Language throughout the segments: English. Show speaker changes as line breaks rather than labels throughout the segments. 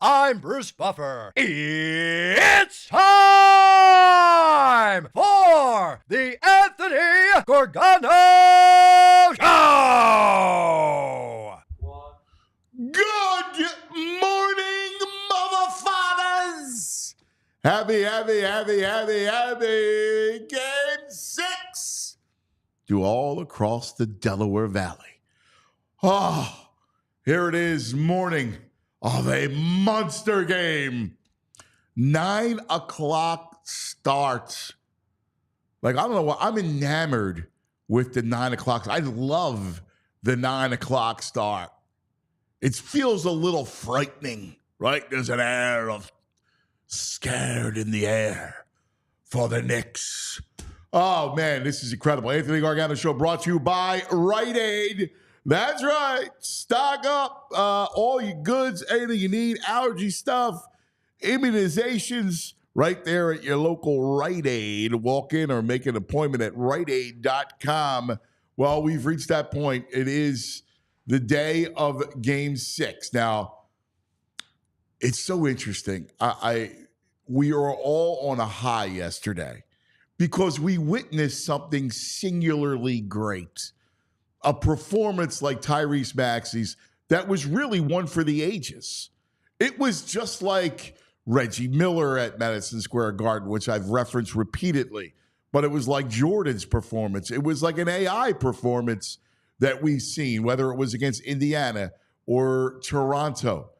I'm Bruce Buffer. It's time for the Anthony Gorgano Show!
Good morning, motherfathers! Happy Game 6 to all across the Delaware Valley. Oh, here it is, morning of a monster game. 9 o'clock start. Like, I don't know what, I'm enamored with the 9 o'clock. I love the 9 o'clock start. It feels a little frightening, right? There's an air of scared in the air for the Knicks. Oh, man, this is incredible. Anthony Gargano Show brought to you by Rite Aid. That's right. Stock up all your goods, anything you need, allergy stuff, immunizations, right there at your local Rite Aid. Walk in or make an appointment at riteaid.com. Well, we've reached that point. It is the day of Game 6. Now, it's so interesting. We are all on a high yesterday because we witnessed something singularly great. A performance like Tyrese Maxey's that was really one for the ages. It was just like Reggie Miller at Madison Square Garden, which I've referenced repeatedly, but it was like Jordan's performance. It was like an AI performance that we've seen, whether it was against Indiana or Toronto,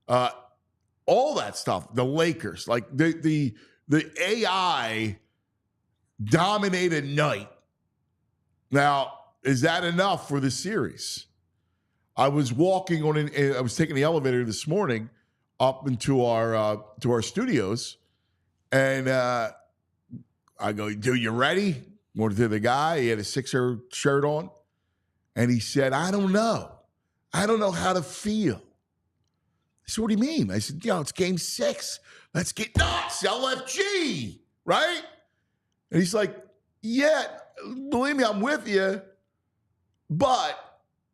all that stuff, the Lakers, like the AI dominated night. Now, is that enough for the series? I was walking I was taking the elevator this morning up into our studios, and I go, "Dude, you ready?" Went to the guy. He had a Sixer shirt on, and he said, "I don't know. I don't know how to feel." I said, "What do you mean?" I said, "It's Game 6. Let's get nuts, LFG, right?" And he's like, "Yeah, believe me, I'm with you." But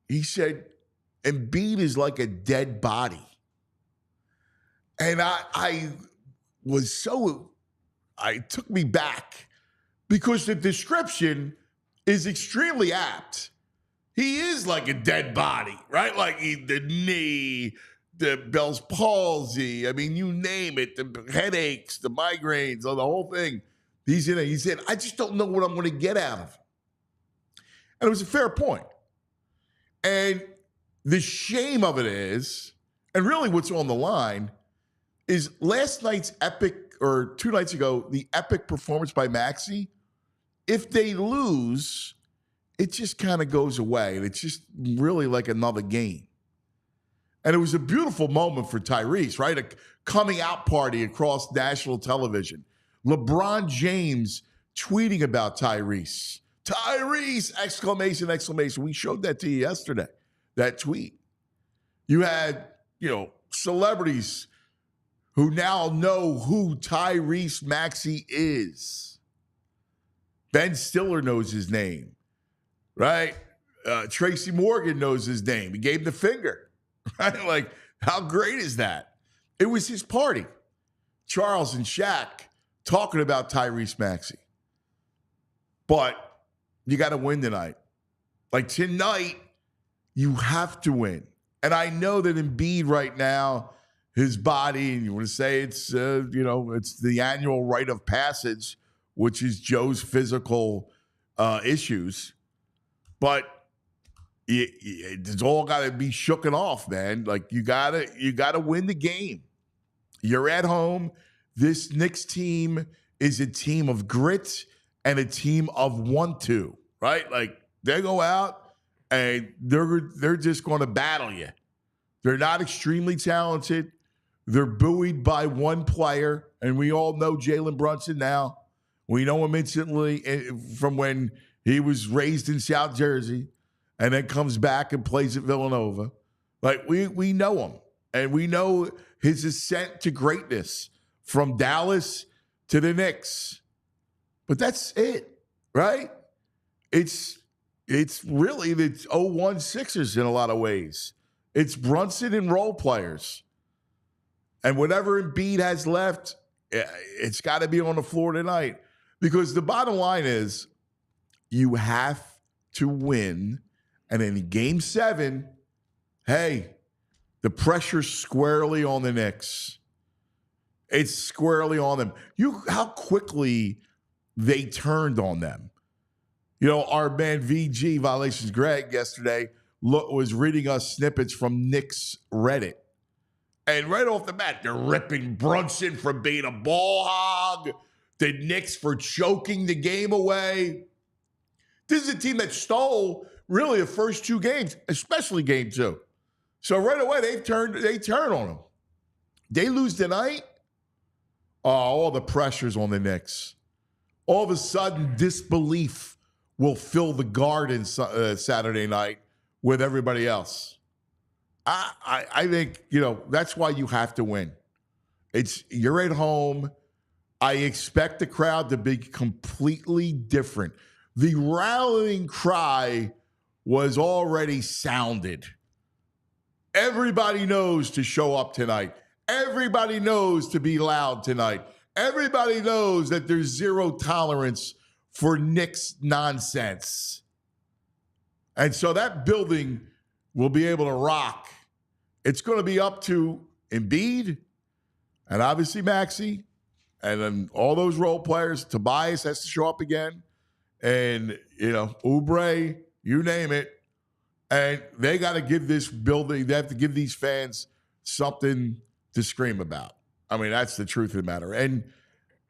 he said, Embiid is like a dead body. And it took me back because the description is extremely apt. He is like a dead body, right? Like the knee, the Bell's palsy. I mean, you name it, the headaches, the migraines, the whole thing. He's in it. He said, "I just don't know what I'm going to get out of him." And it was a fair point. And the shame of it is, and really what's on the line, is last night's epic, or 2 nights ago, the epic performance by Maxey. If they lose, it just kind of goes away. And it's just really like another game. And it was a beautiful moment for Tyrese, right? A coming out party across national television. LeBron James tweeting about Tyrese. Tyrese! Exclamation, exclamation. We showed that to you yesterday, that tweet. You had, celebrities who now know who Tyrese Maxey is. Ben Stiller knows his name, right? Tracy Morgan knows his name. He gave the finger, right? Like, how great is that? It was his party. Charles and Shaq talking about Tyrese Maxey. But you got to win tonight. Like tonight, you have to win. And I know that Embiid right now, his body, and you want to say it's, it's the annual rite of passage, which is Joe's physical issues. But it's all got to be shooken off, man. Like you gotta win the game. You're at home. This Knicks team is a team of grit and a team of 1-2, right? Like they go out and they're just going to battle you. They're not extremely talented. They're buoyed by one player, and we all know Jalen Brunson now. We know him instantly from when he was raised in South Jersey and then comes back and plays at Villanova. Like we know him, and we know his ascent to greatness from Dallas to the Knicks. But that's it, right? It's really the 0-1 Sixers in a lot of ways. It's Brunson and role players. And whatever Embiid has left, it's got to be on the floor tonight. Because the bottom line is you have to win. And in Game 7, hey, the pressure's squarely on the Knicks. It's squarely on them. How quickly they turned on them. You know, our man VG, Violations Greg, yesterday was reading us snippets from Knicks Reddit. And right off the bat, they're ripping Brunson for being a ball hog, the Knicks for choking the game away. This is a team that stole really the first 2 games, especially Game 2. So right away, they turn on them. They lose tonight. Oh, all the pressure's on the Knicks. All of a sudden, disbelief will fill the Garden Saturday night with everybody else. I think, that's why you have to win. You're at home. I expect the crowd to be completely different. The rallying cry was already sounded. Everybody knows to show up tonight. Everybody knows to be loud tonight. Everybody knows that there's zero tolerance for Knicks nonsense. And so that building will be able to rock. It's going to be up to Embiid and obviously Maxey and then all those role players. Tobias has to show up again. And, Oubre, you name it. And they got to give this building, they have to give these fans something to scream about. I mean, that's the truth of the matter. And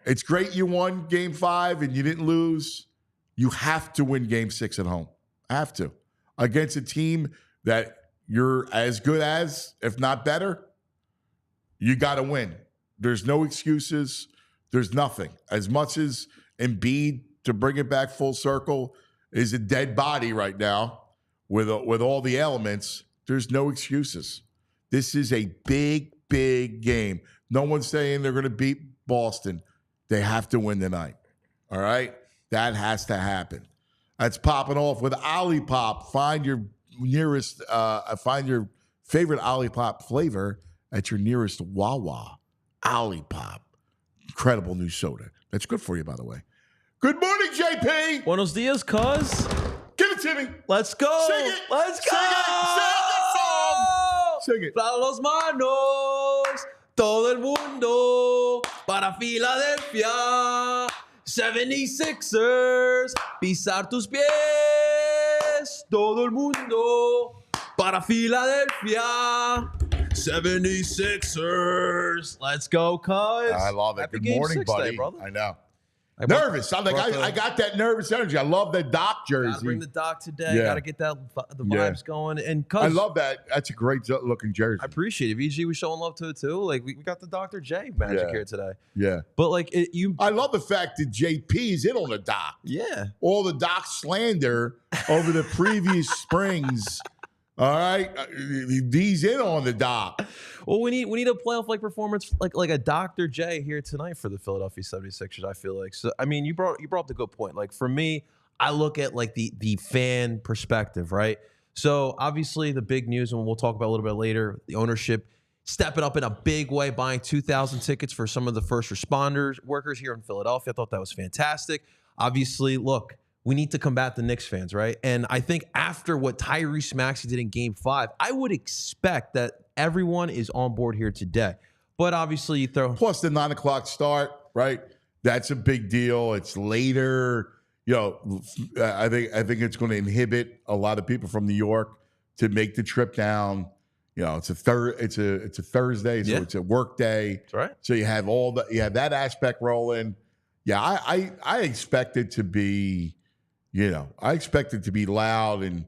it's great you won Game 5 and you didn't lose. You have to win Game 6 at home. Have to. Against a team that you're as good as, if not better, you got to win. There's no excuses. There's nothing. As much as Embiid, to bring it back full circle, is a dead body right now with all the elements, there's no excuses. This is a big, big game. No one's saying they're going to beat Boston. They have to win tonight. All right? That has to happen. That's popping off with Alipop. Find your favorite Alipop flavor at your nearest Wawa. Alipop. Incredible new soda. That's good for you, by the way. Good morning, JP.
Buenos dias, cuz.
Give it to me.
Let's go.
Sing it.
Let's go.
Sing it.
Para los manos, todo el mundo, para Filadelfia, 76ers, pisar tus pies, todo el mundo, para Filadelfia, 76ers. Let's go, cuz.
I love it.
Happy
Good
Game
morning,
6
buddy.
day, brother.
I know. Nervous. I'm like, I got that nervous energy. I love the Doc jersey.
Gotta bring the Doc today.
Yeah.
Gotta get the vibes going. And cuz
I love that. That's a great looking jersey.
I appreciate it. VG was showing love to it too. Like we got the Dr. J magic here today.
Yeah.
But like
I love the fact that JP is in on the Doc.
Yeah.
All the Doc slander over the previous springs. All right. He's in on the Doc.
Well, we need a playoff like performance like a Dr. J here tonight for the Philadelphia 76ers, I feel like. So I mean, you brought up the good point. Like for me, I look at like the fan perspective, right? So obviously the big news, and we'll talk about a little bit later, the ownership stepping up in a big way, buying 2,000 tickets for some of the first responders, workers here in Philadelphia. I thought that was fantastic. Obviously, look, we need to combat the Knicks fans, right? And I think after what Tyrese Maxey did in Game 5, I would expect that everyone is on board here today. But obviously, you throw...
Plus the 9 o'clock start, right? That's a big deal. It's later. I think it's going to inhibit a lot of people from New York to make the trip down. It's a Thursday, so it's a work day.
That's right.
So you have that aspect rolling. Yeah, I expect it to be, loud and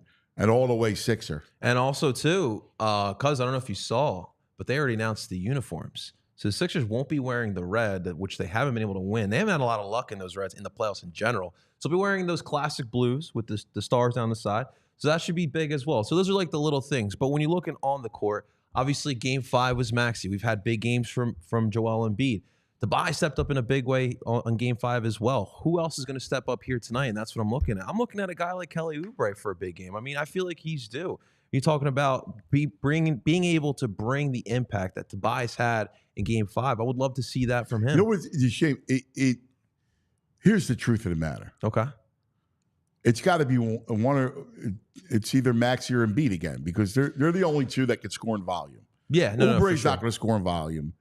all the way Sixer.
And also too, cuz I don't know if you saw, but they already announced the uniforms. So the Sixers won't be wearing the red, which they haven't been able to win. They haven't had a lot of luck in those reds in the playoffs in general. So they'll be wearing those classic blues with the stars down the side. So that should be big as well. So those are like the little things. But when you're looking on the court, obviously Game 5 was Maxey. We've had big games from Joel Embiid. Tobias stepped up in a big way on Game 5 as well. Who else is going to step up here tonight? And that's what I'm looking at. I'm looking at a guy like Kelly Oubre for a big game. I mean, I feel like he's due. You're talking about being able to bring the impact that Tobias had in Game 5. I would love to see that from him.
You know what's a shame? Here's the truth of the matter.
Okay.
It's got to be it's either Maxey or Embiid again, because they're the only two that can score in volume.
Yeah,
Oubre's not going to score in volume.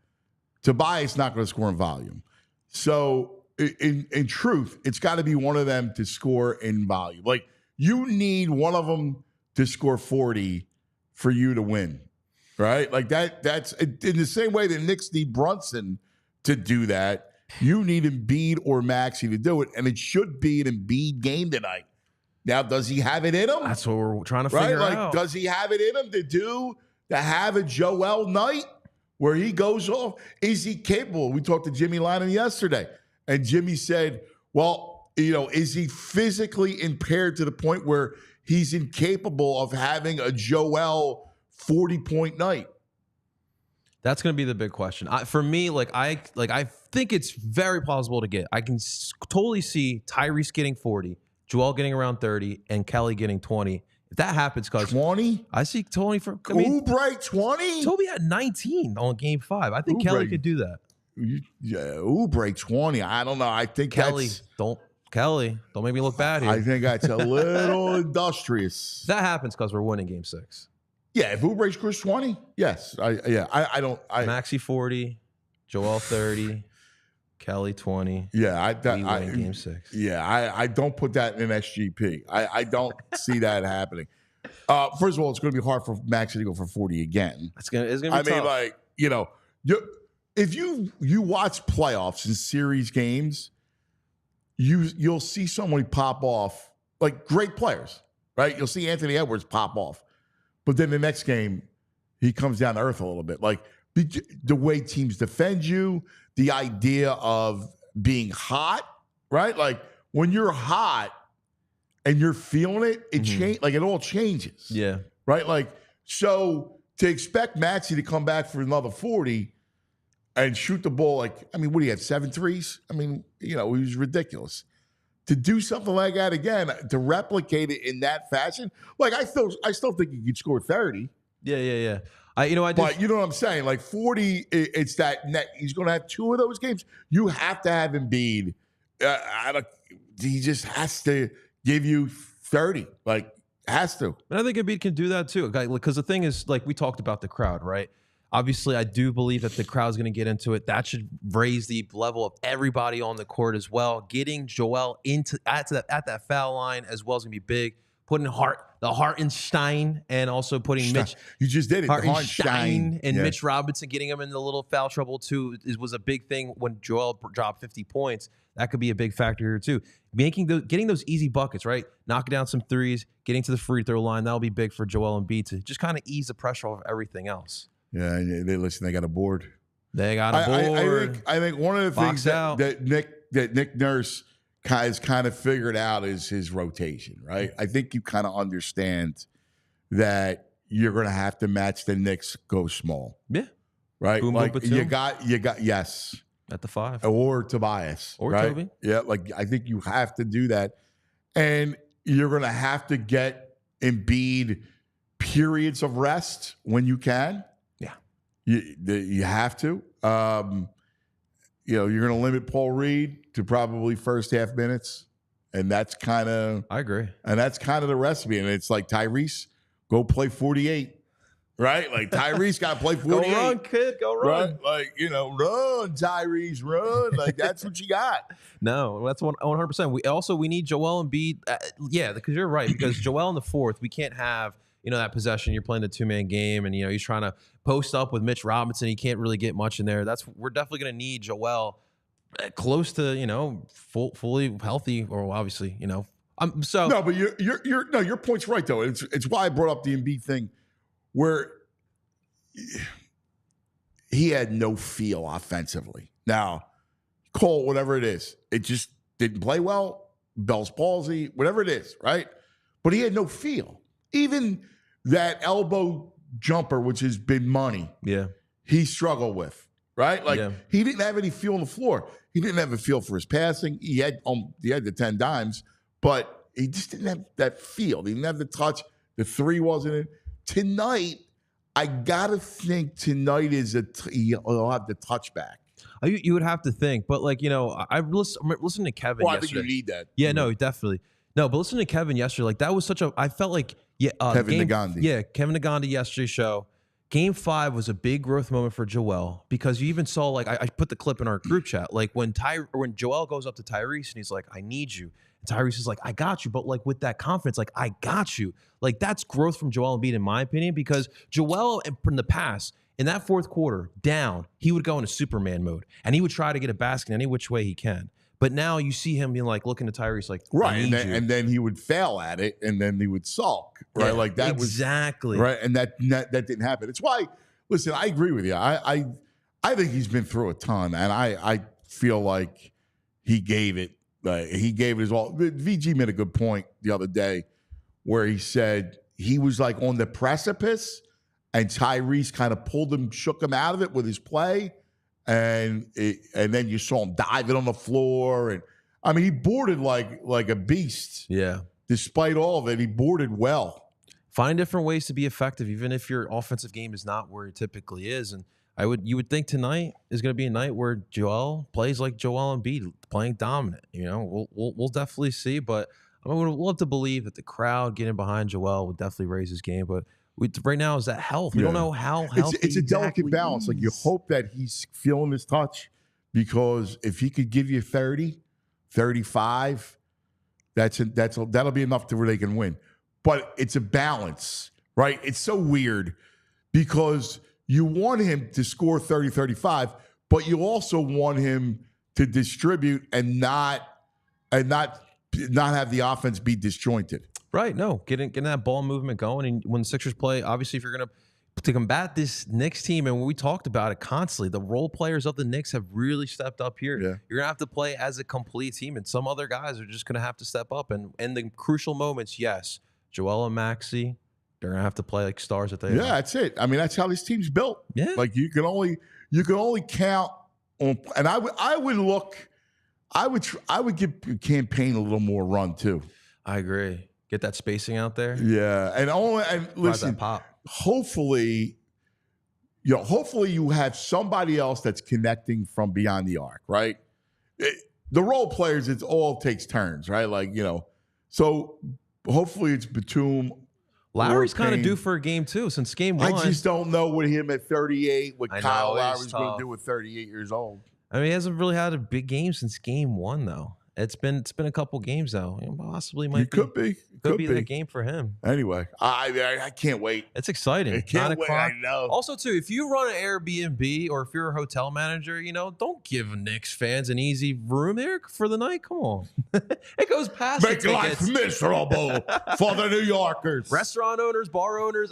Tobias not going to score in volume. So in truth, it's got to be one of them to score in volume. Like, you need one of them to score 40 for you to win, right? Like that's in the same way the Knicks need Brunson to do that. You need Embiid or Maxey to do it, and it should be an Embiid game tonight. Now, does he have it in him?
That's what we're trying to figure out.
Does he have it in him to have a Joel night where he goes off? Is he capable? We talked to Jimmy Lanham yesterday, and Jimmy said, well, is he physically impaired to the point where he's incapable of having a Joel 40-point night?
That's going to be the big question. For me, I think it's very plausible to get. I can totally see Tyrese getting 40, Joel getting around 30, and Kelly getting 20. If that happens, cause
20,
I see Tony for
Oubre 20.
Toby had 19 on Game 5. I think Kelly could do that.
Oubre 20. I don't know. I think
Kelly don't make me look bad here.
I think that's a little industrious.
If that happens, because we're winning Game 6.
Yeah, if Oubre scores 20, yes. I don't.
Maxey 40, Joel 30, Kelly 20.
Yeah,
we win Game 6.
Yeah, I don't put that in SGP. I don't see that happening. First of all, it's going to be hard for Maxey to go for 40 again.
It's gonna be tough.
If you watch playoffs and series games, you'll see somebody pop off, like great players, right? You'll see Anthony Edwards pop off. But then the next game, he comes down to earth a little bit. Like, the way teams defend you, the idea of being hot, right? Like, when you're hot and you're feeling it, it all changes.
Yeah.
Right? Like, so to expect Maxey to come back for another 40 and shoot the ball, what do you have, 7 threes? He was ridiculous. To do something like that again, to replicate it in that fashion, I still think he could score 30.
Yeah.
But you know what I'm saying? Like 40, it's that net. He's going to have 2 of those games. You have to have Embiid. He just has to give you 30. Has to.
And I think Embiid can do that too. Because the thing is, we talked about the crowd, right? Obviously, I do believe that the crowd's going to get into it. That should raise the level of everybody on the court as well. Getting Joel at that foul line as well is going to be big. Putting the Hartenstein, and also putting Mitch.
You just did it.
Hartenstein and Mitch Robinson, getting him in the little foul trouble too, was a big thing when Joel dropped 50 points. That could be a big factor here too. Getting those easy buckets, right? Knocking down some threes, getting to the free throw line. That'll be big for Joel Embiid to just kind of ease the pressure off everything else.
Yeah, they got a board.
They got a board.
I think one of the things that Nick Nurse has kind of figured out is his rotation, right? I think you kind of understand that you're going to have to match the Knicks go small.
Yeah.
Right?
Boom,
you got yes.
At the 5.
Or Tobias.
Or
right?
Toby.
Yeah, I think you have to do that. And you're going to have to get Embiid periods of rest when you can. You have to. You're going to limit Paul Reed to probably first half minutes, and that's kind of.
I agree.
And that's kind of the recipe. And it's like, Tyrese, go play 48. right? Like Tyrese got to play
Go
48.
run, kid. Go run.
Right? Like, run, Tyrese, run. Like, that's what you got.
No, that's 100%. We need Joel Embiid. Because you're right. Because Joel in the fourth, we can't have that possession. You're playing a 2-man game, and he's trying to post up with Mitch Robinson. He can't really get much in there. We're definitely going to need Joel close to fully healthy, or obviously No, but
your point's right though. It's why I brought up the Embiid thing, where he had no feel offensively. Now, call it whatever it is. It just didn't play well, Bell's palsy, whatever it is, right? But he had no feel. Even that elbow jumper, which has been money, he struggled with, right? Like he didn't have any feel on the floor. He didn't have a feel for his passing. He had the 10 dimes, but he just didn't have that feel. He didn't have the touch. The three wasn't in. Tonight, I gotta think tonight he'll have the touchback.
You would have to think, but I listened to Kevin yesterday.
I think you need that.
Yeah, no, definitely. No, but listening to Kevin yesterday, like that was I felt like
Kevin Nagandi.
Yeah, Kevin Nagandi yesterday's show. Game 5 was a big growth moment for Joel, because you even saw, like, I put the clip in our group chat, like when Joel goes up to Tyrese and he's like, I need you. And Tyrese is like, I got you. But like with that confidence, like, I got you. Like that's growth from Joel Embiid, in my opinion, because Joel in the past, in that fourth quarter, down, he would go into Superman mode and he would try to get a basket any which way he can. But now you see him being like looking to Tyrese like,
right, and then he would fail at it, and then he would sulk, right? Like that
exactly
was right, and that didn't happen. It's why, listen, I agree with you. I think he's been through a ton, and I feel like he gave it his all. VG made a good point the other day where he said he was like on the precipice, and Tyrese kind of pulled him, shook him out of it with his play. And then you saw him diving on the floor, and I mean he boarded like a beast.
Yeah.
Despite all of it, he boarded well.
Find different ways to be effective, even if your offensive game is not where it typically is. And you would think tonight is going to be a night where Joel plays like Joel Embiid, playing dominant. We'll definitely see, but I would love to believe that the crowd getting behind Joel would definitely raise his game, but. Right now, is that health? We don't know how healthy
it's a
exactly
delicate balance. Like you hope that he's feeling his touch, because if he could give you 30, 35, that'll be enough to where they can win. But it's a balance, right? It's so weird because you want him to score 30, 35, but you also want him to distribute and not have the offense be disjointed.
Right, no, getting that ball movement going, and when the Sixers play, obviously, if you're going to combat this Knicks team, and we talked about it constantly, the role players of the Knicks have really stepped up here. Yeah. You're going to have to play as a complete team, and some other guys are just going to have to step up. And in the crucial moments, yes, Joel and Maxey, they're going to have to play like stars that they are.
Yeah, that's it. I mean, that's how this team's built.
Yeah,
like you can only count on, and I would give campaign a little more run too.
I agree. Get that spacing out there.
Yeah, and listen.
Pop.
Hopefully you have somebody else that's connecting from beyond the arc, right? The role players, it all takes turns, right? So hopefully it's Batum.
Lowry's kind of due for a game too, since game 1.
I just don't know with him at 38, what Kyle Lowry's going to do at 38 years old.
I mean, he hasn't really had a big game since game 1, though. It's been a couple games now. Possibly might
could be
the game for him.
Anyway, I can't wait.
It's exciting.
I can't wait. I know.
Also, too, if you run an Airbnb or if you're a hotel manager, don't give Knicks fans an easy room there for the night. Come on, it goes past
make life miserable for the New Yorkers.
Restaurant owners, bar owners,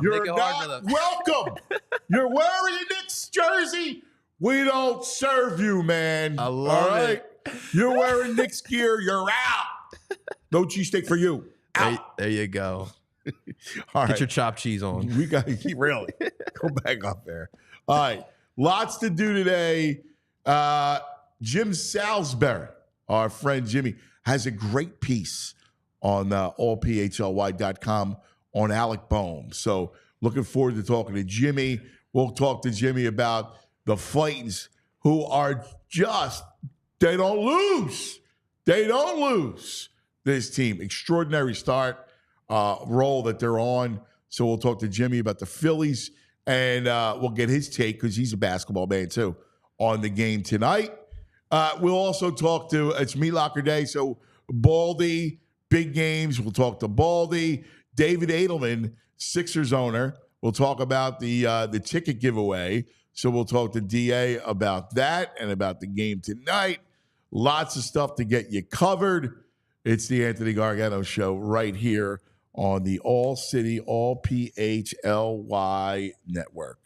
You're not welcome. You're wearing a Knicks jersey. We don't serve you, man.
I love it.
You're wearing Knicks gear. You're out. No cheesesteak for you. Out.
There you go.
All
Get your chopped cheese on.
We got to keep really go back up there. All right. Lots to do today. Jim Salsbury, our friend Jimmy, has a great piece on allphly.com on Alec Bohm. So looking forward to talking to Jimmy. We'll talk to Jimmy about the Fightins, who are just, they don't lose. They don't lose. This team, extraordinary start role that they're on. So we'll talk to Jimmy about the Phillies, and we'll get his take because he's a basketball man too on the game tonight. We'll also talk to, it's Meat Locker Day, so Baldi, big games. We'll talk to Baldi. David Adelman, Sixers owner. We'll talk about the ticket giveaway. So we'll talk to DA about that and about the game tonight. Lots of stuff to get you covered. It's the Anthony Gargano Show right here on the All City, All PHLY network.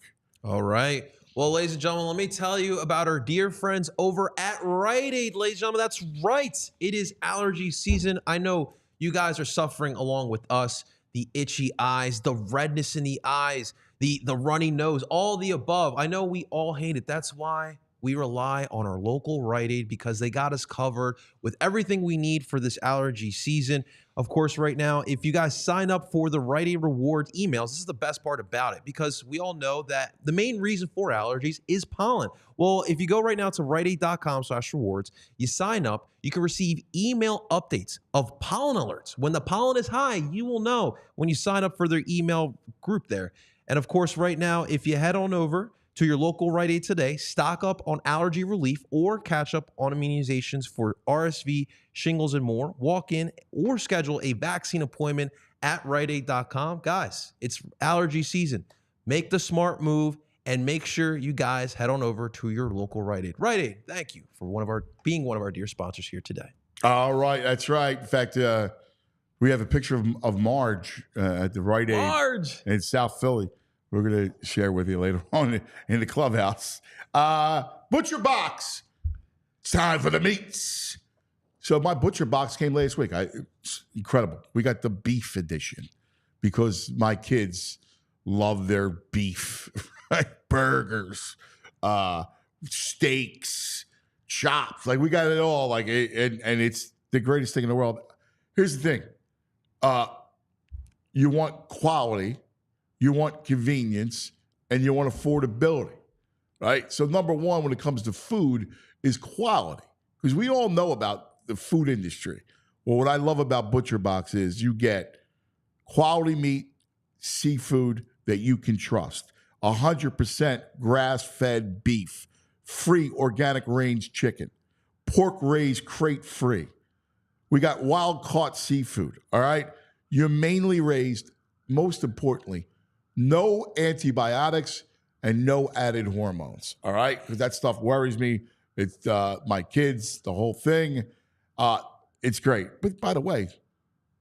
All right. Well, ladies and gentlemen, let me tell you about our dear friends over at Rite Aid. Ladies and gentlemen, that's right. It is allergy season. I know you guys are suffering along with us. The itchy eyes, the redness in the eyes, the runny nose, all the above. I know we all hate it. That's why we rely on our local Rite Aid, because they got us covered with everything we need for this allergy season. Of course, right now, if you guys sign up for the Rite Aid Rewards emails, this is the best part about it, because we all know that the main reason for allergies is pollen. Well, if you go right now to riteaid.com/rewards, you sign up, you can receive email updates of pollen alerts. When the pollen is high, you will know when you sign up for their email group there. And of course, right now, if you head on over to your local Rite Aid today, stock up on allergy relief or catch up on immunizations for RSV, shingles, and more. Walk in or schedule a vaccine appointment at riteaid.com. Guys, it's allergy season. Make the smart move and make sure you guys head on over to your local Rite Aid. Rite Aid, thank you for being one of our dear sponsors here today.
All right, that's right. In fact, we have a picture of Marge at the Rite Aid
Marge!
in South Philly. We're going to share with you later on in the clubhouse. Butcher Box. It's time for the meats. So my Butcher Box came last week. It's incredible. We got the beef edition because my kids love their beef. Right? Burgers, steaks, chops. Like, we got it all. Like, and it's the greatest thing in the world. Here's the thing. You want quality. You want convenience, and you want affordability, right? So number one, when it comes to food, is quality, because we all know about the food industry. Well, what I love about Butcher Box is you get quality meat, seafood that you can trust, 100% grass-fed beef, free organic range chicken, pork raised crate-free. We got wild-caught seafood, all right? You're mainly raised, most importantly, no antibiotics and no added hormones, all right? Because that stuff worries me. It's my kids, the whole thing. It's great. But by the way,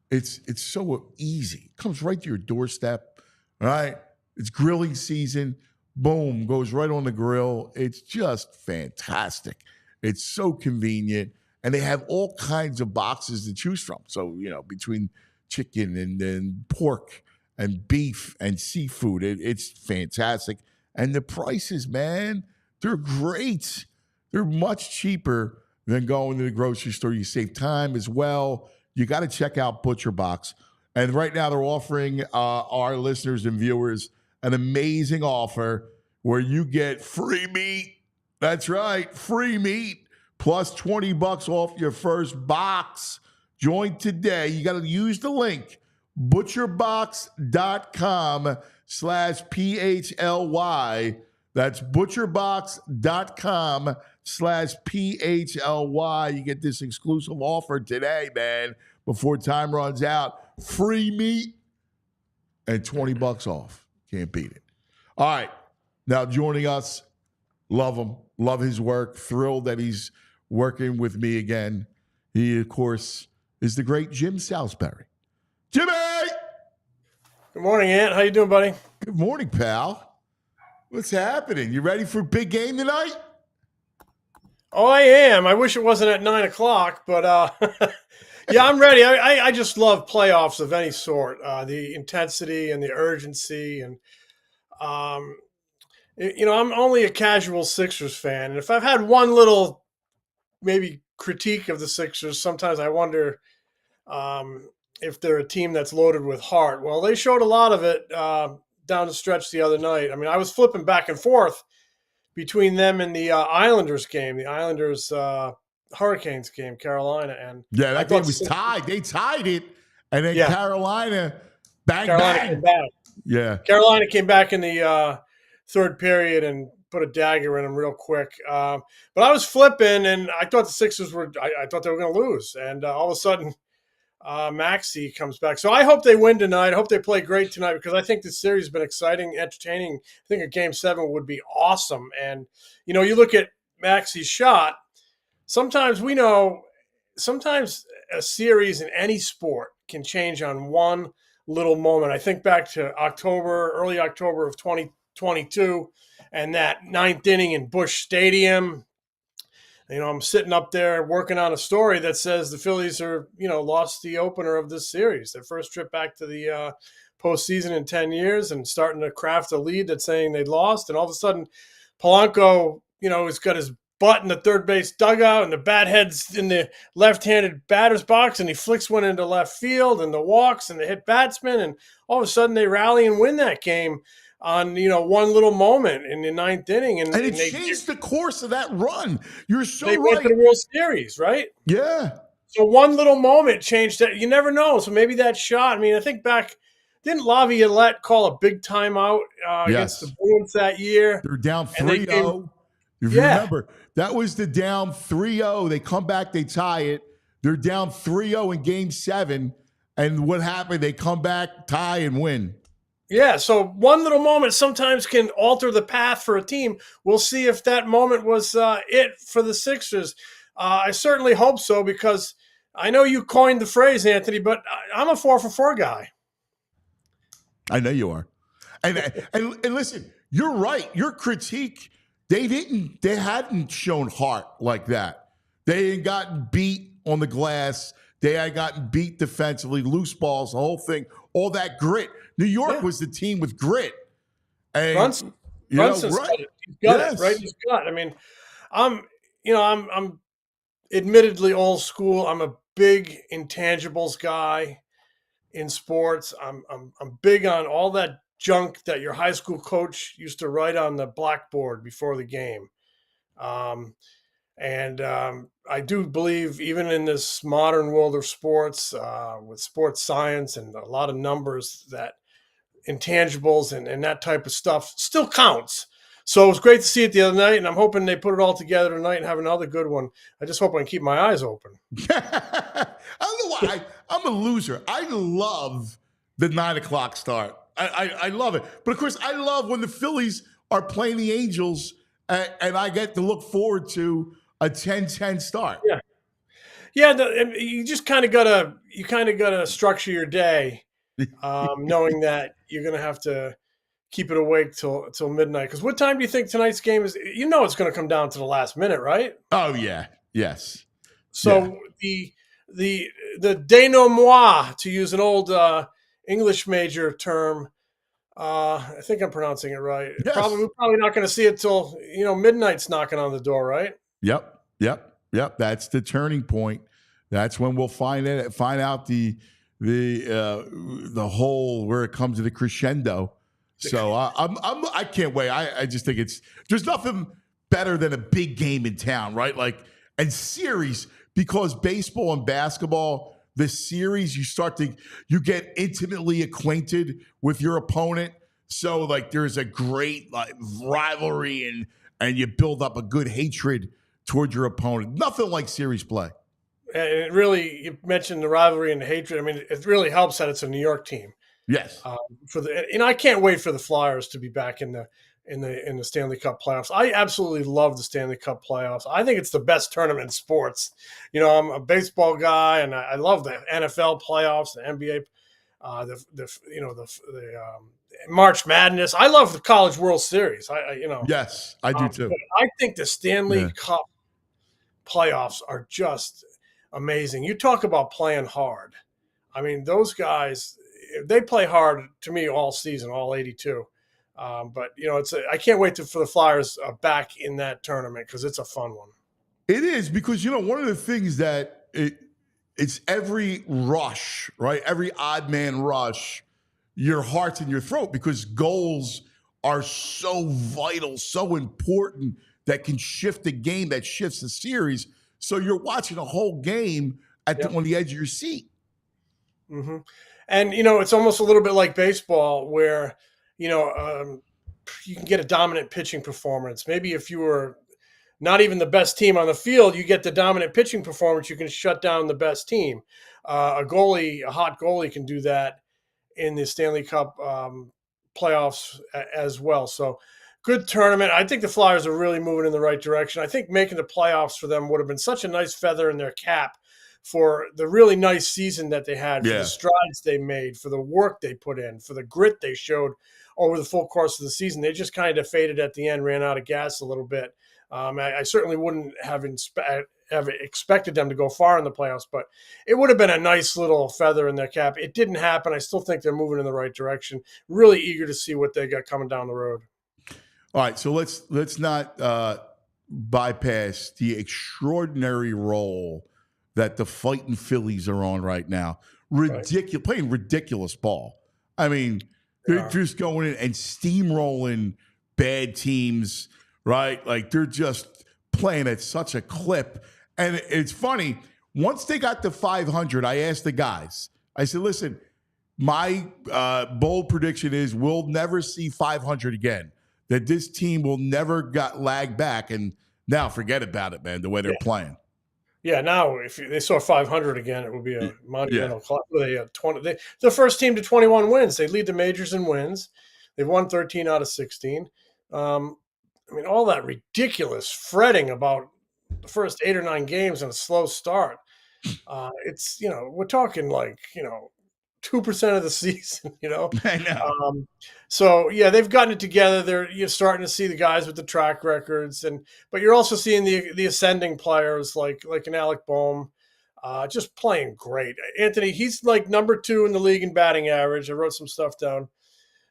it's so easy. It comes right to your doorstep, all right? It's grilling season. Boom, goes right on the grill. It's just fantastic. It's so convenient. And they have all kinds of boxes to choose from. So, between chicken and pork and beef and seafood, it's fantastic. And the prices, man, they're great. They're much cheaper than going to the grocery store. You save time as well. You got to check out Butcher Box. And right now they're offering our listeners and viewers an amazing offer where you get free meat. That's right, free meat, plus $20 off your first box. Join today. You got to use the link, butcherbox.com/PHLY. That's butcherbox.com/PHLY. You get this exclusive offer today, man, before time runs out. Free meat and $20 off. Can't beat it. All right. Now joining us, love him, love his work, thrilled that he's working with me again. He, of course, is the great Jim Salsbury. Jimmy!
Good morning, Ant. How you doing, buddy?
Good morning, pal. What's happening? You ready for a big game tonight?
Oh, I am. I wish it wasn't at 9 o'clock, but yeah, I'm ready. I just love playoffs of any sort. The intensity and the urgency, and I'm only a casual Sixers fan, and if I've had one little maybe critique of the Sixers, sometimes I wonder if they're a team that's loaded with heart. Well, they showed a lot of it down the stretch the other night. I mean, I was flipping back and forth between them and the Islanders game, the Islanders Hurricanes game, Carolina. And
yeah, that game was tied. They tied it, and then Carolina bang.
Came back.
Yeah.
Carolina came back in the third period and put a dagger in them real quick. But I was flipping, and I thought the Sixers were. I thought they were going to lose, and all of a sudden, Maxey comes back. So I hope they win tonight. I hope they play great tonight because I think this series has been exciting, entertaining. I think a Game 7 would be awesome. And you look at Maxey's shot. Sometimes a series in any sport can change on one little moment. I think back to early October of 2022, and that ninth inning in Busch Stadium. I'm sitting up there working on a story that says the Phillies are, lost the opener of this series, their first trip back to the postseason in 10 years, and starting to craft a lead that's saying they lost. And all of a sudden, Polanco, has got his butt in the third base dugout, and the bat head's in the left-handed batter's box, and he flicks one into left field, and the walks, and the hit batsman, and all of a sudden they rally and win that game on one little moment in the ninth inning, and
it changed the course of that run. You're so
they
right.
went to the World Series, right?
Yeah.
So one little moment changed that. You never know. So maybe that shot. I mean, I think back. Didn't Laviolette call a big timeout against the Bruins that year?
They're down 3-0. If you remember, that was the down 3-0. They come back, they tie it. They're down 3-0 in Game 7. And what happened? They come back, tie, and win.
Yeah, so one little moment sometimes can alter the path for a team. We'll see if that moment was it for the Sixers. I certainly hope so because I know you coined the phrase, Anthony, but I'm a 4-for-4 guy.
I know you are. And listen, you're right. Your critique, they hadn't shown heart like that. They had gotten beat on the glass. They had gotten beat defensively, loose balls, the whole thing, all that grit. New York was the team with grit. And,
Brunson's
right.
He's got it, right? He's got it. I mean, I'm admittedly old school. I'm a big intangibles guy in sports. I'm big on all that junk that your high school coach used to write on the blackboard before the game. I do believe even in this modern world of sports, with sports science and a lot of numbers, that intangibles and that type of stuff still counts. So it was great to see it the other night, and I'm hoping they put it all together tonight and have another good one. I just hope I can keep my eyes open.
I don't know why. I'm a loser. I love the 9:00 start. I love it. But, of course, I love when the Phillies are playing the Angels, and I get to look forward to a 10-10 start.
Yeah. Yeah, you just kind of gotta structure your day, knowing that you're gonna have to keep it awake till midnight. Because what time do you think tonight's game is? It's going to come down to the last minute, right?
Oh yeah, yes.
So the denouement, to use an old English major term, I think I'm pronouncing it right.
Yes.
We're probably not going to see it till midnight's knocking on the door, right?
Yep. That's the turning point. That's when we'll find out the whole where it comes to the crescendo. So I can't wait. I just think there's nothing better than a big game in town, right? And series, because baseball and basketball, the series you get intimately acquainted with your opponent. So there's a great rivalry and you build up a good hatred toward your opponent. Nothing like series play.
And it really, you mentioned the rivalry and the hatred. I mean, it really helps that it's a New York team.
Yes.
I can't wait for the Flyers to be back in the Stanley Cup playoffs. I absolutely love the Stanley Cup playoffs. I think it's the best tournament in sports. I'm a baseball guy, and I love the NFL playoffs, the NBA, the March Madness. I love the College World Series.
Yes, I do too.
I think the Stanley Cup playoffs are just amazing. You talk about playing hard. I mean, those guys, they play hard to me all season, all 82. But I can't wait for the Flyers back in that tournament because it's a fun one.
It is because one of the things that it's every rush, right? Every odd man rush, your heart's in your throat because goals are so vital, so important that can shift the game, that shifts the series. So you're watching a whole game on the edge of your seat.
Mm-hmm. And, it's almost a little bit like baseball where, you can get a dominant pitching performance. Maybe if you were not even the best team on the field, you get the dominant pitching performance, you can shut down the best team. A hot goalie can do that in the Stanley Cup playoffs as well. So good tournament. I think the Flyers are really moving in the right direction. I think making the playoffs for them would have been such a nice feather in their cap for the really nice season that they had, for the strides they made, for the work they put in, for the grit they showed over the full course of the season. They just kind of faded at the end, ran out of gas a little bit. I certainly wouldn't have expected them to go far in the playoffs, but it would have been a nice little feather in their cap. It didn't happen. I still think they're moving in the right direction. Really eager to see what they got coming down the road.
All right, so let's not bypass the extraordinary role that the fighting Phillies are on right now. Playing ridiculous ball. I mean, they're just going in and steamrolling bad teams, right? Like they're just playing at such a clip. And it's funny, once they got to 500, I asked the guys, I said, listen, my bold prediction is we'll never see 500 again, that this team will never lag back. And now forget about it, man, the way they're playing.
Yeah, now if they saw 500 again, it would be a monumental club. They're the first team to 21 wins. They lead the majors in wins. They've won 13 out of 16. All that ridiculous fretting about the first 8 or 9 games and a slow start. It's, we're talking 2% of the season,
I know.
So yeah, they've gotten it together. You're starting to see the guys with the track records, but you're also seeing the ascending players like an Alec Bohm, just playing great. Anthony, he's like number 2 in the league in batting average. I wrote some stuff down.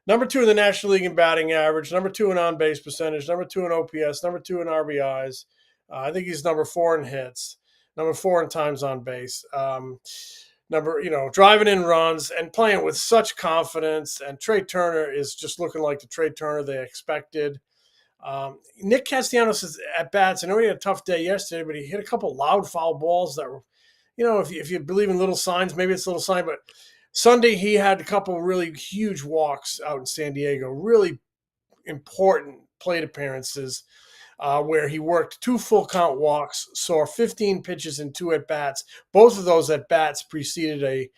Number 2 in the National League in batting average. Number 2 in on base percentage. Number 2 in OPS. Number 2 in RBIs. I think he's number 4 in hits. Number 4 in times on base. Driving in runs and playing with such confidence. And Trey Turner is just looking like the Trey Turner they expected. Nick Castellanos' at bats. I know he had a tough day yesterday, but he hit a couple loud foul balls that were, if you believe in little signs, maybe it's a little sign. But Sunday he had a couple really huge walks out in San Diego. Really important plate appearances. Where he worked 2 full count walks, saw 15 pitches and 2 at bats. Both of those at bats preceded a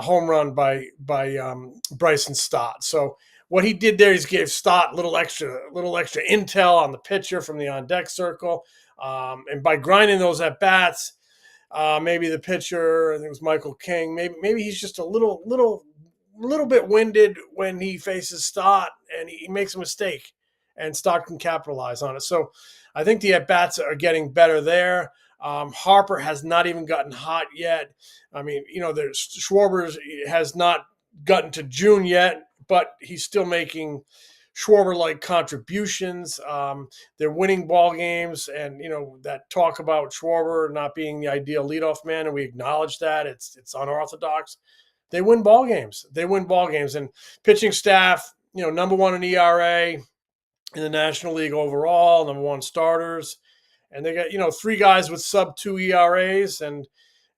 home run by Bryson Stott. So what he did there is gave Stott little extra intel on the pitcher from the on deck circle, and by grinding those at bats, maybe the pitcher, I think it was Michael King, maybe he's just a little bit winded when he faces Stott and he makes a mistake. And Stott can capitalize on it. So I think the at-bats are getting better there. Harper has not even gotten hot yet. Schwarber has not gotten to June yet, but he's still making Schwarber-like contributions. They're winning ball games, and, that talk about Schwarber not being the ideal leadoff man, and we acknowledge that. It's unorthodox. They win ball games. And pitching staff, number 1 in ERA, in the National League overall, number 1 starters. And they got, 3 guys with sub-2 ERAs and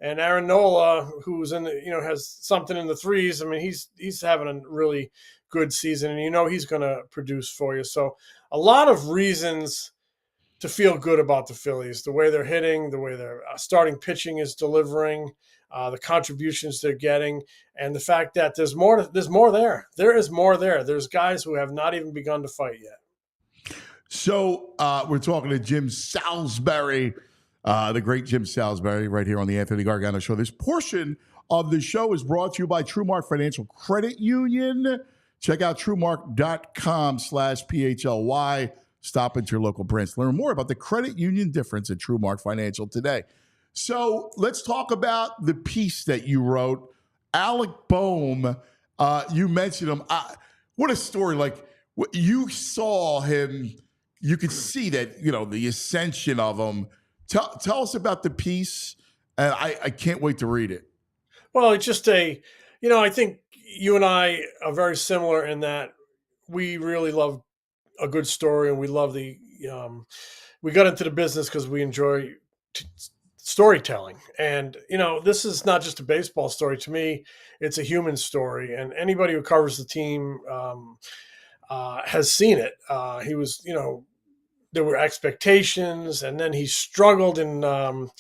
Aaron Nola, who's in has something in the 3s. He's having a really good season, and he's going to produce for you. So a lot of reasons to feel good about the Phillies, the way they're hitting, the way their starting pitching is delivering, the contributions they're getting, and the fact that there's more there. There is more there. There's guys who have not even begun to fight yet.
So we're talking to Jim Salsbury, the great Jim Salsbury, right here on the Anthony Gargano Show. This portion of the show is brought to you by TruMark Financial Credit Union. Check out TruMark.com/PHLY. Stop into your local branch. Learn more about the credit union difference at TruMark Financial today. So let's talk about the piece that you wrote. Alec Bohm, you mentioned him. What a story. Like, you saw him. You could see that, the ascension of him. Tell us about the piece, and I can't wait to read it.
Well, it's just I think you and I are very similar in that we really love a good story, and we love we got into the business because we enjoy storytelling. And, this is not just a baseball story. To me, it's a human story. And anybody who covers the team has seen it. He was, there were expectations, and then he struggled in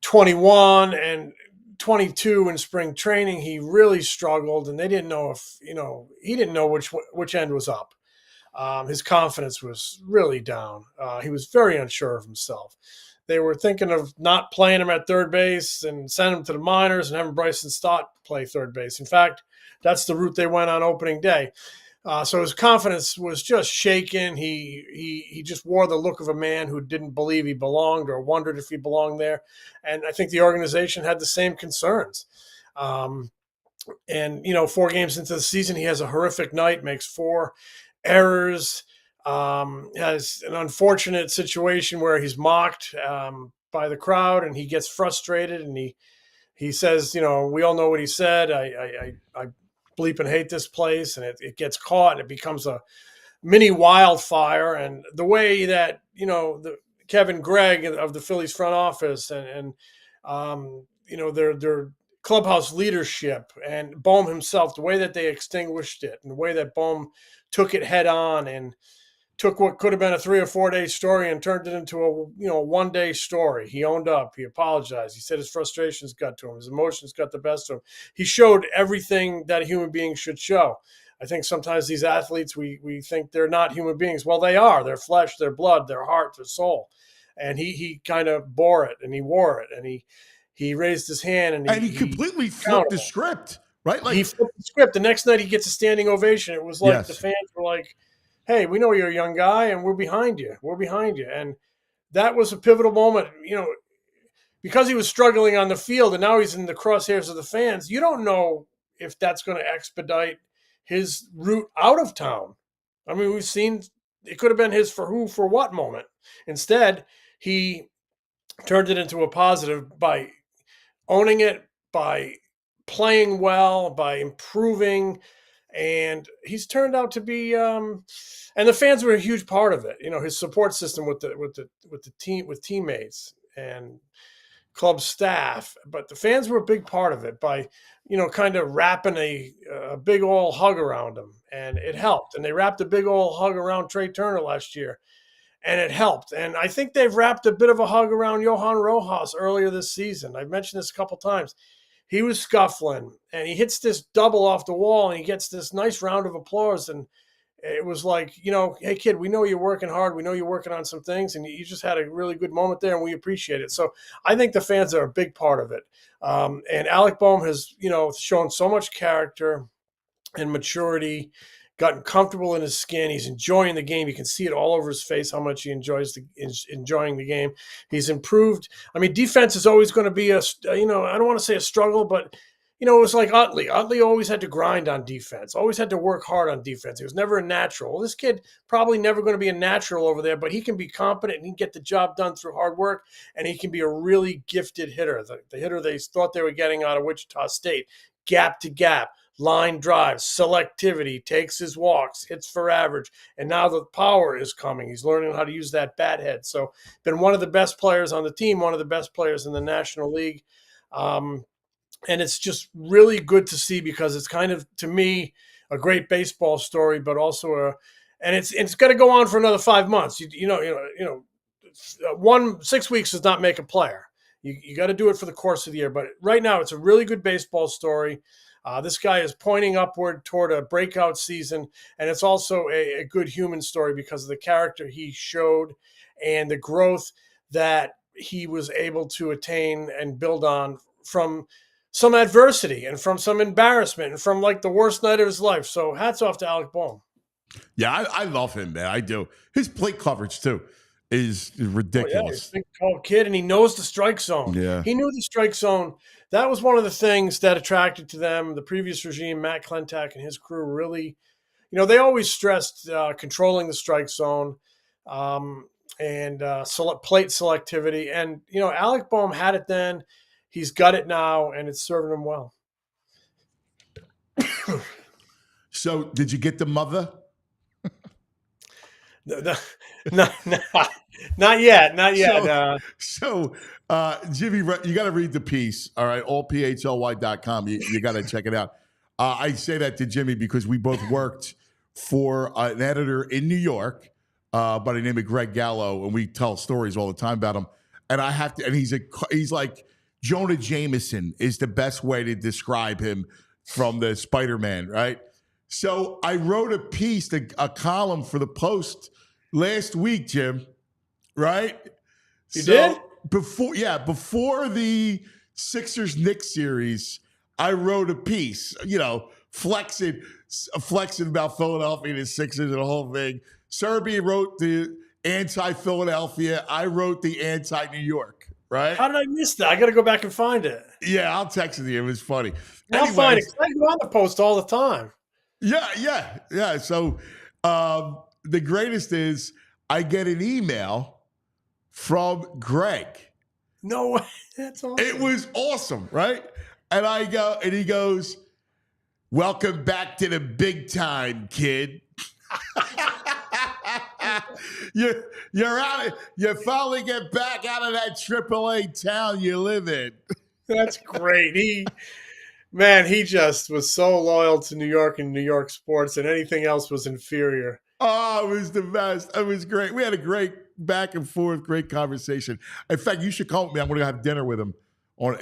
21 and 22 in spring training. He really struggled, and they didn't know if, he didn't know which end was up. His confidence was really down. He was very unsure of himself. They were thinking of not playing him at third base and send him to the minors and having Bryson Stott play third base. In fact, that's the route they went on opening day. So his confidence was just shaken. He just wore the look of a man who didn't believe he belonged or wondered if he belonged there. And I think the organization had the same concerns. And 4 games into the season, he has a horrific night, makes 4 errors, has an unfortunate situation where he's mocked by the crowd, and he gets frustrated, and he says, we all know what he said. I bleep and hate this place, and it gets caught, and it becomes a mini wildfire. And the way that the Kevin Gregg of the Phillies front office and their clubhouse leadership and Bohm himself, the way that they extinguished it, and the way that Bohm took it head on and took what could have been a 3 or 4 day story and turned it into a 1 day story. He owned up. He apologized. He said his frustrations got to him. His emotions got the best of him. He showed everything that a human being should show. I think sometimes these athletes, we think they're not human beings. Well, they are. Their flesh, their blood, their heart, their soul. And he kind of bore it, and he wore it, and he raised his hand, and he
completely flipped the script, right?
He flipped the script. The next night he gets a standing ovation. It was like the fans were like, hey, we know you're a young guy, and we're behind you. We're behind you. And that was a pivotal moment, because he was struggling on the field, and now he's in the crosshairs of the fans. You don't know if that's going to expedite his route out of town. I mean, we've seen it could have been his for who, for what moment. Instead, he turned it into a positive by owning it, by playing well, by improving. And he's turned out to be, and the fans were a huge part of it. His support system with the team, with teammates and club staff, but the fans were a big part of it by, kind of wrapping a big old hug around him, and it helped. And they wrapped a big old hug around Trey Turner last year, and it helped. And I think they've wrapped a bit of a hug around Johan Rojas earlier this season. I've mentioned this a couple times. He was scuffling, and he hits this double off the wall, and he gets this nice round of applause. And it was like, hey, kid, we know you're working hard. We know you're working on some things, and you just had a really good moment there, and we appreciate it. So I think the fans are a big part of it. And Alec Bohm has, shown so much character and maturity, gotten comfortable in his skin. He's enjoying the game. You can see it all over his face how much he is enjoying the game. He's improved. I mean, defense is always going to be I don't want to say a struggle, but it was like Utley. Utley always had to grind on defense, always had to work hard on defense. He was never a natural. Well, this kid probably never going to be a natural over there, but he can be competent, and he can get the job done through hard work, and he can be a really gifted hitter. The hitter they thought they were getting out of Wichita State, gap to gap, line drives, selectivity, takes his walks, hits for average, and now the power is coming. He's learning how to use that bat head. So been one of the best players on the team, one of the best players in the National League. And it's just really good to see, because it's kind of, to me, a great baseball story, but also and it's going to go on for another 5 months. 6 weeks does not make a player. You got to do it for the course of the year. But right now, it's a really good baseball story. This guy is pointing upward toward a breakout season, and it's also a good human story because of the character he showed and the growth that he was able to attain and build on from some adversity and from some embarrassment and from like the worst night of his life. So hats off to Alec Bohm.
Yeah, I love him, man. I do. His plate coverage, too, is ridiculous.
Oh, yeah, he's a big, tall kid, and he knows the strike zone.
Yeah.
He knew the strike zone. That was one of the things that attracted to them. The previous regime, Matt Klentak and his crew, really, they always stressed controlling the strike zone and plate selectivity. And, Alec Bohm had it then. He's got it now, and it's serving him well.
So, did you get the mother?
No, no, no, not yet. Not yet.
Jimmy, you got to read the piece. All right, allphly.com. You got to check it out. I say that to Jimmy because we both worked for an editor in New York by the name of Greg Gallo, and we tell stories all the time about him. And I have to, and he's like Jonah Jameson is the best way to describe him from the Spider-Man, right? So I wrote a piece, a column for the Post last week, Jim, right?
You did?
Before the Sixers Knicks series, I wrote a piece, flexing about Philadelphia and the Sixers and the whole thing. Serby wrote the anti-Philadelphia. I wrote the anti-New York, right?
How did I miss that? I got to go back and find it.
Yeah, I'll text it to you. It was funny.
I'll find it. I go on the Post all the time.
Yeah. So the greatest is I get an email from Greg.
No way. That's awesome.
It was awesome, right? And I go, and he goes, "Welcome back to the big time, kid." You're out. You finally get back out of that AAA town you live in.
That's great. He just was so loyal to New York and New York sports, and anything else was inferior.
Oh, it was the best. It was great. We had a great back and forth, great conversation. In fact, you should call me. I'm going to have dinner with him on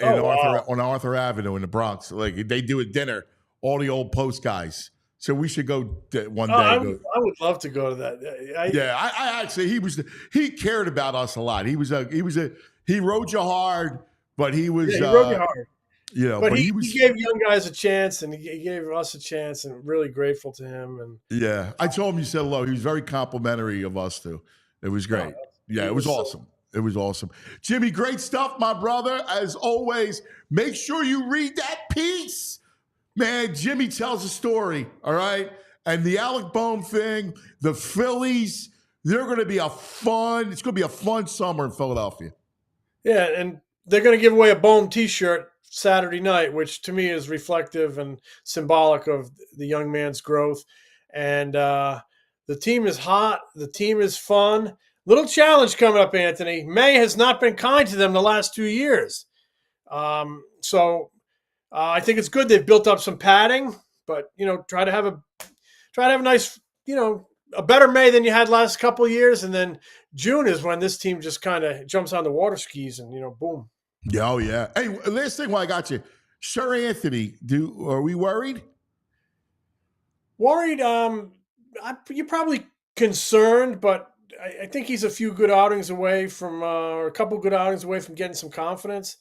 Arthur Avenue in the Bronx. Like they do a dinner, all the old Post guys. So we should go one day.
I would love to go to that.
I actually he cared about us a lot. He rode you hard, but he was
he rode you hard.
But
he gave young guys a chance, and he gave us a chance, and really grateful to him. And
yeah, I told him you said hello. He was very complimentary of us too. It was great. It was awesome. It was awesome. Jimmy, great stuff, my brother. As always, make sure you read that piece. Man, Jimmy tells a story, all right? And the Alec Bohm thing, the Phillies, it's going to be a fun summer in Philadelphia.
Yeah, and they're going to give away a Bohm t-shirt Saturday night, which to me is reflective and symbolic of the young man's growth. And the team is hot. The team is fun. Little challenge coming up, Anthony. May has not been kind to them the last 2 years. I think it's good they've built up some padding, but try to have a nice, a better May than you had last couple of years, and then June is when this team just kind of jumps on the water skis and boom.
Yeah, oh yeah. Hey, last thing while I got you, Sir Anthony, are we worried?
Worried? You're probably concerned, but I think he's a few good outings away from, or a couple good outings away from getting some confidence.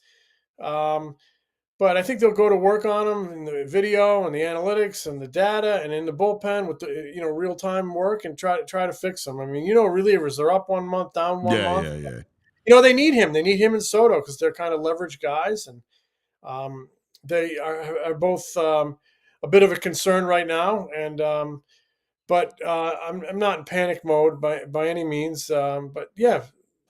But I think they'll go to work on him in the video and the analytics and the data and in the bullpen with the real time work and try to fix him. I mean, relievers, they're up 1 month, down 1 month.
Yeah.
They need him. They need him and Soto because they're kind of leverage guys, and they are both a bit of a concern right now. And but I'm not in panic mode by any means. But yeah,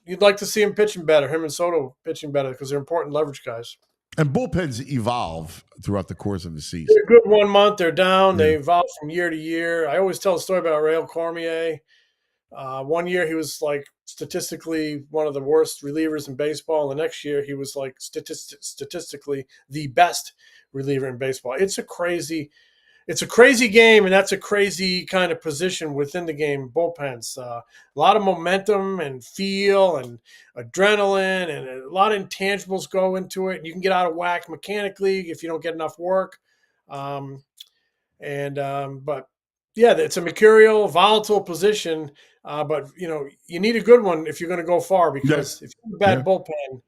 you'd like to see him pitching better. Him and Soto pitching better because they're important leverage guys.
And bullpens evolve throughout the course of the season.
They're good 1 month, they're down. Yeah. They evolve from year to year. I always tell a story about Rael Cormier. 1 year he was like statistically one of the worst relievers in baseball. And the next year he was like statistically the best reliever in baseball. It's a crazy game, and that's a crazy kind of position within the game, bullpens. A lot of momentum and feel and adrenaline and a lot of intangibles go into it. You can get out of whack mechanically if you don't get enough work. But yeah, it's a mercurial, volatile position. But you need a good one if you're going to go far, because if you have a bad bullpen,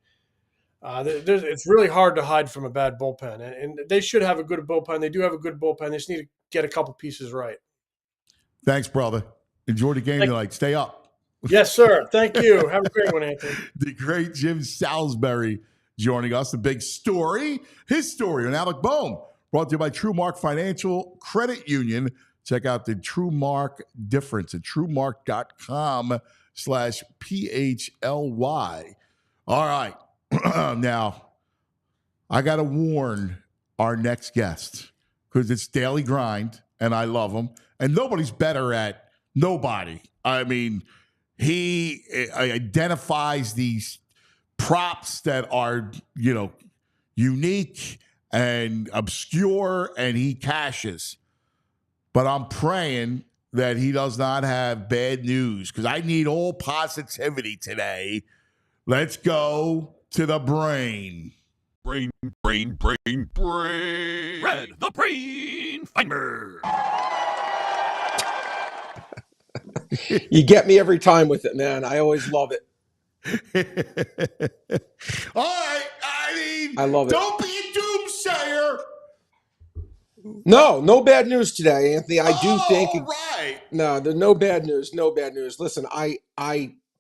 it's really hard to hide from a bad bullpen, and they should have a good bullpen. They do have a good bullpen. They just need to get a couple pieces right.
Thanks, brother. Enjoy the game tonight. Stay up.
Yes, sir. Thank you. Have a great one, Anthony.
The great Jim Salsbury joining us. The big story, his story on Alec Bohm, brought to you by TruMark Financial Credit Union. Check out the TruMark difference at TruMark.com/PHLY. All right. Now, I got to warn our next guest because it's daily grind, and I love him. And nobody's better at Nobody. I mean, he identifies these props that are, unique and obscure, and he cashes. But I'm praying that he does not have bad news, because I need all positivity today. Let's go to the brain.
Brain. Red, the brain finder.
You get me every time with it, man. I always love it.
All right. I mean,
I love it.
Don't be a doomsayer.
No bad news today, Anthony. I do think.
All right.
No, there's no bad news. No bad news. Listen, I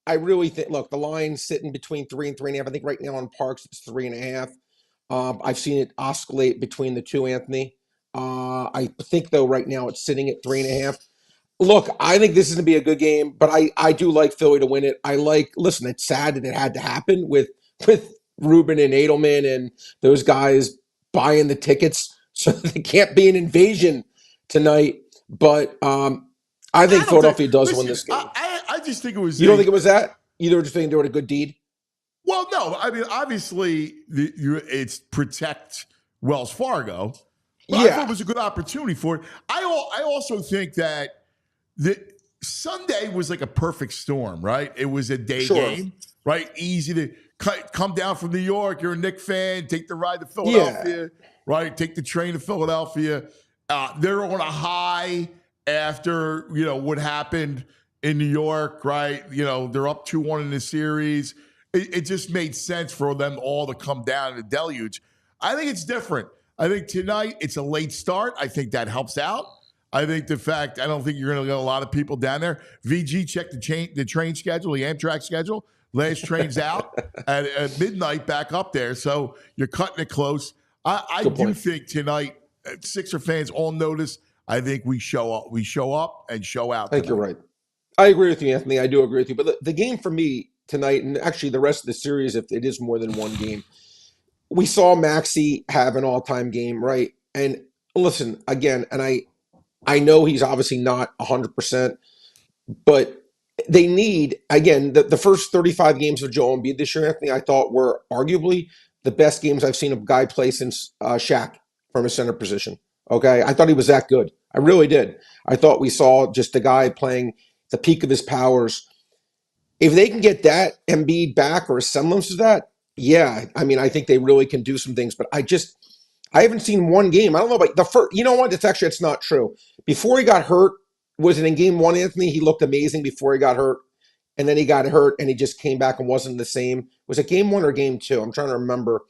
really think. Look, the line's sitting between 3 and 3.5. I think right now on Parks it's 3.5. I've seen it oscillate between the two, Anthony. I think though right now it's sitting at 3.5. Look, I think this is going to be a good game, but I do like Philly to win it. Listen, it's sad that it had to happen with Ruben and Adelman and those guys buying the tickets, so there can't be an invasion tonight. But I think Philadelphia does win this game.
I just think it was.
You don't think it was that? You were just thinking they were a good deed?
Well, no. I mean, obviously, it's protect Wells Fargo. But I thought it was a good opportunity for it. I also think that the Sunday was like a perfect storm, right? It was a day game, right? Easy to come down from New York. You're a Knicks fan. Take the ride to Philadelphia, right? Take the train to Philadelphia. They're on a high after, what happened in New York, right? They're up 2-1 in the series. It just made sense for them all to come down in a deluge. I think it's different. I think tonight it's a late start. I think that helps out. I think I don't think you're going to get a lot of people down there. VG checked the train schedule, the Amtrak schedule. Last train's out at midnight back up there. So you're cutting it close. I do think tonight, Sixer fans all notice. I think we show up and show out.
I think you're right. I agree with you, Anthony. I do agree with you. But the game for me tonight, and actually the rest of the series, if it is more than one game, we saw Maxey have an all-time game, right? And listen, again, and I know he's obviously not 100%, but they need, again, the first 35 games of Joel Embiid this year, Anthony, I thought were arguably the best games I've seen a guy play since Shaq from a center position. Okay? I thought he was that good. I really did. I thought we saw just a guy playing the peak of his powers. If they can get that Embiid back or a semblance of that, yeah, I mean, I think they really can do some things, but I haven't seen one game. I don't know about the first. You know what? It's not true. Before he got hurt, was it in game one, Anthony? He looked amazing before he got hurt, and then he got hurt, and he just came back and wasn't the same. Was it game one or game two? I'm trying to remember.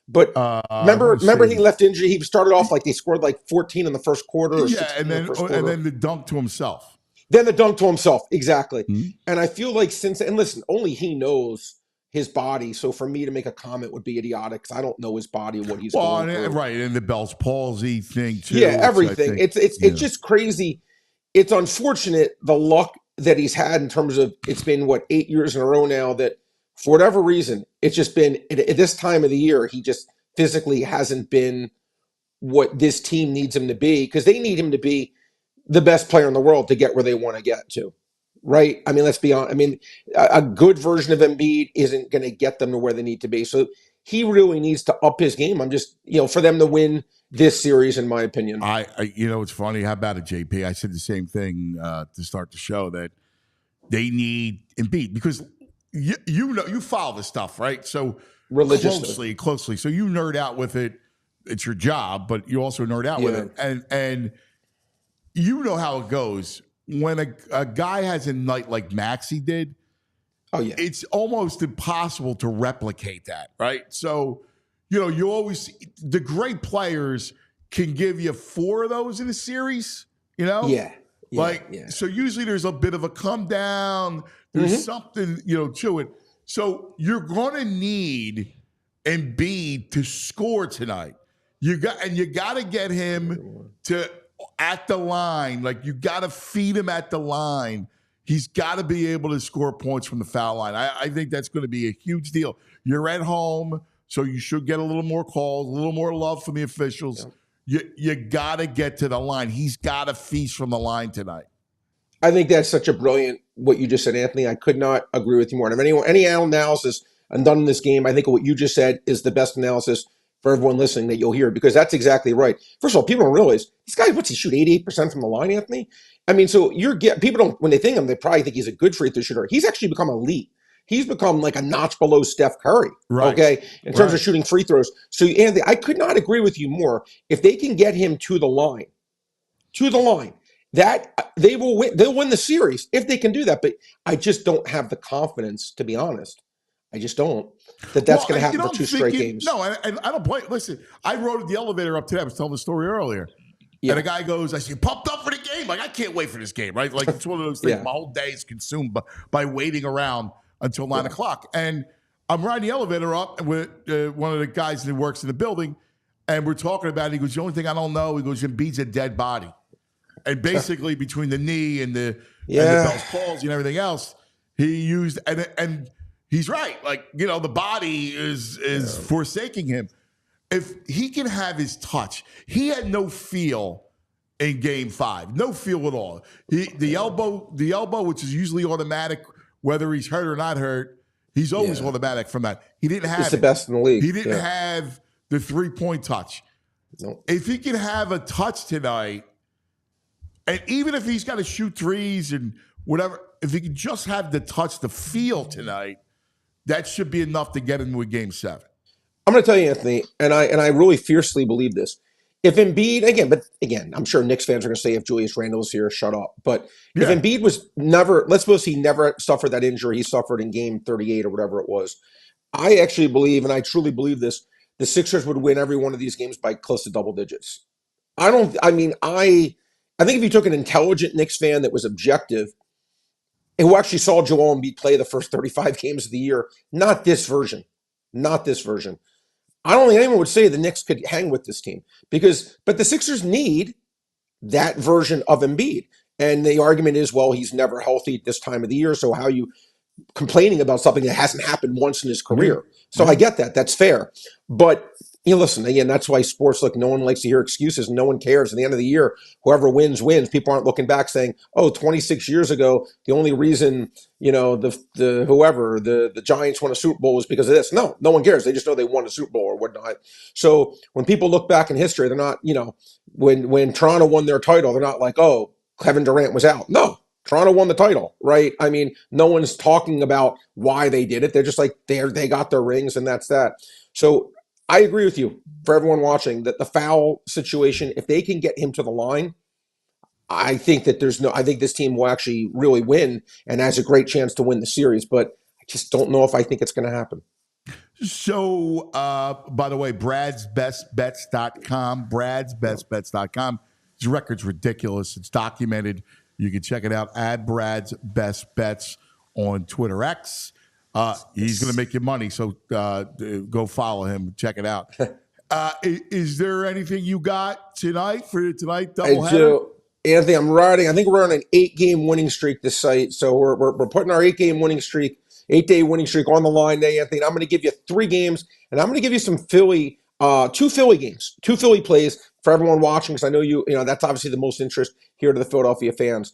But remember he left injury. He started off like they scored like 14 in the first quarter. Or
and then the dunk to himself.
Then the dunk to himself, exactly.
Mm-hmm.
And I feel like and listen, only he knows his body. So for me to make a comment would be idiotic because I don't know his body and what he's going through.
Right, and the Bell's palsy thing too.
Yeah, everything. It's just crazy. It's unfortunate the luck that he's had in terms of it's been 8 years in a row now that for whatever reason it's just been at this time of the year he just physically hasn't been what this team needs him to be because they need him to be the best player in the world to get where they want to get to. Right? I mean, let's be honest. I mean, a good version of Embiid isn't going to get them to where they need to be. So he really needs to up his game. I'm just, for them to win this series, in my opinion.
It's funny. How about it, JP? I said the same thing to start the show that they need Embiid because you follow this stuff, right? So
religiously,
closely. So you nerd out with it. It's your job, but you also nerd out with it, and you know how it goes. When a guy has a night like Maxey did, it's almost impossible to replicate that, right? So, you always the great players can give you 4 of those in a series, So usually there's a bit of a come down. There's something, to it. So you're going to need Embiid to score tonight. You got to get him to at the line. Like you got to feed him at the line. He's got to be able to score points from the foul line. I think that's going to be a huge deal. You're at home, so you should get a little more calls, a little more love from the officials. You got to get to the line. He's got to feast from the line tonight.
I think that's such a brilliant what you just said, Anthony. I could not agree with you more. And if any analysis I'm done in this game, I think what you just said is the best analysis for everyone listening that you'll hear, because that's exactly right. First of all, people don't realize this guy, what's he shoot 88% from the line, Anthony? I mean, so people don't, when they think of him, they probably think he's a good free throw shooter. He's actually become elite. He's become like a notch below Steph Curry, okay, in terms of shooting free throws. So, Anthony, I could not agree with you more. If they can get him to the line, that they will win. They'll win the series if they can do that. But I just don't have the confidence, to be honest. I just don't. That's going to happen for 2 straight games.
No, and I don't blame. Listen, I rode the elevator up today. I was telling the story earlier. Yeah. And a guy goes, I said, pumped up for the game. Like, I can't wait for this game, right? Like, it's one of those things. My whole day is consumed by waiting around until 9 o'clock. And I'm riding the elevator up with one of the guys that works in the building, and we're talking about it. He goes, the only thing I don't know, he goes, Embiid's a dead body. And basically, between the knee and the Bell's palsy and everything else, he used, and he's right. Like, you know, the body is forsaking him. If he can have his touch, he had no feel in Game 5, no feel at all. The elbow, which is usually automatic, whether he's hurt or not hurt, he's always automatic from that. He didn't have
the best in the league.
He didn't have the 3-point touch.
No.
If he can have a touch tonight, and even if he's got to shoot threes and whatever, if he can just have the touch, the feel tonight, that should be enough to get into a Game 7.
I'm going to tell you, Anthony, and I really fiercely believe this. If Embiid, again, I'm sure Knicks fans are going to say if Julius Randle's here, shut up. But if Embiid was never, let's suppose he never suffered that injury he suffered in Game 38 or whatever it was, I actually believe, and I truly believe this, the Sixers would win every one of these games by close to double digits. I think if you took an intelligent Knicks fan that was objective, and who actually saw Joel Embiid play the first 35 games of the year, not this version, I don't think anyone would say the Knicks could hang with this team but the Sixers need that version of Embiid. And the argument is, well, he's never healthy at this time of the year. So how are you complaining about something that hasn't happened once in his career? So I get that. That's fair. But listen, again, that's why sports, look, no one likes to hear excuses. No one cares. At the end of the year, whoever wins, wins. People aren't looking back saying, 26 years ago, the only reason, the Giants won a Super Bowl was because of this. No one cares. They just know they won a Super Bowl or whatnot. So when people look back in history, they're not, when Toronto won their title, they're not like, Kevin Durant was out. No, Toronto won the title, right? I mean, no one's talking about why they did it. They're just like, they got their rings and that's that. So I agree with you, for everyone watching, that the foul situation, if they can get him to the line, I think that I think this team will actually really win and has a great chance to win the series, but I just don't know if I think it's going to happen.
So, by the way, bradsbestbets.com, his record's ridiculous. It's documented. You can check it out at Brad's Best Bets on Twitter X. He's going to make you money, so go follow him. Check it out. Is there anything you got tonight for tonight? Doubleheader?
Anthony, I think we're on an 8-game winning streak this site, so we're putting our 8-day winning streak on the line today, Anthony. I'm going to give you 3 games, and I'm going to give you some Philly, 2 Philly games, 2 Philly plays for everyone watching, because I know that's obviously the most interest here to the Philadelphia fans.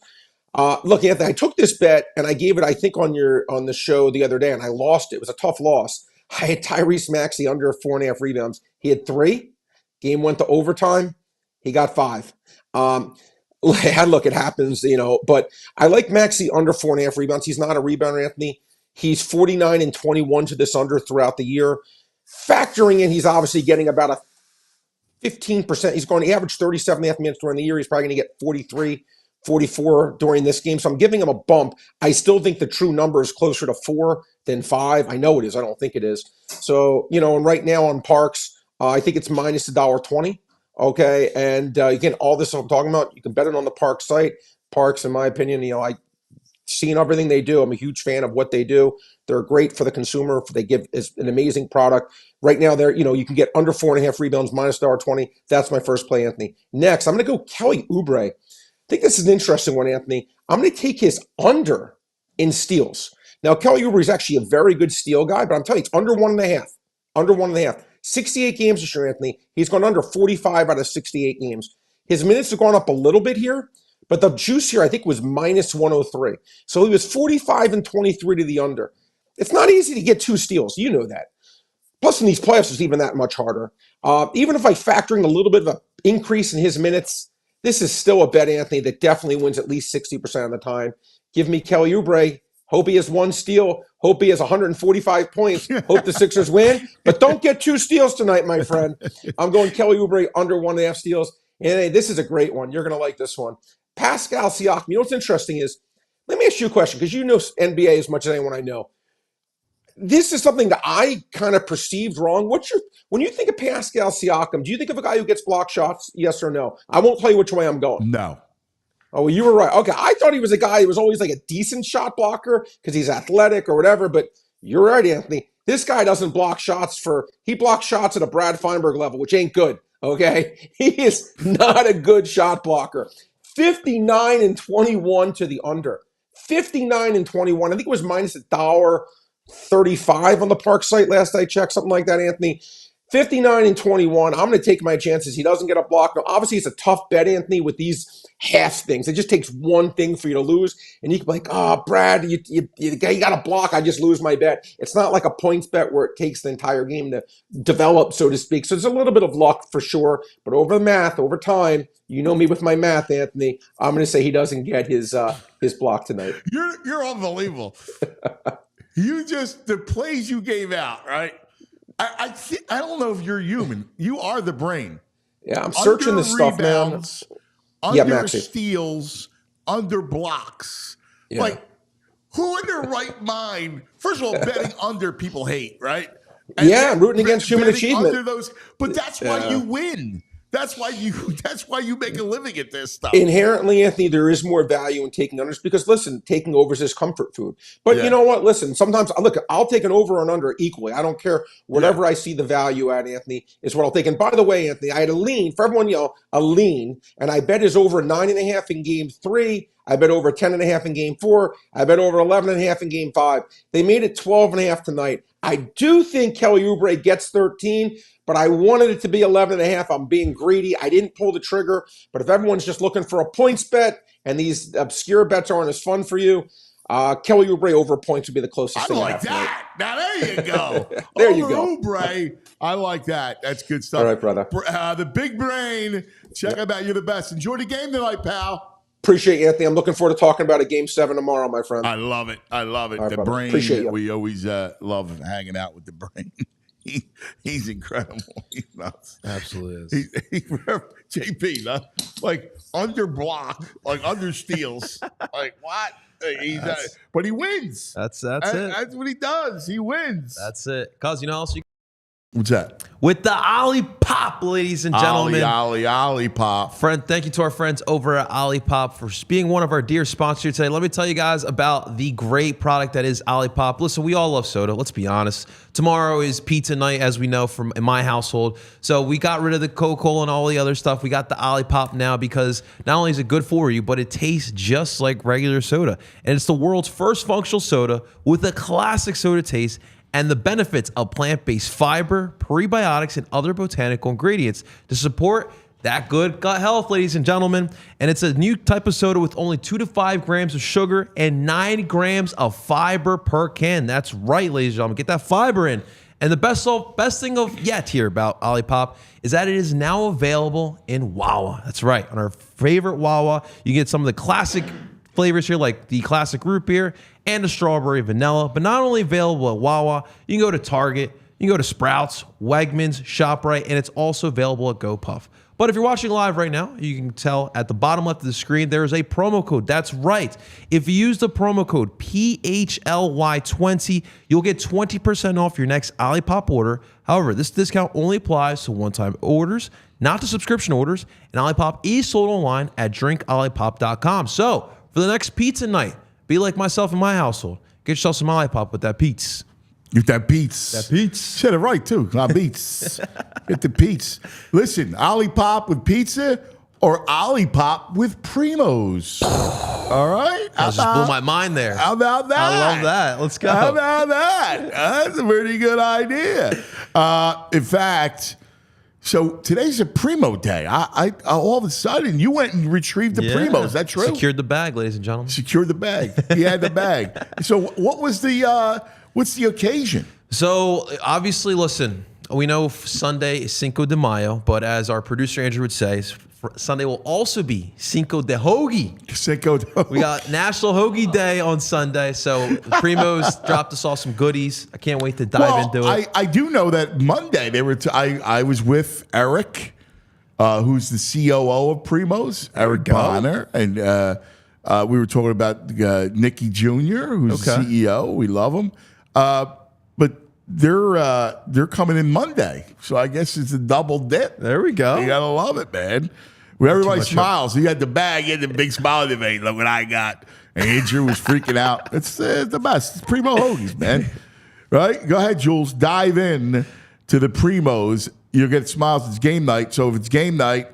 Look, Anthony, I took this bet and I gave it, I think, on the show the other day, and I lost it. It was a tough loss. I had Tyrese Maxey under 4.5 rebounds. He had 3. Game went to overtime. He got 5. Look, it happens, but I like Maxey under 4.5 rebounds. He's not a rebounder, Anthony. He's 49 and 21 to this under throughout the year. Factoring in, he's obviously getting about a 15%. He averaged 37.5 minutes during the year. He's probably going to get 43, 44 during this game. So I'm giving him a bump. I still think the true number is closer to 4 than 5. I know it is. I don't think it is. So, and right now on Parks, I think it's minus $1.20. Okay. And again, all this I'm talking about, you can bet it on the Parks site. Parks, in my opinion, I've seen everything they do. I'm a huge fan of what they do. They're great for the consumer. They give is an amazing product. Right now, you can get under 4.5 rebounds, minus $1.20. That's my first play, Anthony. Next, I'm going to go Kelly Oubre. I think this is an interesting one, Anthony. I'm going to take his under in steals. Now, Kelly Oubre is actually a very good steal guy, but I'm telling you, it's under 1.5. Under 1.5. 68 games this year, Anthony. He's gone under 45 out of 68 games. His minutes have gone up a little bit here, but the juice here I think was minus 103. So he was 45 and 23 to the under. It's not easy to get 2 steals. You know that. Plus in these playoffs, it's even that much harder. Even if I factor in a little bit of an increase in his minutes, this is still a bet, Anthony, that definitely wins at least 60% of the time. Give me Kelly Oubre. Hope he has 1 steal. Hope he has 145 points. Hope the Sixers win. But don't get 2 steals tonight, my friend. I'm going Kelly Oubre under 1.5 steals. And hey, this is a great one. You're going to like this one. Pascal Siakam. You know what's interesting is, let me ask you a question, because you know NBA as much as anyone I know. This is something that I kind of perceived wrong. When you think of Pascal Siakam, do you think of a guy who gets block shots? Yes or no? I won't tell you which way I'm going.
No.
Oh, well, you were right. Okay, I thought he was a guy who was always like a decent shot blocker because he's athletic or whatever, but you're right, Anthony. This guy doesn't block shots he blocks shots at a Brad Feinberg level, which ain't good, okay? He is not a good shot blocker. 59 and 21 to the under. 59 and 21. I think it was minus $1.35 on the Park site last I checked, something like that, Anthony. 59 and 21. I'm going to take my chances. He doesn't get a block. Now, obviously, it's a tough bet, Anthony, with these half things. It just takes one thing for you to lose. And you can be like, oh, Brad, you got a block. I just lose my bet. It's not like a points bet where it takes the entire game to develop, so to speak. So there's a little bit of luck for sure. But over the math, over time, you know me with my math, Anthony, I'm going to say he doesn't get his block tonight.
You're unbelievable. The plays you gave out, right? I don't know if you're human. You are the brain.
Yeah, I'm searching this stuff, man.
Under steals, under blocks. Yeah. Like, who in their right mind? First of all, betting under people hate, right? And
I'm rooting against human achievement.
Under those, but that's why you win. That's why you make a living at this stuff.
Inherently, Anthony, there is more value in taking unders because, listen, taking overs is comfort food. But you know what? Listen, sometimes, look, I'll take an over and under equally. I don't care. Whatever I see the value at, Anthony, is what I'll take. And by the way, Anthony, I had a lean. For everyone, a lean. And I bet is over 9.5 in game 3. I bet over 10.5 in game 4. I bet over 11.5 in game 5. They made it 12.5 tonight. I do think Kelly Oubre gets 13, but I wanted it to be 11.5. I'm being greedy. I didn't pull the trigger. But if everyone's just looking for a points bet and these obscure bets aren't as fun for you, Kelly Oubre over points would be the closest
I like that. Now, there you go.
There you go.
Oubre, I like that. That's good stuff.
All right, brother.
The big brain. Check him out. You're the best. Enjoy the game tonight, pal.
Appreciate you, Anthony. I'm looking forward to talking about a Game 7 tomorrow, my friend.
I love it.
All right,
the
brother.
brain.
Appreciate you.
We always love hanging out with the brain. He's incredible. He's nuts.
Absolutely is.
JP, like under block, like under steals. Like what? But he wins.
That's it.
That's what he does. He wins.
That's it. Cause you know also.
What's that?
With the Alipop, ladies and gentlemen.
Alipop.
Friend, thank you to our friends over at Alipop for being one of our dear sponsors today. Let me tell you guys about the great product that is Alipop. Listen, we all love soda. Let's be honest. Tomorrow is pizza night, as we know from in my household. So we got rid of the Coca-Cola and all the other stuff. We got the Alipop now because not only is it good for you, but it tastes just like regular soda. And it's the world's first functional soda with a classic soda taste and the benefits of plant-based fiber, prebiotics, and other botanical ingredients to support that good gut health, ladies and gentlemen. And it's a new type of soda with only 2 to 5 grams of sugar and 9 grams of fiber per can. That's right, ladies and gentlemen. Get that fiber in. And the best thing of yet here about Alipop is that it is now available in Wawa. That's right. On our favorite Wawa, you get some of the classic flavors here, like the classic root beer and the strawberry vanilla. But not only available at Wawa, you can go to Target, you can go to Sprouts, Wegmans, ShopRite, and it's also available at GoPuff. But if you're watching live right now, you can tell at the bottom left of the screen, there is a promo code. That's right. If you use the promo code PHLY20, you'll get 20% off your next Alipop order. However, this discount only applies to one-time orders, not to subscription orders, and Alipop is sold online at drinkalipop.com. So, for the next pizza night, be like myself in my household. Get yourself some Alipop with that pizza.
Get that beats.
That beats.
Said it right, too. Not beats. Get the beats. Listen, Alipop with pizza or Alipop with Primos. All right?
That just blew my mind there.
How about that?
I love that. Let's go.
How about that? That's a pretty good idea. In fact, So today's a Primo day. I all of a sudden you went and retrieved the Primo. Is that true?
Secured the bag, ladies and gentlemen.
Secured the bag. He had the bag. So what was what's the occasion?
So obviously, listen, we know Sunday is Cinco de Mayo, but as our producer Andrew would say, Sunday will also be Cinco de Hoagie.
Cinco de Hoagie.
We got National Hoagie Day on Sunday, so Primo's dropped us off some goodies. I can't wait to dive into it.
I do know that Monday they were. I was with Eric, who's the COO of Primos, Eric Bonner, and we were talking about Nicky Jr., who's the CEO. We love him, but they're coming in Monday, so I guess it's a double dip.
There we go.
You gotta love it, man. Where everybody smiles. You had the bag, you had the big smile on your face. Look what I got. And Andrew was freaking out. It's the best. It's Primo Hoagies, man. Right? Go ahead, Jules. Dive in to the Primos. You'll get smiles. It's game night. So if it's game night,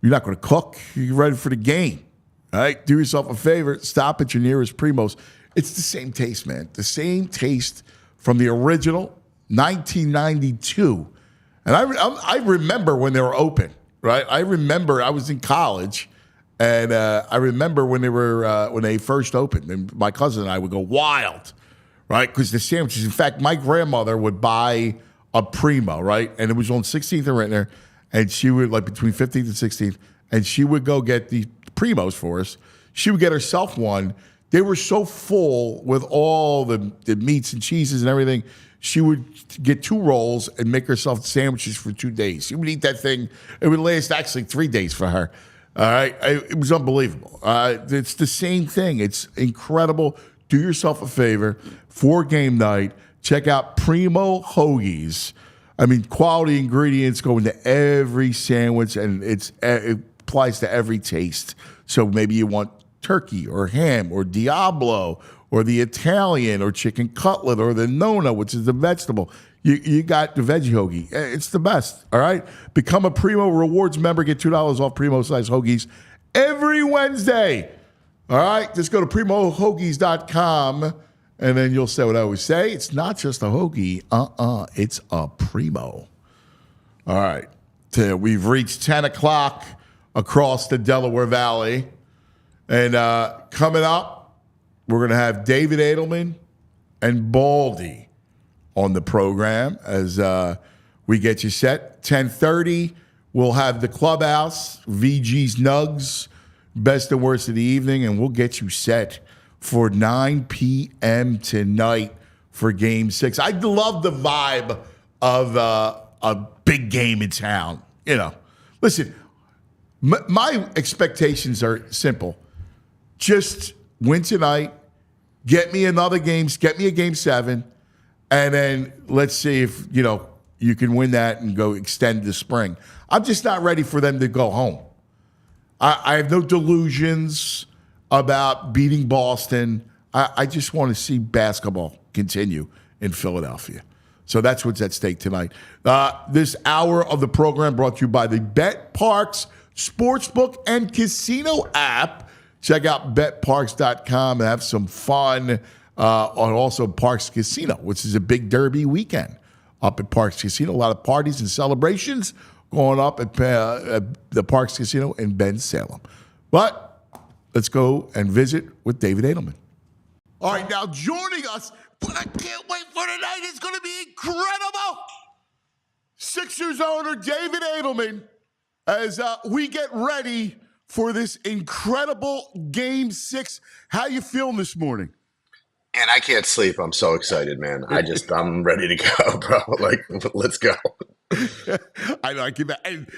you're not going to cook. You're ready for the game. All right? Do yourself a favor. Stop at your nearest Primos. It's the same taste, man. The same taste from the original 1992. And I remember when they were open. Right, I remember I was in college, and I remember when they first opened. And my cousin and I would go wild, right? Because the sandwiches. In fact, my grandmother would buy a Primo, right, and it was on 16th and Rittner, and she would between 15th and 16th, and she would go get the Primos for us. She would get herself one. They were so full with all the meats and cheeses and everything. She would get 2 rolls and make herself sandwiches for 2 days. She would eat that thing. It would last actually 3 days for her. All right. It was unbelievable. It's the same thing. It's incredible. Do yourself a favor for game night. Check out Primo Hoagies. I mean, quality ingredients go into every sandwich, and it applies to every taste. So maybe you want turkey or ham or Diablo or the Italian or chicken cutlet or the Nona, which is the vegetable. You got the veggie hoagie. It's the best, all right? Become a Primo Rewards member. Get $2 off Primo-size hoagies every Wednesday, all right? Just go to PrimoHoagies.com, and then you'll say what I always say. It's not just a hoagie. It's a Primo. All right. We've reached 10 o'clock across the Delaware Valley. And coming up, we're going to have David Adelman and Baldi on the program as we get you set. 10:30, we'll have the Clubhouse, VG's Nugs, best and worst of the evening, and we'll get you set for 9 p.m. tonight for Game 6. I love the vibe of a big game in town. You know, listen, my expectations are simple. Just win tonight, get me another game, get me a Game 7, and then let's see if, you can win that and go extend the spring. I'm just not ready for them to go home. I have no delusions about beating Boston. I just want to see basketball continue in Philadelphia. So that's what's at stake tonight. This hour of the program brought to you by the BetParks Sportsbook and Casino app. Check out betparks.com and have some fun on also Parks Casino, which is a big derby weekend up at Parks Casino. A lot of parties and celebrations going up at the Parks Casino in Bensalem. But let's go and visit with David Adelman. All right, now joining us, but I can't wait for tonight. It's going to be incredible. Sixers owner David Adelman as we get ready for this incredible Game 6. How you feeling this morning?
And I can't sleep. I'm so excited, man. I'm ready to go, bro. Let's go.
I know. And,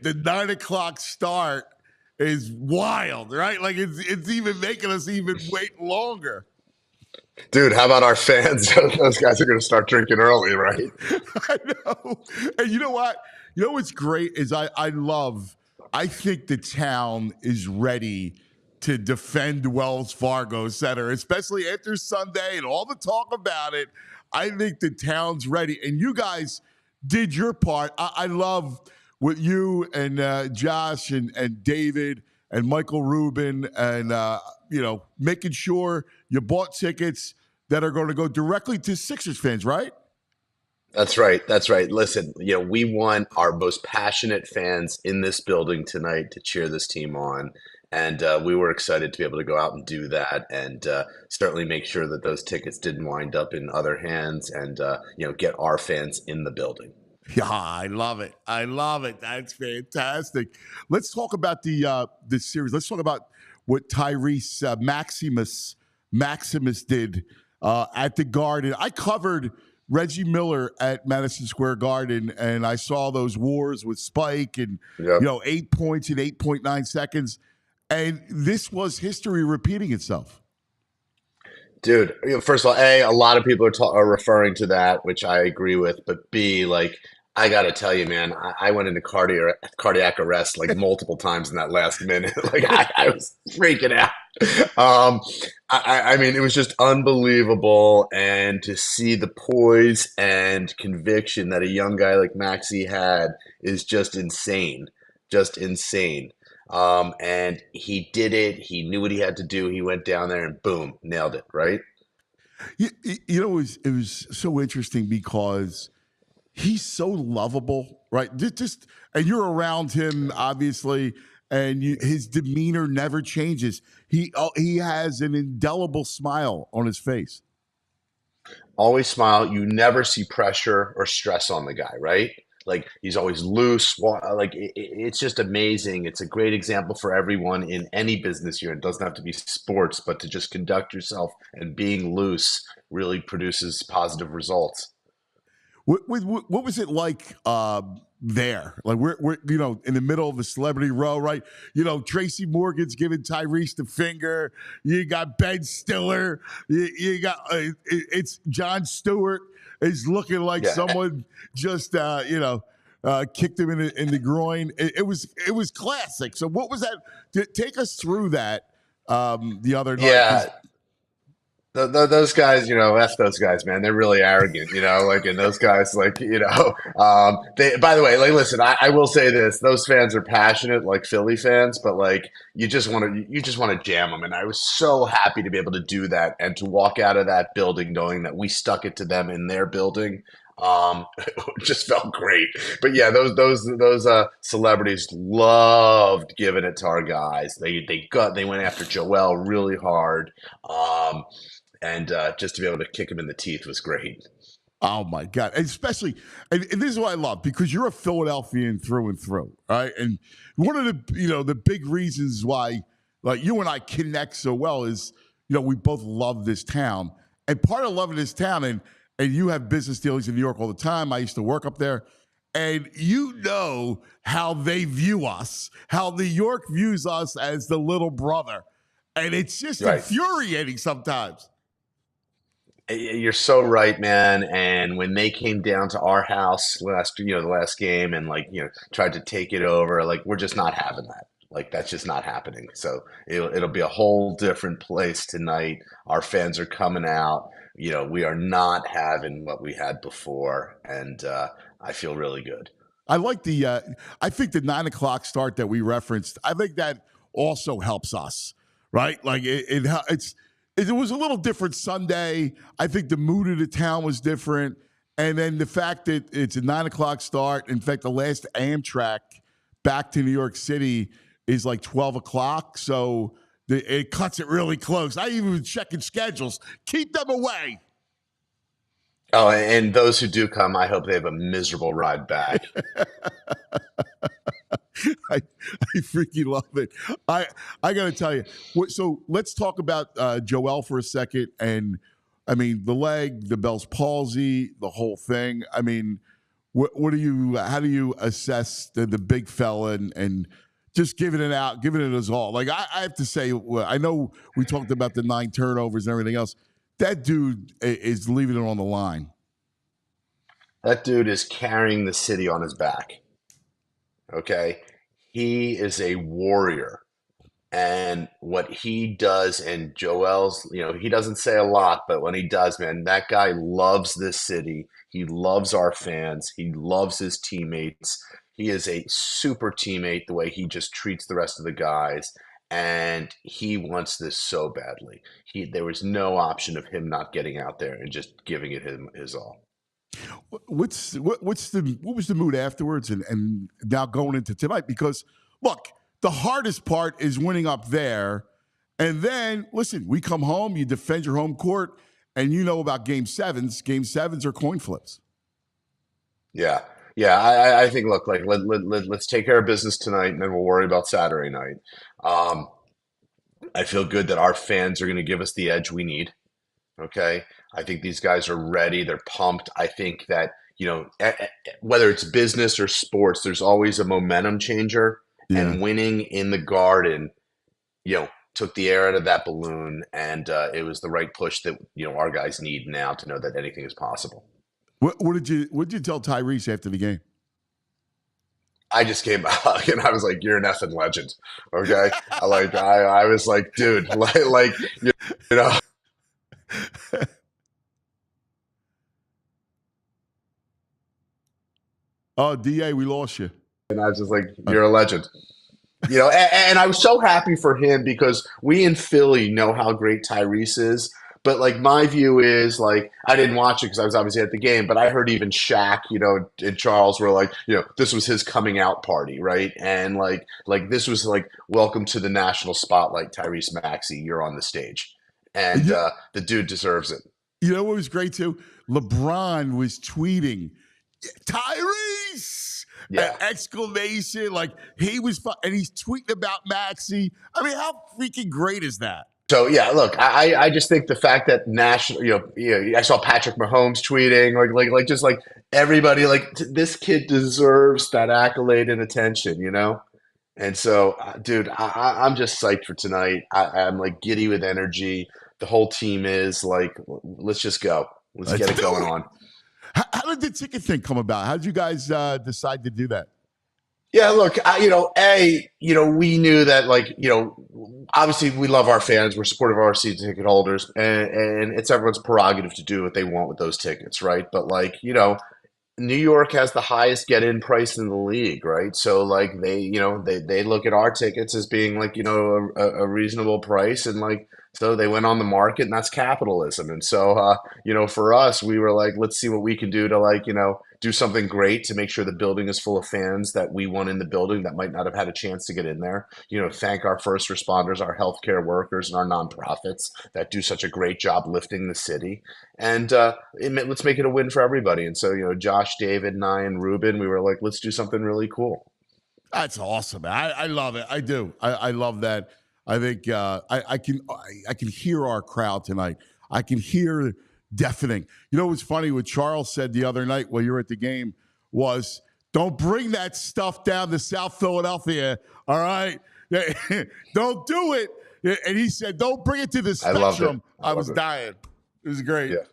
the 9 o'clock start is wild, right? It's even making us even wait longer.
Dude, how about our fans? Those guys are going to start drinking early, right?
I know. And you know what? You know what's great is I think the town is ready to defend Wells Fargo Center, especially after Sunday and all the talk about it. I think the town's ready. And you guys did your part. I love what you and Josh and David and Michael Rubin and, making sure you bought tickets that are going to go directly to Sixers fans, right?
That's right. That's right. Listen, we want our most passionate fans in this building tonight to cheer this team on. And we were excited to be able to go out and do that and certainly make sure that those tickets didn't wind up in other hands and, get our fans in the building.
Yeah, I love it. I love it. That's fantastic. Let's talk about the series. Let's talk about what Tyrese Maximus did at the Garden. I covered Reggie Miller at Madison Square Garden, and I saw those wars with Spike and
Yep.
8 points in 8.9 seconds. And this was history repeating itself.
Dude, first of all, A, lot of people are referring to that, which I agree with. But B, I got to tell you, man, I went into cardiac arrest like multiple times in that last minute. I was freaking out. I mean, it was just unbelievable. And to see the poise and conviction that a young guy like Maxey had is just insane. Just insane. And he did it. He knew what he had to do. He went down there and boom, nailed it, right?
It was so interesting because he's so lovable, right? And you're around him, obviously, and his demeanor never changes. He has an indelible smile on his face.
Always smile. You never see pressure or stress on the guy, right? He's always loose. It's just amazing. It's a great example for everyone in any business you're in. It doesn't have to be sports, but to just conduct yourself and being loose really produces positive results.
What was it like there? Like we're in the middle of the celebrity row, right? Tracy Morgan's giving Tyrese the finger. You got Ben Stiller. You got it's Jon Stewart is looking like someone just kicked him in the groin. It was classic. So what was that? Take us through that the other night.
Yeah. Those guys, F those guys, man. They're really arrogant, and those guys, by the way, listen, I will say this, those fans are passionate, like Philly fans, but you just want to jam them. And I was so happy to be able to do that and to walk out of that building knowing that we stuck it to them in their building. It just felt great. But yeah, those celebrities loved giving it to our guys. They went after Joel really hard. And just to be able to kick him in the teeth was great.
Oh my God! And especially, and this is what I love because you're a Philadelphian through and through, right? And one of the big reasons why you and I connect so well is we both love this town, and part of loving this town, and you have business dealings in New York all the time. I used to work up there, and how they view us, how New York views us as the little brother, and it's just infuriating sometimes.
You're so right, man. And when they came down to our house the last game and tried to take it over, we're just not having that. That's just not happening. So it'll be a whole different place tonight. Our fans are coming out. We are not having what we had before, and I feel really good.
I like I think the 9:00 start that we referenced. I think that also helps us, right? It was a little different Sunday. I think the mood of the town was different. And then the fact that it's a 9:00 start. In fact, the last Amtrak back to New York City is 12 o'clock. So it cuts it really close. I even was checking schedules. Keep them away.
Oh, and those who do come, I hope they have a miserable ride back.
I freaking love it. I got to tell you. So let's talk about Joel for a second. And I mean, the leg, the Bell's palsy, the whole thing. I mean, how do you assess the big fella and just giving it us all? I have to say, I know we talked about the 9 turnovers and everything else. That dude is leaving it on the line.
That dude is carrying the city on his back. Okay. He is a warrior. And what he does, and Joel's, he doesn't say a lot, but when he does, man, that guy loves this city. He loves our fans. He loves his teammates. He is a super teammate, the way he just treats the rest of the guys. And he wants this so badly. There was no option of him not getting out there and just giving it his all.
What was the mood afterwards, and now going into tonight? Because look, the hardest part is winning up there, and then listen, we come home, you defend your home court, and you know about game sevens. Game sevens are coin flips.
Yeah. I think, look, like let's take care of business tonight, and then we'll worry about Saturday night. I feel good that our fans are going to give us the edge we need. Okay. I think these guys are ready. They're pumped. I think that, whether it's business or sports, there's always a momentum changer.
Yeah.
And winning in the Garden, took the air out of that balloon. And it was the right push that, our guys need now to know that anything is possible.
What did you tell Tyrese after the game?
I just came out and I was like, "You're an effing legend." Okay. I was like, dude, like you know.
Oh, DA, we lost you.
And I was just like, "You're a legend." And I was so happy for him because we in Philly know how great Tyrese is. But like my view is like I didn't watch it because I was obviously at the game, but I heard even Shaq, and Charles were like, this was his coming out party, right? And like this was like welcome to the national spotlight, Tyrese Maxey, you're on the stage, and the dude deserves it.
You know what was great too? LeBron was tweeting, Tyrese!
Yeah.
Exclamation! Like he was, and he's tweeting about Maxey. I mean, how freaking great is that?
So yeah, look, I just think the fact that national, I saw Patrick Mahomes tweeting, like just like everybody, like this kid deserves that accolade and attention, And so, dude, I'm just psyched for tonight. I'm like giddy with energy. The whole team is like, let's just go. Let's get it going on.
How did the ticket thing come about? How did you guys decide to do that?
Yeah, look, we knew that, like, obviously we love our fans. We're supportive of our season ticket holders, and it's everyone's prerogative to do what they want with those tickets, right? But, like, New York has the highest get-in price in the league, right? So, like, they look at our tickets as being, like, a reasonable price, and, like, so they went on the market, and that's capitalism. And so, for us, we were like, let's see what we can do to, like, do something great to make sure the building is full of fans that we want in the building that might not have had a chance to get in there. Thank our first responders, our healthcare workers, and our nonprofits that do such a great job lifting the city. And let's make it a win for everybody. And so, Josh, David, and I, and Ruben, we were like, let's do something really cool.
That's awesome. I love it. I do. I love that. I think I can hear our crowd tonight. I can hear deafening. What's funny? What Charles said the other night while you were at the game was, don't bring that stuff down to South Philadelphia, all right? Don't do it. And he said, don't bring it to the Spectrum. I was dying. It was great.
Yeah,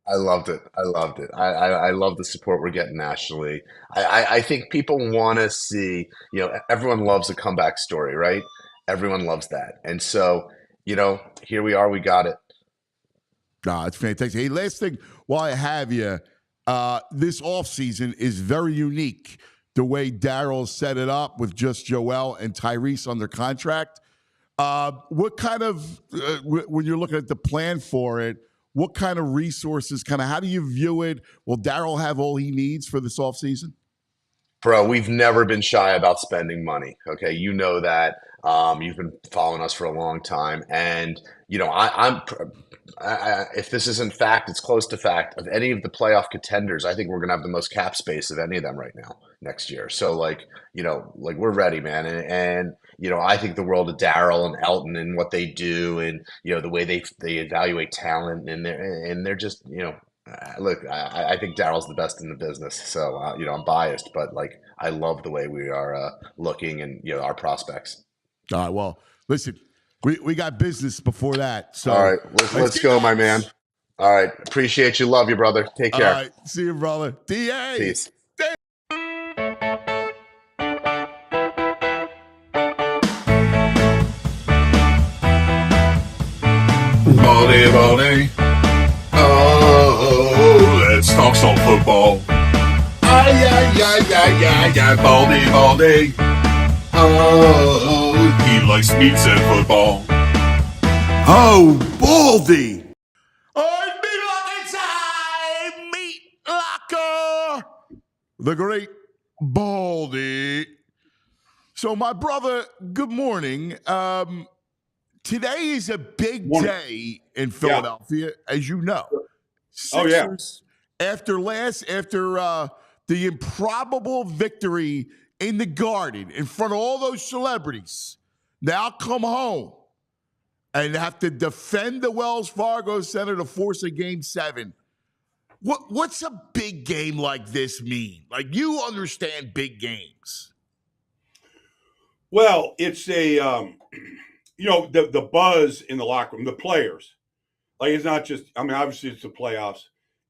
I loved it. I love the support we're getting nationally. I think people want to see, everyone loves a comeback story, right? Everyone loves that. And so, here we are. We got it.
It's fantastic. Hey, last thing while I have you, this offseason is very unique. The way Daryl set it up with just Joel and Tyrese under contract. What kind of, when you're looking at the plan for it, what kind of resources, how do you view it? Will Daryl have all he needs for this offseason?
Bro, we've never been shy about spending money. Okay, you know that. You've been following us for a long time, and if this isn't fact, it's close to fact. Of any of the playoff contenders, I think we're gonna have the most cap space of any of them right now next year. So, we're ready, man, and I think the world of Daryl and Elton and what they do, and the way they evaluate talent, and they're just look, I think Daryl's the best in the business. So I'm biased, but I love the way we are looking and our prospects.
All right, well, listen, we got business before that. So
all right, let's go, my man. All right, appreciate you, love you, brother. Take care.
All right, see you, brother. DA.
Peace.
Baldi. Oh, let's talk some football. Baldi. Oh, he likes meats and football.
Oh, Baldy. Oh, it's meat locker time. Meat locker. the great Baldy. So, my brother, good morning. Today is a big
Morning.
day in Philadelphia, as you know.
Oh, yeah.
Sixers, after the improbable victory in the Garden in front of all those celebrities, now come home and have to defend the Wells Fargo Center to force a Game 7. What's a big game like this mean? Like, you understand big games.
Well, it's a, the buzz in the locker room, the players. Like, it's not just, obviously it's the playoffs.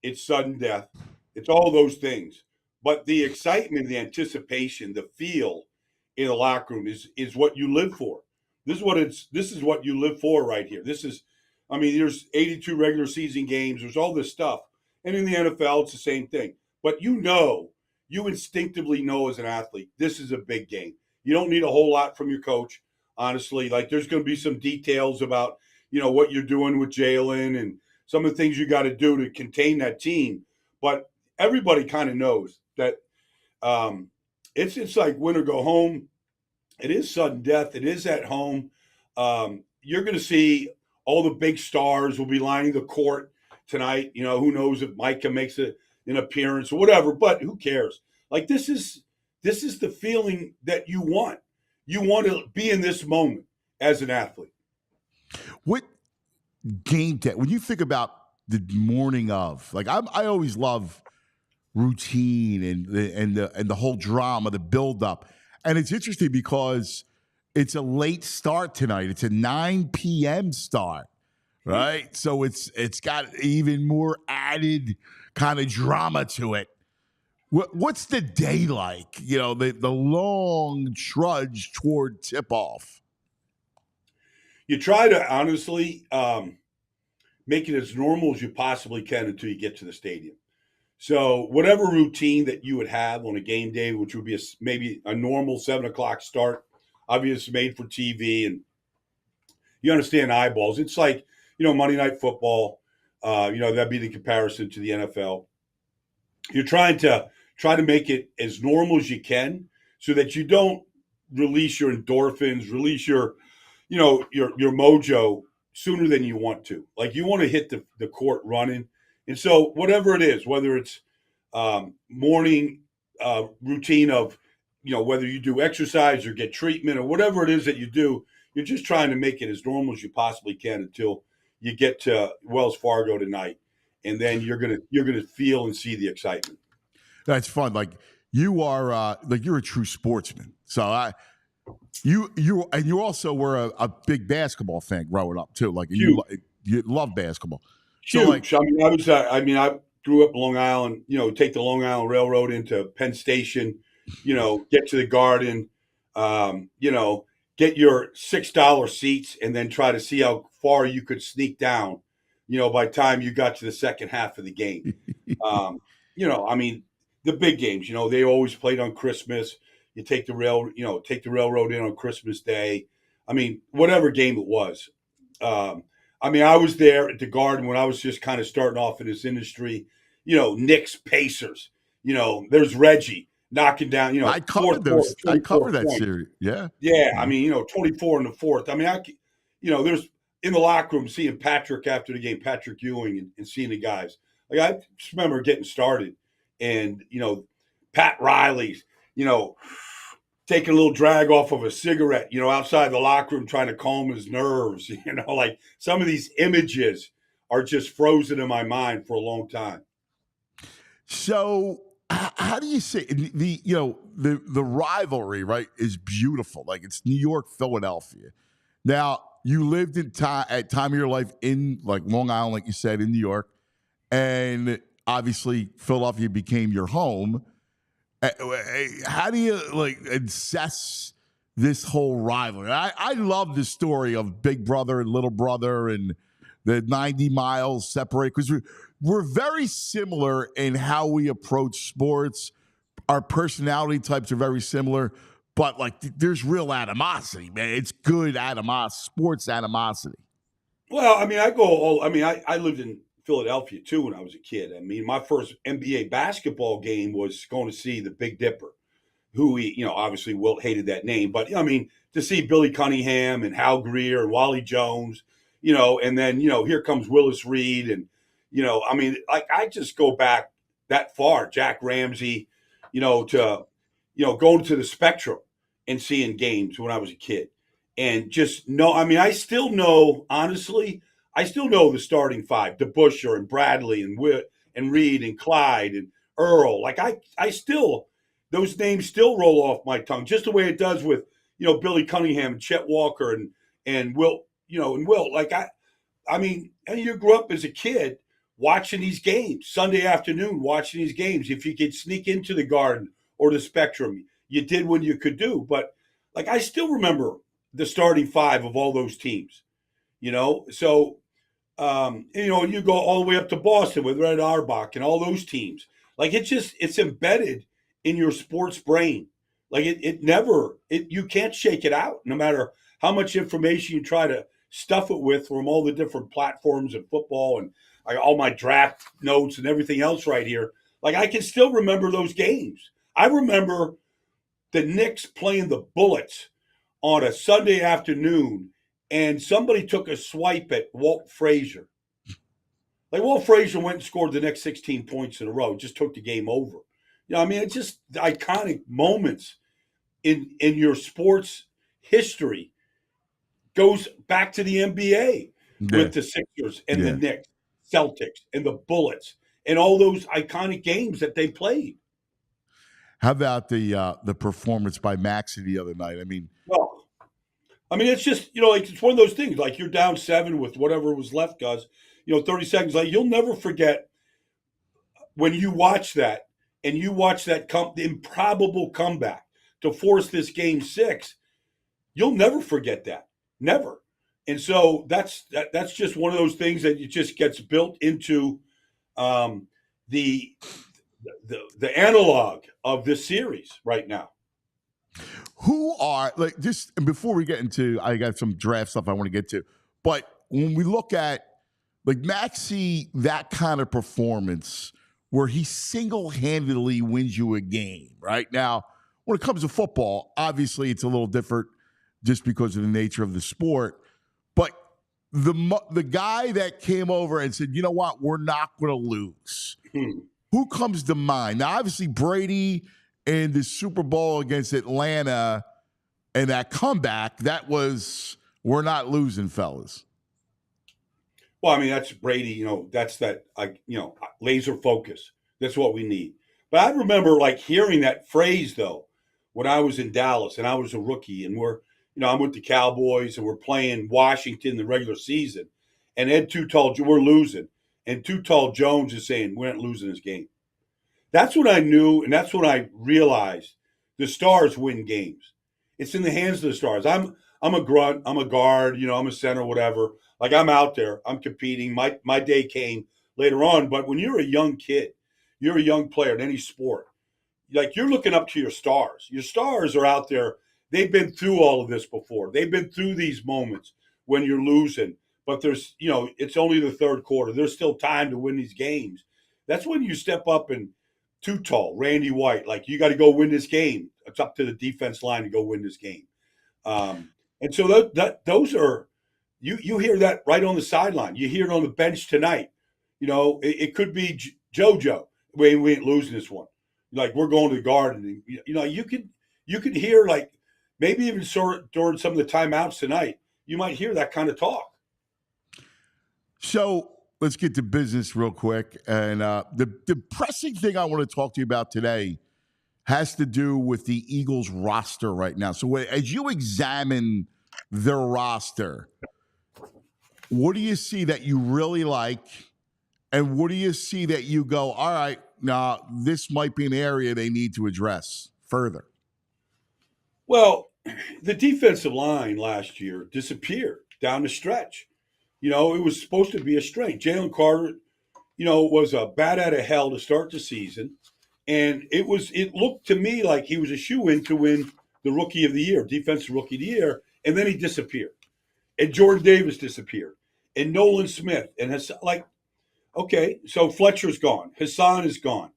It's sudden death. It's all those things. But the excitement, the anticipation, the feel in the locker room is what you live for. This is what you live for right here. There's 82 regular season games. There's all this stuff. And in the NFL, it's the same thing. But you instinctively know as an athlete, this is a big game. You don't need a whole lot from your coach, honestly. Like, there's going to be some details about, what you're doing with Jalen and some of the things you got to do to contain that team. But everybody kind of knows that it's like win or go home. It is sudden death. It is at home. You're going to see all the big stars will be lining the court tonight. Who knows if Micah makes an appearance or whatever, but who cares? Like, this is the feeling that you want. You want to be in this moment as an athlete.
What game day, when you think about the morning of, like, I always love routine and the whole drama, the buildup. And it's interesting because it's a late start tonight. It's a 9 p.m. start, right? So it's got even more added kind of drama to it. What's the day like? The long trudge toward tip-off.
You try to honestly make it as normal as you possibly can until you get to the stadium. So whatever routine that you would have on a game day, which would be maybe a normal 7 o'clock start, obviously made for TV, and you understand eyeballs. It's like, Monday Night Football. That'd be the comparison to the NFL. You're trying to make it as normal as you can so that you don't release your endorphins, release your mojo sooner than you want to. Like, you want to hit the court running. And so whatever it is, whether it's morning routine of, whether you do exercise or get treatment or whatever it is that you do, you're just trying to make it as normal as you possibly can until you get to Wells Fargo tonight. And then you're gonna feel and see the excitement.
That's fun. Like, you are you're a true sportsman. So you also were a big basketball fan growing up too. Like, you love basketball.
Huge.
So,
I grew up Long Island. Take the Long Island Railroad into Penn Station. Get to the Garden. Get your $6 seats, and then try to see how far you could sneak down. By the time you got to the second half of the game. The big games. They always played on Christmas. You take the railroad in on Christmas Day. Whatever game it was. I was there at the Garden when I was just kind of starting off in this industry. Knicks, Pacers. There's Reggie knocking down.
I covered those. I covered that series. Yeah.
Yeah. 24 in the fourth. There's in the locker room seeing Patrick after the game, Patrick Ewing, and seeing the guys. Like, I just remember getting started, and Pat Riley's, taking a little drag off of a cigarette, outside the locker room, trying to calm his nerves. Like, some of these images are just frozen in my mind for a long time.
So how do you say the rivalry, right, is beautiful. Like, it's New York, Philadelphia. Now, you lived at time of your life in, like, Long Island, like you said, in New York, and obviously Philadelphia became your home. How do you, like, assess this whole rivalry? I love the story of Big Brother and Little Brother and the 90 miles separate, because we're very similar in how we approach sports. Our personality types are very similar, but, like, there's real animosity, man. It's good animosity, sports animosity.
Well, I lived in Philadelphia too when I was a kid. I mean, my first NBA basketball game was going to see the Big Dipper, who obviously Wilt hated that name, but I mean, to see Billy Cunningham and Hal Greer and Wally Jones, and then here comes Willis Reed, and I mean, like I just go back that far, Jack Ramsey, to going to the Spectrum and seeing games when I was a kid, and just know. I mean, I still know, honestly, I still know the starting five: DeBusschere and Bradley and Witt and Reed and Clyde and Earl. Like I still. Those names still roll off my tongue, just the way it does with, Billy Cunningham and Chet Walker and Wilt, and Wilt. Like I mean, and you grew up as a kid watching these games, Sunday afternoon, watching these games. If you could sneak into the Garden or the Spectrum, you did when you could do. But like, I still remember the starting five of all those teams, So, you go all the way up to Boston with Red Auerbach and all those teams. Like it's embedded in your sports brain. Like you can't shake it out, no matter how much information you try to stuff it with from all the different platforms and football and all my draft notes and everything else right here. Like I can still remember those games. I remember the Knicks playing the Bullets on a Sunday afternoon, and somebody took a swipe at Walt Frazier. Like Walt Frazier went and scored the next 16 points in a row, just took the game over. I mean, it's just iconic moments in your sports history. Goes back to the NBA with the Sixers and the Knicks, Celtics and the Bullets, and all those iconic games that they played.
How about the performance by Maxey the other night? I mean,
it's just like it's one of those things. Like you're down 7 with whatever was left, Gus. 30 seconds. Like you'll never forget when you watch that. And you watch that improbable comeback to force this game 6, you'll never forget that. Never. And so that's just one of those things that it just gets built into the analog of this series right now.
Who are, like, just before we get into, I got some draft stuff I want to get to, but when we look at like Maxey, that kind of performance where he single-handedly wins you a game, right? Now, when it comes to football, obviously it's a little different just because of the nature of the sport. But the guy that came over and said, you know what, we're not going to lose. Who comes to mind? Now, obviously Brady in the Super Bowl against Atlanta and that comeback, that was, we're not losing, fellas.
Well, I mean, that's Brady, that's that, laser focus. That's what we need. But I remember hearing that phrase though, when I was in Dallas and I was a rookie and I'm with the Cowboys and we're playing Washington in the regular season, and Ed Too Tall, we're losing. And Too Tall Jones is saying, we're not losing this game. That's what I knew. And that's what I realized. The Stars win games. It's in the hands of the Stars. I'm a grunt. I'm a guard, I'm a center, whatever. Like I'm out there, I'm competing. My day came later on. But when you're a young kid, you're a young player in any sport, you're looking up to your stars. Your stars are out there. They've been through all of this before. They've been through these moments when you're losing, but there's, it's only the third quarter. There's still time to win these games. That's when you step up and Too Tall, Randy White, you got to go win this game. It's up to the defense line to go win this game. And so those are, you hear that right on the sideline. You hear it on the bench tonight. It could be JoJo. We ain't losing this one. We're going to the Garden. You could hear maybe even during some of the timeouts tonight, you might hear that kind of talk.
So let's get to business real quick. And the pressing thing I want to talk to you about today has to do with the Eagles roster right now. So as you examine their roster, what do you see that you really like? And what do you see that you go, all right, now this might be an area they need to address further?
Well, the defensive line last year disappeared down the stretch. It was supposed to be a strength. Jalen Carter, was a bat out of hell to start the season. And it looked to me like he was a shoo-in to win the Rookie of the Year, Defensive Rookie of the Year. And then he disappeared. And Jordan Davis disappeared. And Nolan Smith. And Okay, so Fletcher's gone. Hassan is gone.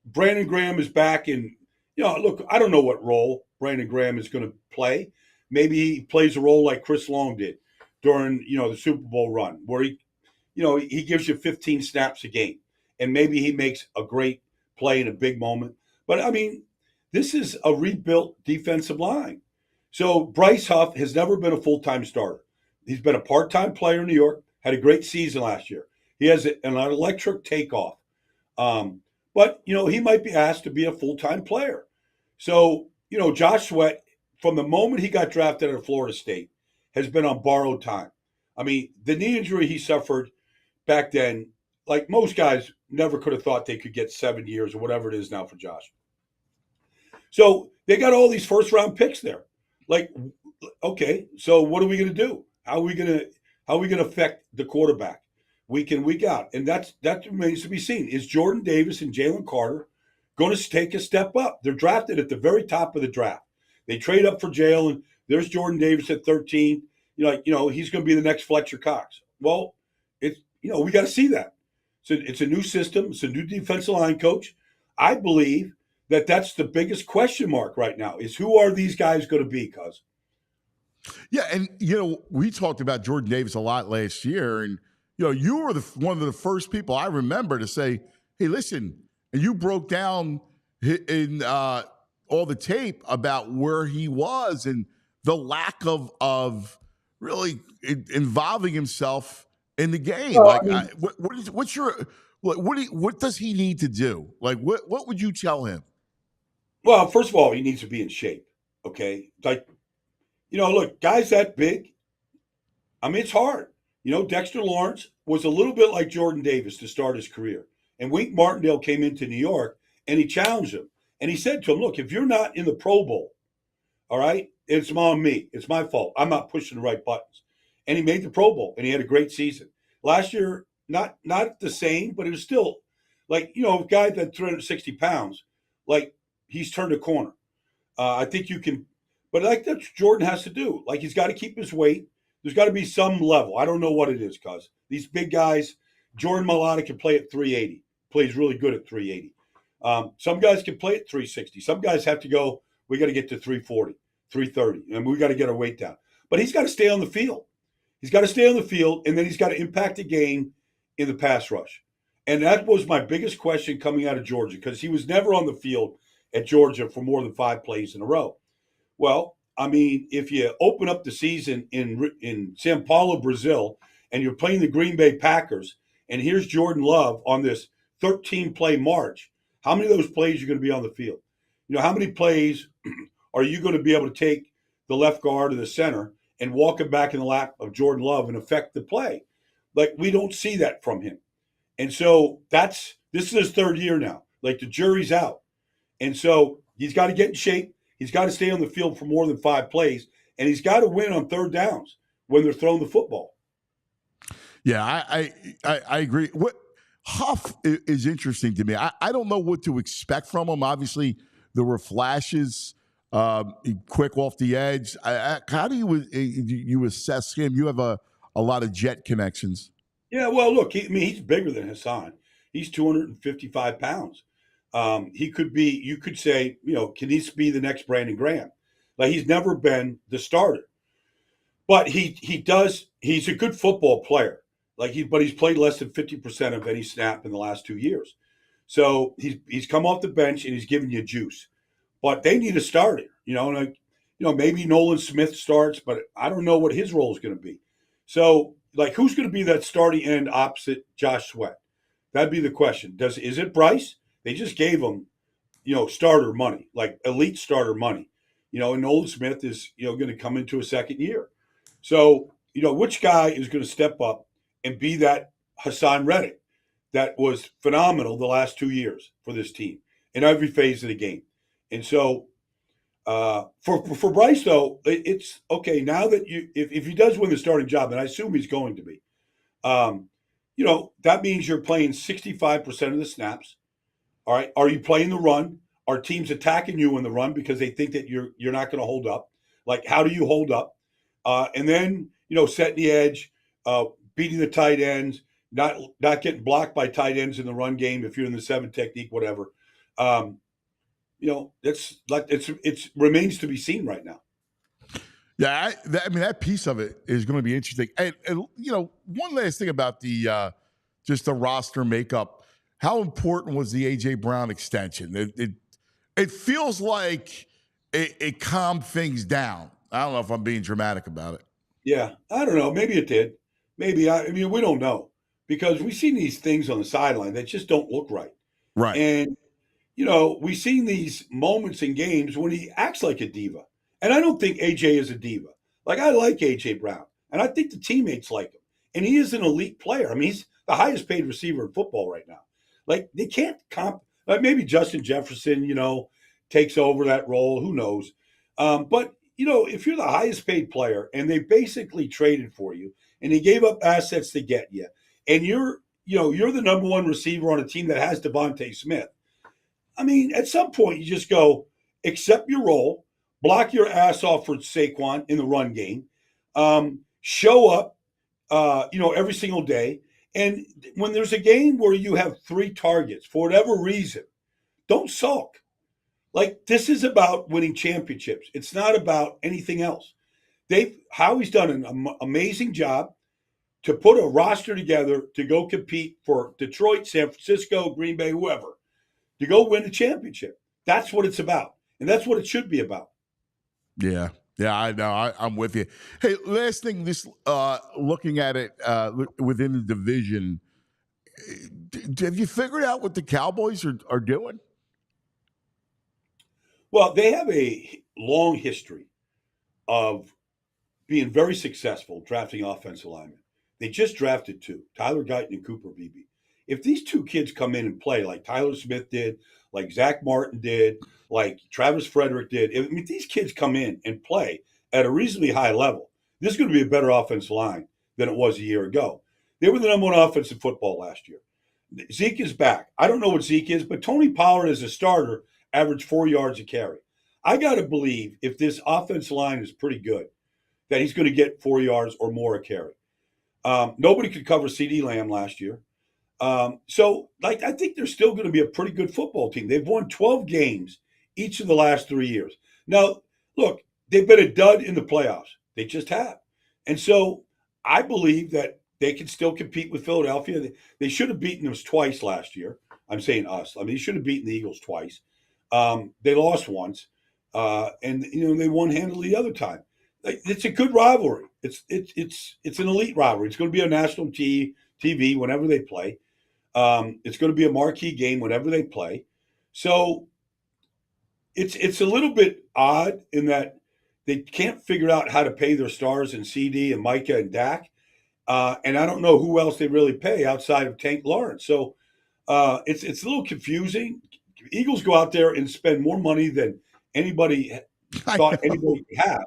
Brandon Graham is back in. Look, I don't know what role Brandon Graham is going to play. Maybe he plays a role like Chris Long did during, the Super Bowl run, where he gives you 15 snaps a game, and maybe he makes a great play in a big moment. But I mean, this is a rebuilt defensive line. So Bryce Huff has never been a full-time starter. He's been a part-time player in New York, had a great season last year. He has an electric takeoff. But he might be asked to be a full-time player. So, Josh Sweat, from the moment he got drafted at Florida State, has been on borrowed time. I mean, the knee injury he suffered back then, like most guys, never could have thought they could get 7 years or whatever it is now for Josh. So they got all these first-round picks there. Like, okay, so what are we going to do? How are we going to affect the quarterback week in, week out? And that remains to be seen. Is Jordan Davis and Jalen Carter going to take a step up? They're drafted at the very top of the draft. They trade up for Jalen. There's Jordan Davis at 13. He's going to be the next Fletcher Cox. Well, we got to see that. So it's a new system. It's a new defensive line coach. I believe that's the biggest question mark right now is who are these guys going to be, cuz?
Yeah, and we talked about Jordan Davis a lot last year, and you were one of the first people I remember to say, "Hey, listen," and you broke down in all the tape about where he was and the lack of really involving himself in the game.
Well,
what does he need to do? Like, what would you tell him?
Well, first of all, he needs to be in shape. Okay, like. Look, guys that big, I mean, it's hard. Dexter Lawrence was a little bit like Jordan Davis to start his career. And Wink Martindale came into New York, and he challenged him. And he said to him, look, if you're not in the Pro Bowl, all right, it's on me. It's my fault. I'm not pushing the right buttons. And he made the Pro Bowl, and he had a great season. Last year, not the same, but it was still, like, a guy that 360 pounds, like, he's turned a corner. I think you can. But that's what Jordan has to do. Like, he's got to keep his weight. There's got to be some level. I don't know what it is, cuz these big guys, Jordan Mailata can play at 380. Plays really good at 380. Some guys can play at 360. Some guys have to go, we got to get to 340, 330, and we got to get our weight down. But he's got to stay on the field. He's got to stay on the field, and then he's got to impact the game in the pass rush. And that was my biggest question coming out of Georgia, because he was never on the field at Georgia for more than 5 plays in a row. Well, I mean, if you open up the season in Sao Paulo, Brazil, and you're playing the Green Bay Packers, and here's Jordan Love on this 13-play march, how many of those plays are going to be on the field? How many plays are you going to be able to take the left guard or the center and walk him back in the lap of Jordan Love and affect the play? Like, we don't see that from him. And so this is his 3rd year now. Like, the jury's out. And so he's got to get in shape. He's got to stay on the field for more than 5 plays, and he's got to win on 3rd downs when they're throwing the football.
Yeah, I agree. What Huff is interesting to me. I don't know what to expect from him. Obviously, there were flashes, quick off the edge. How do you assess him? You have a lot of Jet connections.
Yeah, well, look, he's bigger than Hassan. He's 255 pounds. He could be, you could say, can he be the next Brandon Graham? Like, he's never been the starter. But he's a good football player. But he's played less than 50% of any snap in the last 2 years. So he's come off the bench and he's giving you juice. But they need a starter, maybe Nolan Smith starts, but I don't know what his role is going to be. So, who's going to be that starting end opposite Josh Sweat? That'd be the question. Is it Bryce? They just gave him, starter money, like elite starter money, and Nolan Smith is, going to come into a 2nd year. So, which guy is going to step up and be that Hassan Reddick that was phenomenal the last 2 years for this team in every phase of the game? And so for Bryce, though, it's okay. Now that if he does win the starting job, and I assume he's going to be, that means you're playing 65% of the snaps. All right. Are you playing the run? Are teams attacking you in the run because they think that you're not going to hold up? Like, how do you hold up? And then, setting the edge, beating the tight ends, not getting blocked by tight ends in the run game if you're in the 7 technique, whatever. That's like it's remains to be seen right now.
Yeah, I mean that piece of it is going to be interesting. And one last thing about the just the roster makeup. How important was the AJ Brown extension? It feels like it calmed things down. I don't know if I'm being dramatic about it.
Yeah, I don't know. Maybe it did. Maybe I mean we don't know because we've seen these things on the sideline that just don't look right.
Right.
And we've seen these moments in games when he acts like a diva. And I don't think AJ is a diva. Like, I like AJ Brown, and I think the teammates like him. And he is an elite player. I mean, he's the highest paid receiver in football right now. Like, they can't maybe Justin Jefferson, takes over that role. Who knows? But, if you're the highest paid player and they basically traded for you and they gave up assets to get you, and you're the number one receiver on a team that has Devontae Smith, I mean, at some point you just go, accept your role, block your ass off for Saquon in the run game, show up, every single day. And when there's a game where you have 3 targets, for whatever reason, don't sulk. Like, this is about winning championships. It's not about anything else. Howie's done an amazing job to put a roster together to go compete for Detroit, San Francisco, Green Bay, whoever, to go win a championship. That's what it's about. And that's what it should be about.
Yeah. Yeah, I know. I'm with you. Hey, last thing, this looking at it within the division, have you figured out what the Cowboys are doing?
Well, they have a long history of being very successful drafting offensive linemen. They just drafted 2, Tyler Guyton and Cooper Beebe. If these 2 kids come in and play like Tyler Smith did, like Zach Martin did, like Travis Frederick did, if these kids come in and play at a reasonably high level, this is going to be a better offensive line than it was a year ago. They were the number 1 offense in football last year. Zeke is back. I don't know what Zeke is, but Tony Pollard as a starter averaged 4 yards a carry. I got to believe if this offensive line is pretty good, that he's going to get 4 yards or more a carry. Nobody could cover CeeDee Lamb last year. I think they're still going to be a pretty good football team. They've won 12 games each of the last 3 years. Now, look, they've been a dud in the playoffs. They just have. And so I believe that they can still compete with Philadelphia. They should have beaten us twice last year. I'm saying us. I mean, they should have beaten the Eagles twice. They lost once. And they won handily the other time. It's a good rivalry. It's an elite rivalry. It's going to be on national TV whenever they play. It's going to be a marquee game whenever they play. So it's a little bit odd in that they can't figure out how to pay their stars in CD and Micah and Dak. And I don't know who else they really pay outside of Tank Lawrence. So it's a little confusing. Eagles go out there and spend more money than anybody thought anybody could have.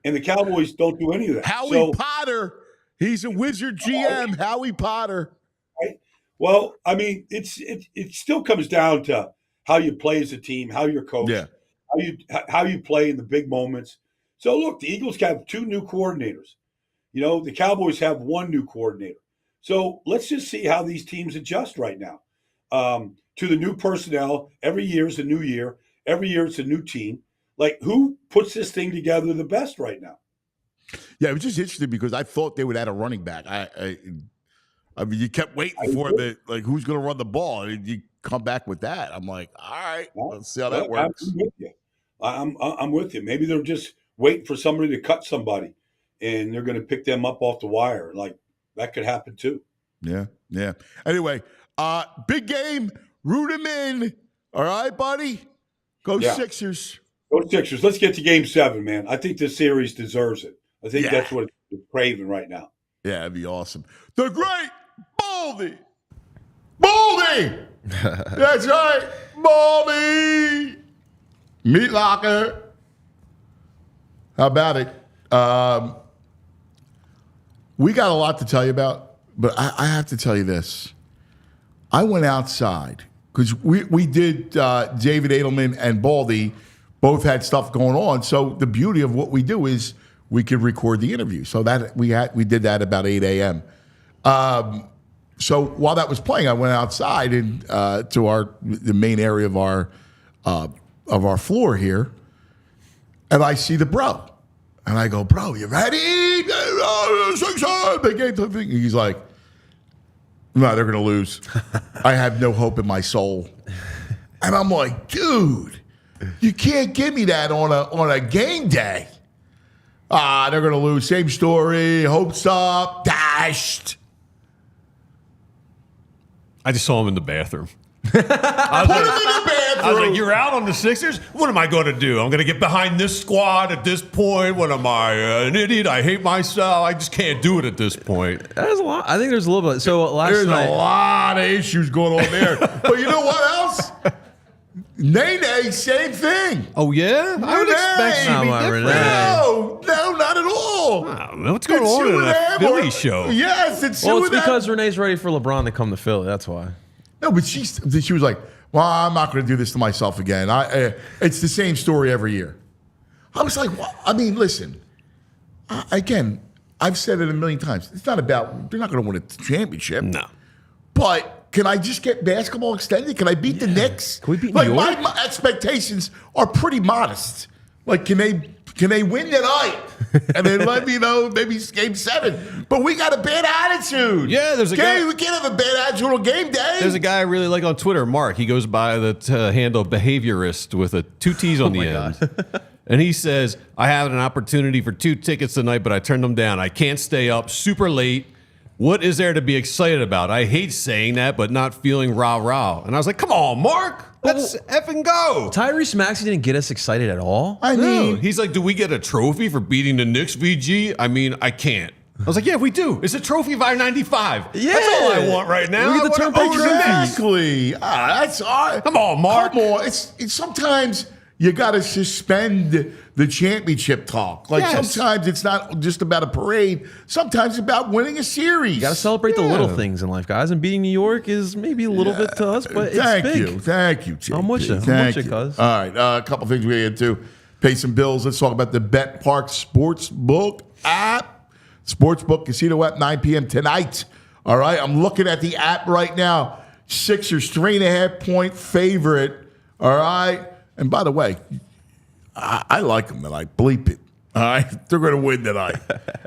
And the Cowboys don't do any of that.
Howie Potter, he's a wizard GM. Howie Potter.
Right? Well, I mean, it still comes down to how you play as a team, how you're coached, how you play in the big moments. So look, the Eagles have 2 new coordinators. The Cowboys have 1 new coordinator. So let's just see how these teams adjust right now to the new personnel. Every year is a new year. Every year it's a new team. Like, who puts this thing together the best right now?
Yeah, it was just interesting because I thought they would add a running back. I mean, you kept waiting for who's going to run the ball, and you come back with that. I'm like, all right, let's see how that works.
I'm with you. I'm with you. Maybe they're just waiting for somebody to cut somebody, and they're going to pick them up off the wire. Like, that could happen too.
Yeah. Anyway, big game. Root him in. All right, buddy. Go Sixers.
Go Sixers. Let's get to Game 7, man. I think this series deserves it. I think that's what it's craving right now.
Yeah, that'd be awesome. The great Baldy. Baldy! That's right. Baldy! Meat locker. How about it? We got a lot to tell you about, but I have to tell you this. I went outside because we did David Adelman and Baldy both had stuff going on. So the beauty of what we do is we could record the interview. So that we did that about 8 a.m. So while that was playing, I went outside and to the main area of our floor here, and I see the bro, and I go, "Bro, you ready? He's like, "No, they're gonna lose. I have no hope in my soul." And I'm like, "Dude, you can't give me that on a game day. They're gonna lose. Same story. Hopes up, dashed."
I just saw him in the bathroom.
Put him in the bathroom.
I was like, "You're out on the Sixers? What am I going to do? I'm going to get behind this squad at this point? What am I, an idiot? I hate myself. I just can't do it at this point."
There's a lot. I think there's a little bit. So
There's
night,
a lot of issues going on there. But you know what else? Nene, same thing.
Oh, yeah? I would expect you to be different.
No, not at all.
I don't know what's going on in that Philly show.
Yes, it's
because Renee's ready for LeBron to come to Philly. That's why.
No, but she was like, "Well, I'm not going to do this to myself again." It's the same story every year. I was like, well, I mean, listen. Again, I've said it a million times. It's not about they're not going to win a championship.
No.
But can I just get basketball extended? Can I beat the Knicks?
Can we beat New York?
My expectations are pretty modest. Like, can they win tonight? And then let me know maybe game 7. But we got a bad attitude.
Yeah, there's a guy.
We can't have a bad attitude on game day.
There's a guy I really like on Twitter, Mark. He goes by the handle behaviorist with 2 T's on the end. And he says, "I had an opportunity for 2 tickets tonight, but I turned them down. I can't stay up super late. What is there to be excited about? I hate saying that, but not feeling rah-rah." And I was like, "Come on, Mark. Let's effing go."
Tyrese Maxey didn't get us excited at all.
I mean,
He's like, "Do we get a trophy for beating the Knicks, VG? I mean, I can't." I was like, "Yeah, we do. It's a trophy by 95.
Yeah.
That's all I want right now.
We get the
I
turnpike
want to own the Knicks."
exactly. That's all right.
Come on, Mark.
Come on. It's sometimes you got to suspend the championship talk. Like sometimes it's not just about a parade. Sometimes it's about winning a series.
You got to celebrate the little things in life, guys. And beating New York is maybe a little bit to us, but it's big.
Thank you, JP.
I'm with you.
Thank you.
Cuz.
All right, a couple things we get to. Pay some bills. Let's talk about the BetParks Sportsbook app. Sportsbook Casino app, 9 p.m. tonight. All right, I'm looking at the app right now. Sixers 3.5-point favorite. All right. And by the way, I like them tonight. Bleep it. All right. They're going to win tonight.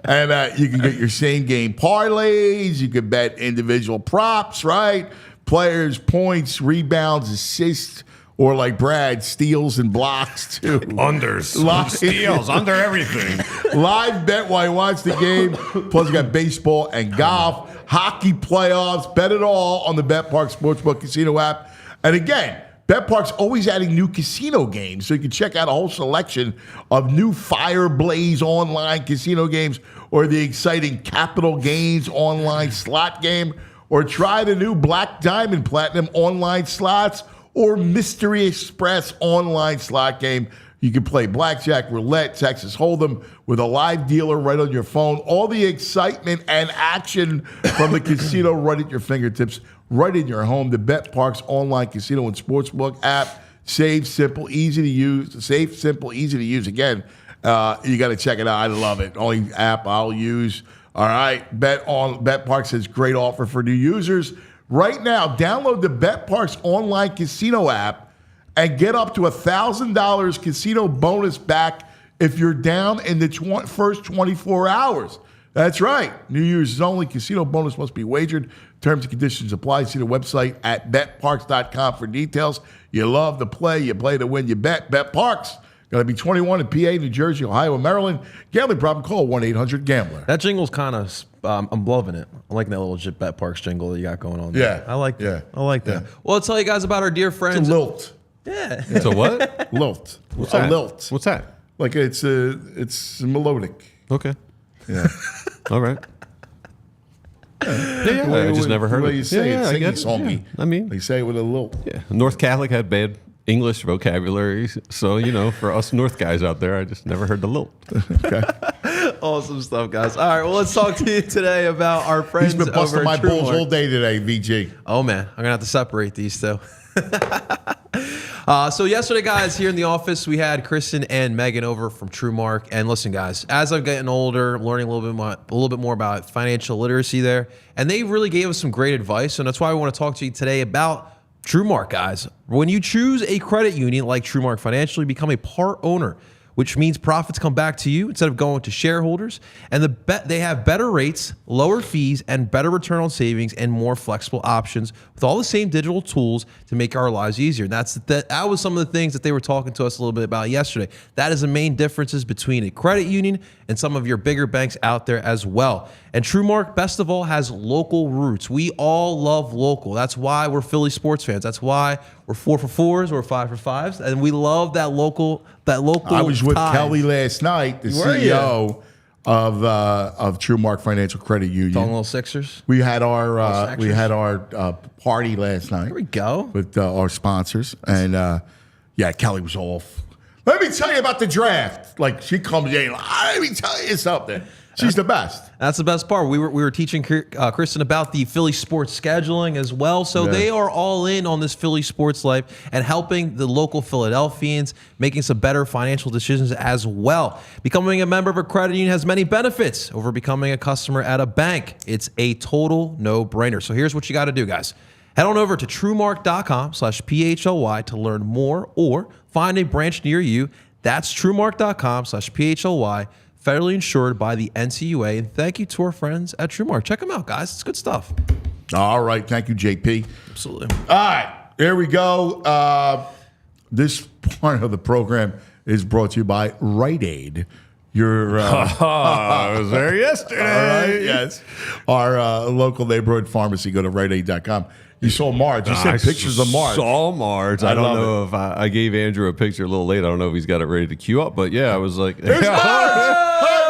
And you can get your same game parlays. You can bet individual props, right? Players, points, rebounds, assists, or like Brad, steals and blocks too.
Unders, steals, under everything.
Live bet while you watch the game. Plus, you got baseball and golf, hockey playoffs. Bet it all on the BetParks Sportsbook Casino app. And again, BetParks always adding new casino games, so you can check out a whole selection of new Fire Blaze online casino games, or the exciting Capital Gains online slot game, or try the new Black Diamond Platinum online slots, or Mystery Express online slot game. You can play blackjack, roulette, Texas Hold'em with a live dealer right on your phone. All the excitement and action from the casino right at your fingertips, right in your home. The BetParks online casino and sportsbook app. Safe, simple, easy to use. Safe, simple, easy to use. Again, you got to check it out. I love it. Only app I'll use. All right. BetParks has great offer for new users. Right now, download the BetParks online casino app and get up to $1,000 casino bonus back if you're down in the first 24 hours. That's right. New users only. Casino bonus must be wagered. Terms and conditions apply. See the website at betparks.com for details. You love to play. You play to win. You bet. BetParks. Got to be 21 in PA, New Jersey, Ohio, and Maryland. Gambling problem? Call 1-800-GAMBLER.
That jingle's kind of, I'm loving it. I'm liking that little BetParks jingle that you got going on there.
Yeah.
I like that.
Yeah.
I like that.
Yeah.
Well, I'll tell you guys about our dear friends.
It's a lilt.
Yeah.
It's a what?
Lilt.
What's
a
that?
lilt.
What's that?
Like it's melodic.
Okay.
Yeah.
All right. Yeah. I just never heard
the way
it.
you say
Yeah,
it,
I
sing
get
it,
it.
songy.
Yeah. I mean,
They say it with a lilt.
yeah. North Catholic had bad English vocabulary, so for us North guys out there, I just never heard the lilt.
Awesome stuff, guys. All right, well, let's talk to you today about our friends
He's been busting
over
my
at
balls
TruMark.
all day today, VG.
Oh, man. I'm going to have to separate these two. So yesterday, guys, here in the office, we had Kristen and Megan over from TruMark. And listen, guys, as I'm getting older, I'm learning a little bit more about financial literacy there, and they really gave us some great advice. And that's why I want to talk to you today about TruMark, guys. When you choose a credit union like TruMark Financial, you become a part owner, which means profits come back to you instead of going to shareholders. And they have better rates, lower fees, and better return on savings and more flexible options with all the same digital tools to make our lives easier. And that was some of the things that they were talking to us a little bit about yesterday. That is the main differences between a credit union and some of your bigger banks out there as well. And TruMark, best of all, has local roots. We all love local. That's why we're Philly sports fans. That's why we're 4 for 4s, we're 5 for 5s, and we love that local. I was
with Kelly last night, the CEO of TruMark Financial Credit Union.
Talking little Sixers.
We had our party last night.
There we go
with our sponsors, and Kelly was off. Let me tell you about the draft. Like, she comes in, let me tell you something. She's the best.
That's the best part. We were teaching Kristen about the Philly sports scheduling as well. So they are all in on this Philly sports life and helping the local Philadelphians, making some better financial decisions as well. Becoming a member of a credit union has many benefits over becoming a customer at a bank. It's a total no-brainer. So here's what you got to do, guys. Head on over to TruMark.com/PHLY to learn more or find a branch near you. That's TruMark.com/PHLY. Federally insured by the NCUA. And thank you to our friends at TruMark. Check them out, guys. It's good stuff.
All right. Thank you, JP.
Absolutely.
All right. Here we go. This part of the program is brought to you by Rite Aid.
I was there yesterday.
All right. Yes. Our local neighborhood pharmacy. Go to RiteAid.com. You saw Marge. You sent pictures of Marge.
I saw Marge. I don't know if I gave Andrew a picture a little late. I don't know if he's got it ready to queue up, but I was like,
There's Marge!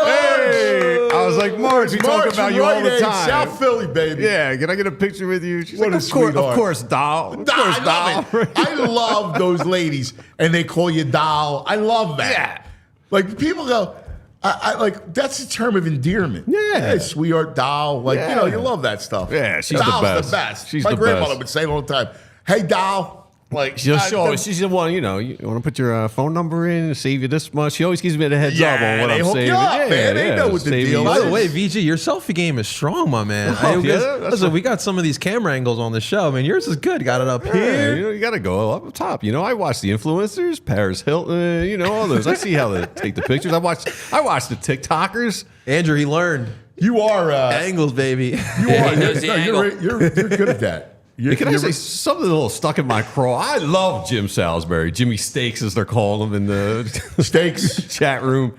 Hey! I was like, Marge, we talk about you all the time.
South Philly, baby.
Yeah, can I get a picture with you? She's
What
like,
a
of course,
sweetheart.
doll. Of course, doll.
I love those ladies, and they call you doll. I love that.
Yeah.
Like, people go, I like, that's a term of endearment.
Yeah.
Hey, sweetheart, doll. Like, you love that stuff.
Yeah, she's
Doll's
the best. She's
My
the
grandmother
best.
would say it all the time. Hey, doll. Like,
She's the one, you want to put your phone number in and save you this much. She always gives me the heads up on what I'm
hook
saving.
you up, man. They know what the deal
By
is.
the way, VG, your selfie game is strong, my man. Listen, we got some of these camera angles on the show. I mean, yours is good. Got it up here.
You got to go up top. I watch the influencers, Paris Hilton, all those. I see how they take the pictures. I watch the TikTokers.
Andrew, he learned.
You are
angles, baby.
You are. You're good at that.
Can I say something a little stuck in my craw? I love Jim Salsbury, Jimmy Steaks, as they're calling him in the
Steaks
chat room.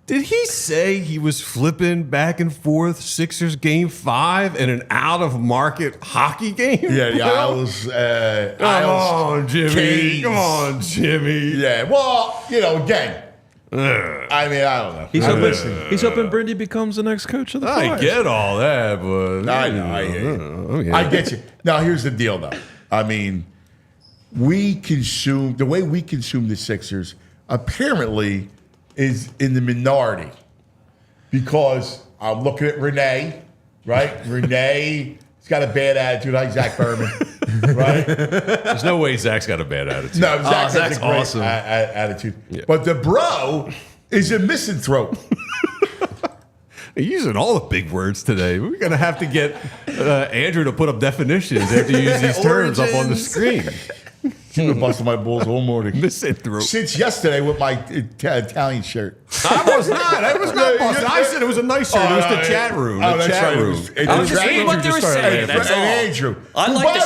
Did he say he was flipping back and forth Sixers Game 5 in an out-of-market hockey game?
Yeah, the Isles.
Come on, Jimmy.
Canes.
Come on, Jimmy.
Yeah, well, again. I mean, I don't know.
He's hoping Brindy becomes the next coach of the Flyers.
I get all that, but
I know. I get you. Now, here's the deal, though. I mean, the way we consume the Sixers apparently is in the minority, because I'm looking at Renee, right? Renee's got a bad attitude like Zach Berman, right?
There's no way Zach's got a bad attitude.
No, Zach's a great
awesome
attitude.
Yeah.
But the bro is a misanthrope.
You're using all the big words today. We're going to have to get Andrew to put up definitions after you use these terms up on the screen.
You've been busting my balls all morning.
Misanthrope.
Since yesterday with my Italian shirt.
I was not. I was not busting. I said it was a nice shirt. It was the chat room.
Oh, that's right.
I was just reading what they were saying. That's all.
Andrew.
I like the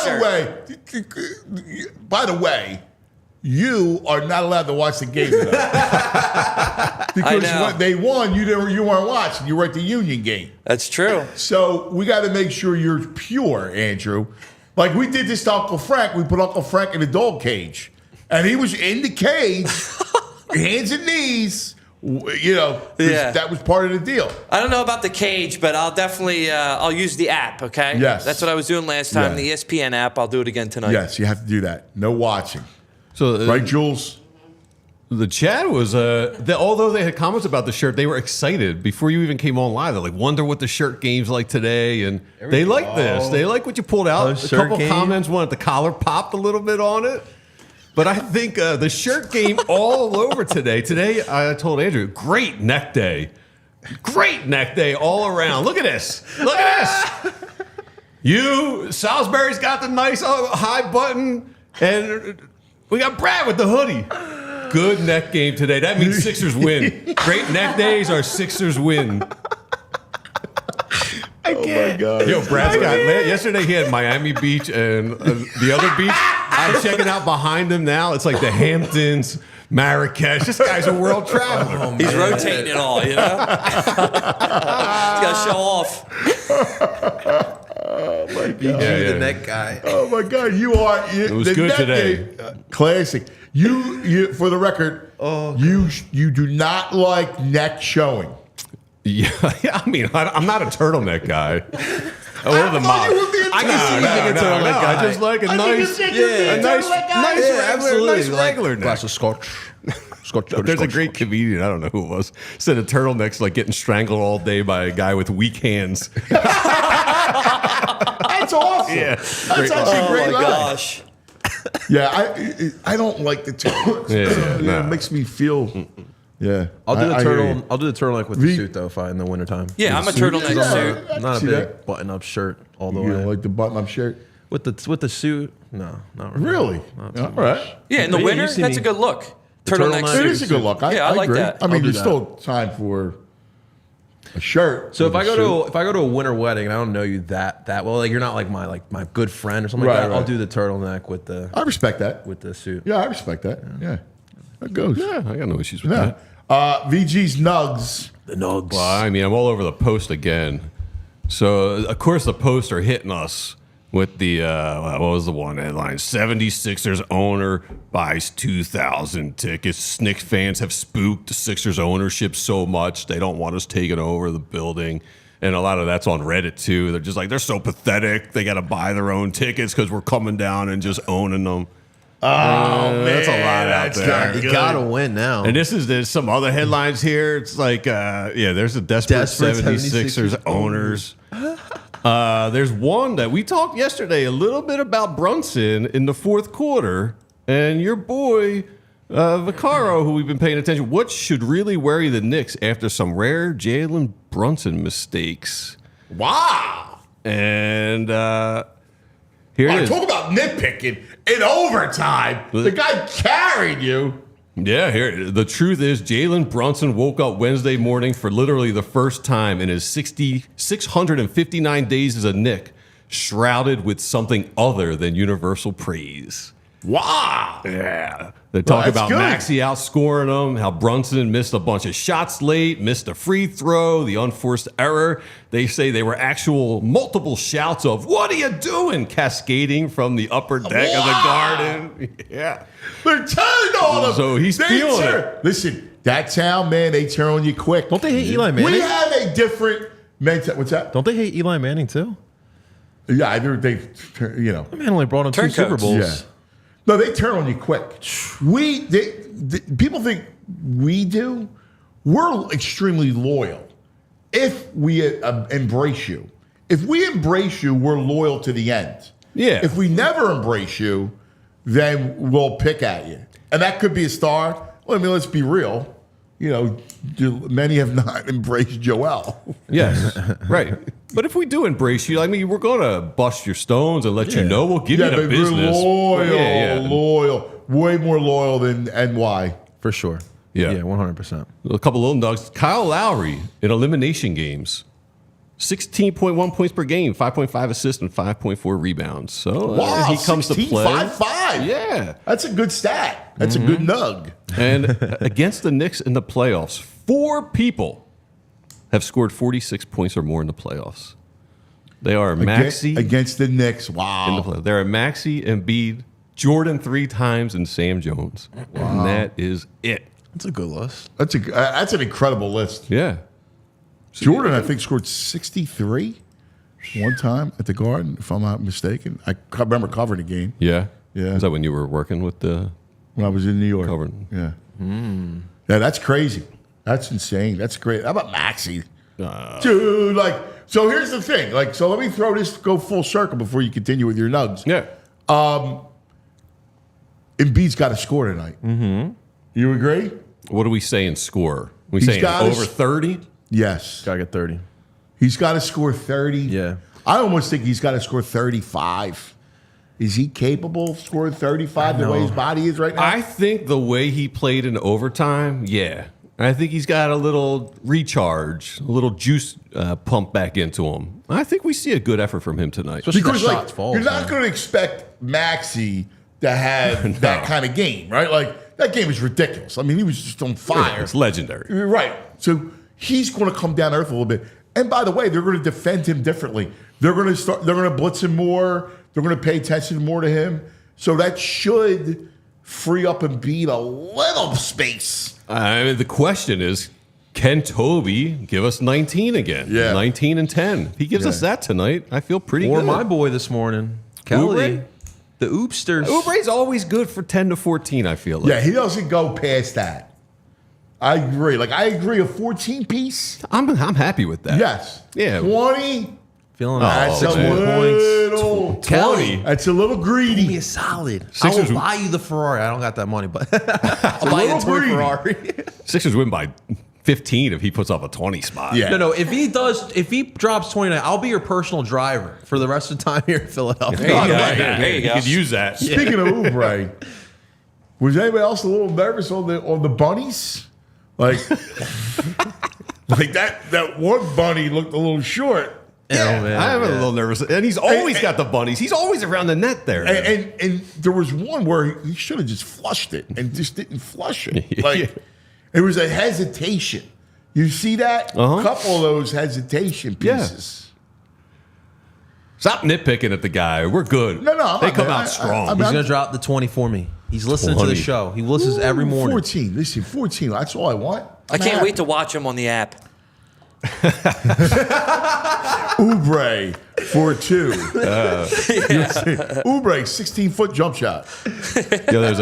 shirt.
By the way, you are not allowed to watch the game tonight. Because when they won, you weren't watching. You were at the Union game.
That's true.
So we got to make sure you're pure, Andrew. Like we did this to Uncle Frank. We put Uncle Frank in the dog cage. And he was in the cage, hands and knees. That was part of the deal.
I don't know about the cage, but I'll definitely I'll use the app, okay?
Yes.
That's what I was doing last time, the ESPN app. I'll do it again tonight.
Yes, you have to do that. No watching.
So,
right, Jules?
The chat was, although they had comments about the shirt, they were excited before you even came on live. They're like, wonder what the shirt game's like today. And they like this. They like what you pulled out. A couple comments wanted the collar popped a little bit on it. But I think the shirt game all over today. Today, I told Andrew, great neck day. Great neck day all around. Look at this. Look at this. Salisbury's got the nice high button, and we got Brad with the hoodie. Good neck game today. That means Sixers win. Great neck days are Sixers win.
Oh my God.
Yo, Brad's got yesterday he had Miami Beach and the other beach. I'm checking out behind him now. It's like the Hamptons, Marrakesh. This guy's a world traveler.
Oh, he's rotating it all, you know? He's got to show off.
Oh my God.
The neck guy.
Oh my God, you are.
It was good today.
Classic. You, for the record, you do not like neck showing.
Yeah, I mean, I'm not a turtleneck guy. Or the mob.
I can see you being a turtleneck guy.
I just like a nice regular neck.
Glass of scotch.
There's a great comedian, I don't know who it was, said a turtleneck's like getting strangled all day by a guy with weak hands.
That's awesome.
Yeah.
That's actually a great
Oh, my
line.
gosh.
Yeah, I don't like the turtlenecks. It makes me feel. Yeah,
I'll do the
I hear
turtle.
you.
I'll do the turtleneck with the suit though, if I in the wintertime.
Yeah, I'm a turtleneck
Yeah.
suit.
I'm not a
See
big
that?
button-up shirt all the
You
way.
don't like the button-up shirt?
With the suit, no, not really.
Really?
Not too
All
much.
right.
Yeah, in the
Yeah,
winter,
you see
that's
me.
a good look.
The
Turtleneck
turtleneck.
It is
suit.
a good look.
Yeah, I like
agree.
that.
I mean,
I'll do
there's
that.
still time for a shirt.
So if
with
I
a
go
suit.
to a winter wedding and I don't know you that well, like you're not like my good friend or something like
Right,
that, I'll
right.
do the turtleneck with the
I respect that.
suit.
Yeah, I respect that. Yeah, that goes.
Yeah, I got no issues with
Yeah.
that.
VG's Nugs.
The nugs.
Well, I mean, I'm all over the post again. So, of course, the posts are hitting us with the, what was the one headline? 76ers owner buys 2,000 tickets. Knicks fans have spooked the Sixers ownership so much, they don't want us taking over the building. And a lot of that's on Reddit, too. They're just like, they're so pathetic. They got to buy their own tickets because we're coming down and just owning them.
Oh, man.
That's a lot out there.
You gotta win now.
And there's some other headlines here. It's like, there's a desperate 76ers owners. There's one that we talked yesterday a little bit about Brunson in the fourth quarter. And your boy, Vaccaro, who we've been paying attention, what should really worry the Knicks after some rare Jalen Brunson mistakes?
Wow.
And here it is.
Talk about nitpicking in overtime. The guy carried you.
Yeah, here the truth is Jalen Brunson woke up Wednesday morning for literally the first time in his 659 days as a Knick, shrouded with something other than universal praise.
Wow.
Yeah. They talk
that's
about
good.
Maxey outscoring him, how Brunson missed a bunch of shots late, missed a free throw, the unforced error. They say they were actual multiple shouts of, "What are you doing?" cascading from the upper deck of the Garden. Yeah.
They're turning on him.
So he's feeling it.
Listen, that town, man, they turn on you quick.
Don't they hate Eli Manning?
We have a different mentality. What's that?
Don't they hate Eli Manning too?
Yeah, they you know.
Man only brought him 2 Super
Turncoats.
Bowls.
Yeah. No, they turn on you quick. People think we do. We're extremely loyal if we embrace you. If we embrace you, we're loyal to the end.
Yeah.
If we never embrace you, then we'll pick at you. And that could be a start. Well, I mean, let's be real. You know, many have not embraced Joel.
Yes, right. But if we do embrace you, I mean, we're going to bust your stones and let you know. We'll give you the
but
business.
we're loyal,
Yeah.
loyal. Way more loyal than NY.
For sure.
Yeah.
100%.
A couple little nugs. Kyle Lowry in elimination games. 16.1 points per game, 5.5 assists, and 5.4 rebounds. So
Wow,
he comes to
16,
play.
5'5".
Yeah.
That's a good stat. That's a good nug.
And against the Knicks in the playoffs, 4 people have scored 46 points or more in the playoffs. They are Maxey
Against the Knicks.
in the
Wow.
playoffs. They are Maxey, Embiid, Jordan 3 times, and Sam Jones. And that is it.
That's a good list.
That's an incredible list.
Yeah.
Jordan, I think, scored 63 one time at the Garden, if I'm not mistaken. I remember covering the game
Yeah.
Yeah.
Is that when you were working with the
when I was in New York.
covering?
Yeah. Yeah, that's crazy. That's insane. That's great. How about Maxey? Dude, so here's the thing. So let me go full circle before you continue with your nugs.
Yeah.
Embiid's got to score tonight. Mm-hmm. You agree?
What do we say in score? We
He's
saying
gotta
over 30?
Yes.
Gotta get 30.
He's got to score 30.
Yeah.
I almost think he's got to score 35. Is he capable of scoring 35 the way his body is right now?
I think the way he played in overtime, yeah. I think he's got a little recharge, a little juice pump back into him. I think we see a good effort from him tonight.
Because you're not going to expect Maxey to have that kind of game, right? Like, that game is ridiculous. I mean, he was just on fire.
It's legendary.
Right. So he's going to come down to earth a little bit. And by the way, they're going to defend him differently. They're going to blitz him more. They're going to pay attention more to him. So that should free up Embiid a little space.
I mean, the question is, can Toby give us 19 again?
Yeah.
19 and 10. If he gives us that tonight, I feel pretty
Or
good.
my boy this morning, Kelly.
Oubre?
The Oopsters.
Oubre's always good for 10 to 14, I feel like.
Yeah, he doesn't go past that. I agree. I agree, a 14 piece.
I'm happy with that.
Yes.
Yeah.
20.
Feeling
That's a
6 more points.
little.
Kelly.
That's a little
Be
greedy.
a solid.
Sixers
I will buy you the Ferrari. I don't got that money, but I'll
a
buy you a
little
toy
greedy.
Ferrari.
Sixers win by 15 if he puts up a 20 spot.
Yeah.
No. If he drops 29, I'll be your personal driver for the rest of the time here in Philadelphia.
There you go. There you
You
go.
could use that.
Speaking of Oubre, was anybody else a little nervous on the bunnies? Like that one bunny looked a little short.
Yeah, man,
I'm a
yeah.
little nervous. And he's always got the bunnies. He's always around the net there.
And there was one where he should have just flushed it and just didn't flush it. Like it was a hesitation. You see that?
Uh-huh.
A couple of those hesitation pieces.
Stop nitpicking at the guy. We're good.
No, I'm
they
not
come
mad.
out strong.
I'm
He's
not-
going to drop the 20 for me. He's listening to the
20.
show. He listens every morning.
14. Listen, 14. That's all I want.
I can't wait to watch him on the app.
Oubre for 2. Oubre, 16-foot jump shot.
There's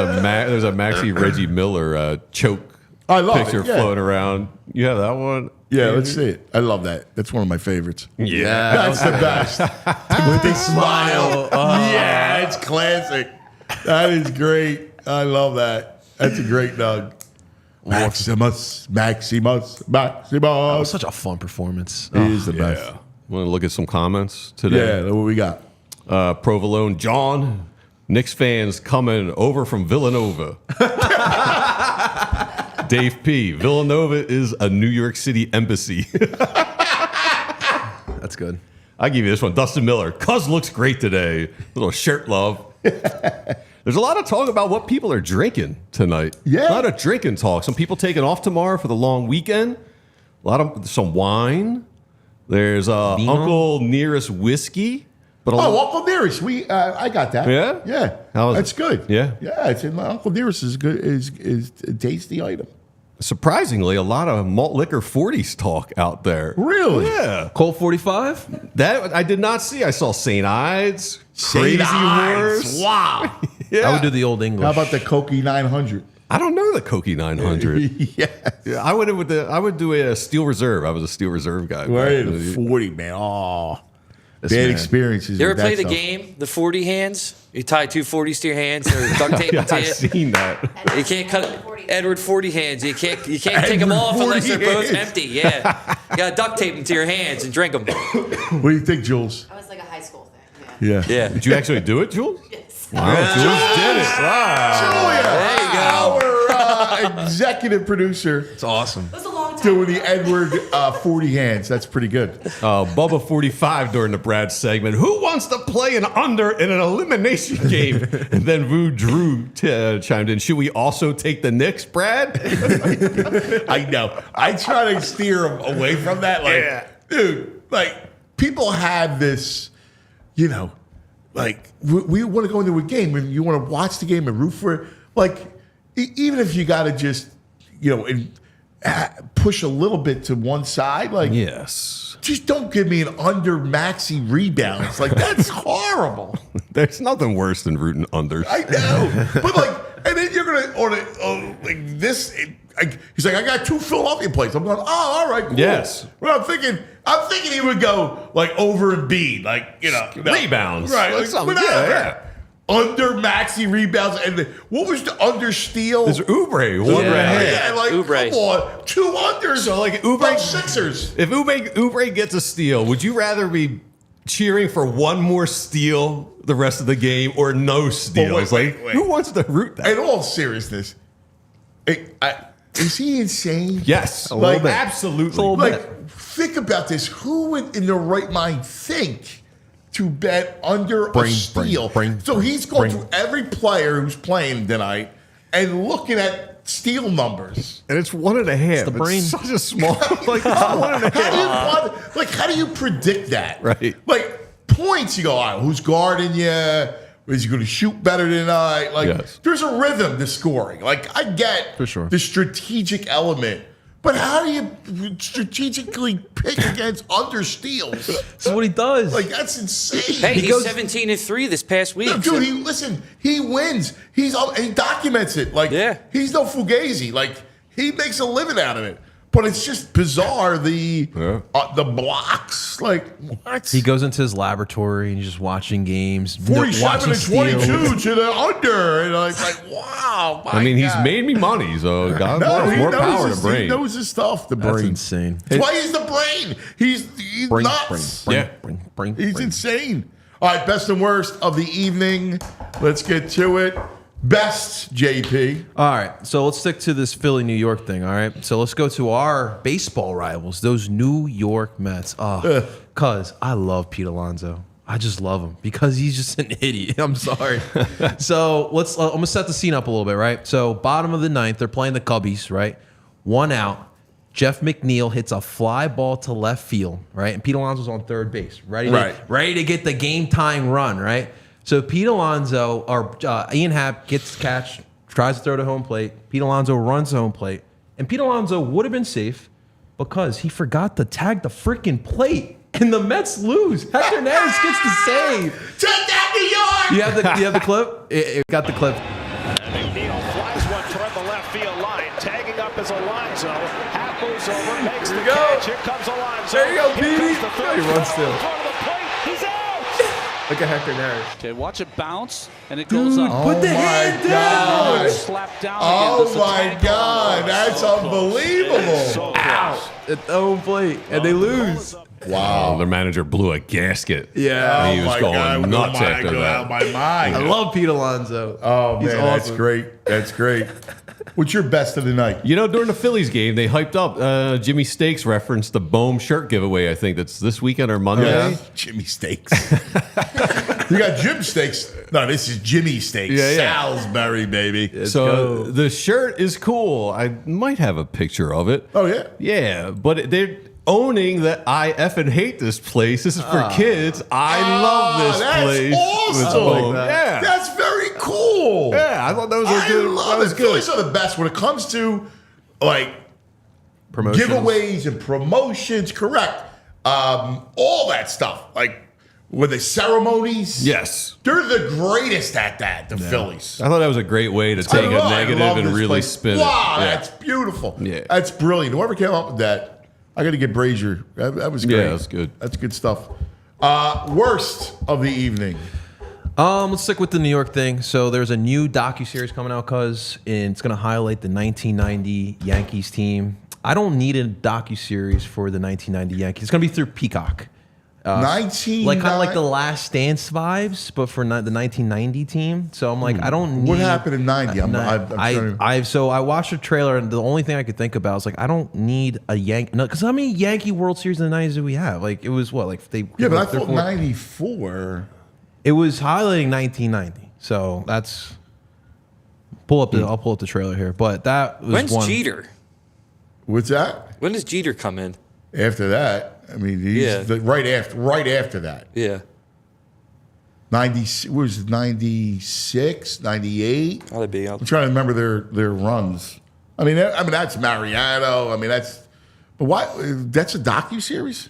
a Maxey Reggie Miller choke
I love
picture
it. Yeah.
floating around. You have that one?
Yeah, let's see it. I love that. That's one of my favorites.
Yeah.
That's the best. With the smile. Yeah, it's classic. That is great. I love that. That's a great Doug. Maximus.
That was such a fun performance.
He is the best.
Yeah. Want to look at some comments today?
Yeah, what we got?
Provolone John, Knicks fans coming over from Villanova. Dave P. Villanova is a New York City embassy.
That's good.
I give you this one. Dustin Miller. Cuz looks great today. Little shirt love. There's a lot of talk about what people are drinking tonight.
Yeah.
A lot of drinking talk. Some people taking off tomorrow for the long weekend. Some wine. There's Uncle Nearest whiskey. But
Uncle Nearest. I got that.
Yeah?
Yeah.
How is
That's
it?
good.
Yeah.
Yeah, it's in Uncle Nearest is good is a tasty item.
surprisingly, a lot of malt liquor 40s talk out there.
Really?
Yeah.
Colt 45?
That I did not see. I saw St. Ides, Crazy
St. Ides.
Horse.
Wow.
Yeah.
I would do the old English.
How about the Cokie 900?
I don't know the Cokie 900.
Yeah.
Yeah, I would do a Steel Reserve. I was a Steel Reserve guy.
Right, the 40, man. Oh, bad
man.
experiences.
You ever
with
play
that
the
stuff.
game, the 40 hands? You tie two 40s to your hands or duct tape
Yeah,
them to
I've
you.
seen that.
You can't cut Edward 40 hands. You can't take them off
Edward
unless they're
40
both
hands.
empty. Yeah, you got to duct tape them to your hands and drink them.
What do you think, Jules?
That was like a high school thing. Yeah.
Yeah.
Yeah,
Did you actually do it, Jules?
Yes.
Wow, Jules did it. Wow.
there you go.
Our executive producer
It's awesome.
It was a long time
doing
ago.
the Edward 40 hands. That's pretty good.
Bubba 45 during the Brad segment. Who wants to play an under in an elimination game? And then Vu Drew chimed in. Should we also take the Knicks, Brad?
I know. I try to steer them away from that. Like, dude, like, people have this, you know, like, we want to go into a game and you want to watch the game and root for it. Like, even if you got to just, you know, push a little bit to one side, like,
Yes.
just don't give me an under Maxey rebounds. Like, that's horrible.
There's nothing worse than rooting unders.
I know. But, like, and then you're going to, like, this. He's like, I got 2 Philadelphia plays. I'm going, oh, all right, cool.
Yes.
Well, I'm thinking he would go, like, over Embiid. Like, you know.
Rebounds.
Right.
Like
Like,
something.
whatever.
Yeah.
under Maxey rebounds, and what was the under steal?
It's Oubre. One
Yeah, like
Oubre.
come on, 2 unders.
So like Oubre,
Sixers.
if Oubre gets a steal, would you rather be cheering for one more steal the rest of the game or no steals?
wait.
Who wants to root that?
In all seriousness, is he insane?
Yes,
Like,
absolutely.
Like, think about this. Who would, in their right mind, think to bet under a steal? So he's going through every player who's playing tonight and looking at steal numbers.
And it's 1.5.
the brain.
It's such a small. Like, it's 1.5.
How do you predict that?
Right.
Like, points, you go, all right, who's guarding you? Is he going to shoot better tonight? Like,
Yes.
there's a rhythm to scoring. Like, I get
For sure.
the strategic element, but how do you strategically pick against under steals?
That's what he does.
Like, that's insane.
Hey, he's 17-3 this past week.
No, dude, he wins. And he documents it. Like,
Yeah.
he's no Fugazi. Like, he makes a living out of it. But it's just bizarre, the blocks. Like, what?
he goes into his laboratory and he's just watching games.
47
watching
to 22
steals.
to the under. And I'm like, wow.
I mean, he's
God.
made me money, so God
No,
bless.
he
More
knows
power
his,
to brain.
He knows his stuff, the
That's
brain.
insane.
That's why he's the brain. He's
Brain,
nuts.
brain.
He's insane. All right, best and worst of the evening. Let's get to it. Best, JP.
All right, so let's stick to this Philly New York thing. All right, so let's go to our baseball rivals, those New York Mets. Cause I love Pete Alonso. I just love him because he's just an idiot. I'm sorry. So I'm gonna set the scene up a little bit, right? So bottom of the ninth, they're playing the Cubbies, right? 1 out. Jeff McNeil hits a fly ball to left field, right? And Pete Alonso's on third base, ready to get the game tying run, right? So Pete Alonso, or Ian Happ gets the catch, tries to throw to home plate. Pete Alonso runs to home plate. And Pete Alonso would have been safe because he forgot to tag the freaking plate. And the Mets lose. Hector Neris gets the save.
Take that, New York!
You have the clip? It got the clip.
McNeil flies one toward the left field line. Tagging up is Alonso. Half moves over, makes the
go.
catch. Here comes Alonso.
There you go,
Here
Petey.
comes the third
He runs
throw.
still.
In front of the plate. He's out.
Look at Hector Neris.
Okay, watch it bounce, and it goes up.
Put the hand down.
Slap down
Oh
again.
my God, that's unbelievable.
Ow. At the home plate. And they lose.
Wow, their manager blew a gasket.
Yeah.
And he was going nuts after
Out
that.
of my mind.
I love Pete Alonso.
Oh,
He's
man, that's
awesome.
great. That's great. What's your best of the night?
You know, during the Phillies game, they hyped up Jimmy Steaks referenced the Bohm shirt giveaway. I think that's this weekend or Monday.
Jimmy Steaks. You got Jim Steaks. No, this is Jimmy Steaks.
Yeah.
Salisbury, baby.
So the shirt is cool. I might have a picture of it.
Oh, yeah.
Yeah, but they're owning that I effing hate this place. This is for kids. I love this
that's
place.
awesome.
With Bohm.
Like
Yeah.
That's very cool.
Yeah, I thought that was a
I
good.
love
That was
it.
good.
Phillies are the best when it comes to like
Promotions.
giveaways and promotions. Correct. All that stuff. Like with the ceremonies.
Yes.
They're the greatest at that, the Phillies.
I thought that was a great way to take a
I
negative
love
and
this
really
place.
spin
Wow,
it. Yeah.
that's beautiful.
Yeah.
That's brilliant. Whoever came up with that, I got to get Brazier. That was great.
Yeah, that's good.
That's good stuff. Worst of the evening.
Let's stick with the New York thing. So there's a new docuseries coming out, and it's going to highlight the 1990 Yankees team. I don't need a docuseries for the 1990 Yankees. It's going to be through Peacock.
19
Like kind of like the Last Dance vibes, but for the 1990 team. So I'm like, I don't need.
What happened in 90? I'm trying to-
So I watched the trailer, and the only thing I could think about was like, I don't need a Yankee. No, because how many Yankee World Series in the 90s did we have? Like it was what, like they.
Yeah, but I
like,
thought 94.
It was highlighting 1990. So that's. I'll pull up the trailer here, but that was
When's
one.
Jeter?
What's that?
When does Jeter come in?
After that, I mean, he's
Yeah.
right after that.
Yeah.
90 was it 96, 98.
Ought to be.
I'm trying to remember their runs. I mean that's Mariano. I mean but why? That's a docuseries?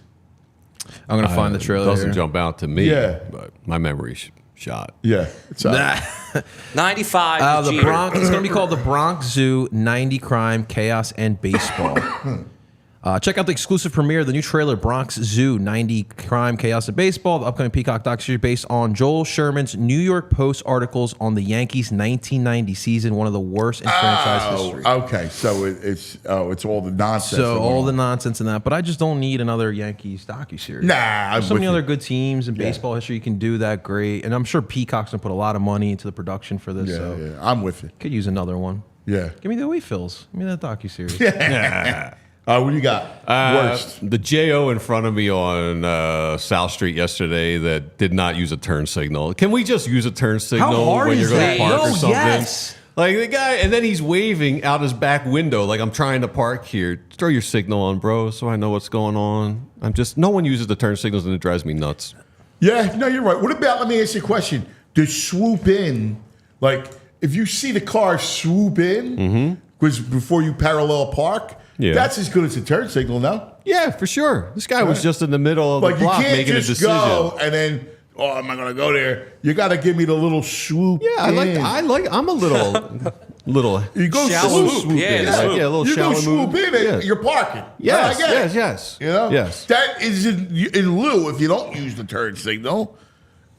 I'm gonna find the trailer.
Doesn't
here.
jump out to me.
Yeah.
But my memory's shot.
Yeah, it's
95.
The
Jeter.
Bronx. It's going to be called the Bronx Zoo 90 Crime, Chaos, and Baseball. Check out the exclusive premiere of the new trailer, Bronx Zoo, 90 Crime, Chaos, and Baseball, the upcoming Peacock docuseries based on Joel Sherman's New York Post articles on the Yankees' 1990 season, one of the worst in franchise history.
Okay, so it's all the nonsense.
So all the nonsense in that, but I just don't need another Yankees docuseries.
Nah,
There's so many other good teams in baseball history you can do that great, and I'm sure Peacock's gonna put a lot of money into the production for this.
Yeah, I'm with you.
Could use another one.
Yeah,
give me the Wheat Phils. Give me that docuseries.
Yeah. What do you got? Worst.
The JO in front of me on South Street yesterday that did not use a turn signal. Can we just use a turn signal when you're going to park or something?
Yes.
Like the guy, and then he's waving out his back window like I'm trying to park here. Throw your signal on, bro, so I know what's going on. No one uses the turn signals and it drives me nuts.
Yeah, no, you're right. What about, let me ask you a question. To swoop in, like if you see the car swoop in, because before you parallel park, that's as good as a turn signal, no?
Yeah, for sure. This guy was just in the middle of the block making a decision.
Go and then, am I going to go there? You got to give me the little swoop.
Yeah, I'm a little.
You go
shallow
swoop.
swoop. Yeah,
a little
You
shallow
go swoop
move.
in and you're parking.
Yes,
I get it.
yes.
You know?
Yes.
That is in lieu, if you don't use the turn signal,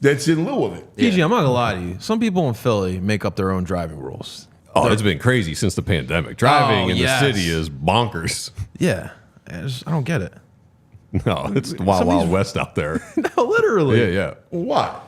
that's in lieu of it.
PG, I'm not gonna lie to you. Some people in Philly make up their own driving rules.
Oh, it's been crazy since the pandemic. Driving in the city is bonkers.
Yeah, I don't get it.
No, it's the wild west out there.
No, literally.
Yeah.
What?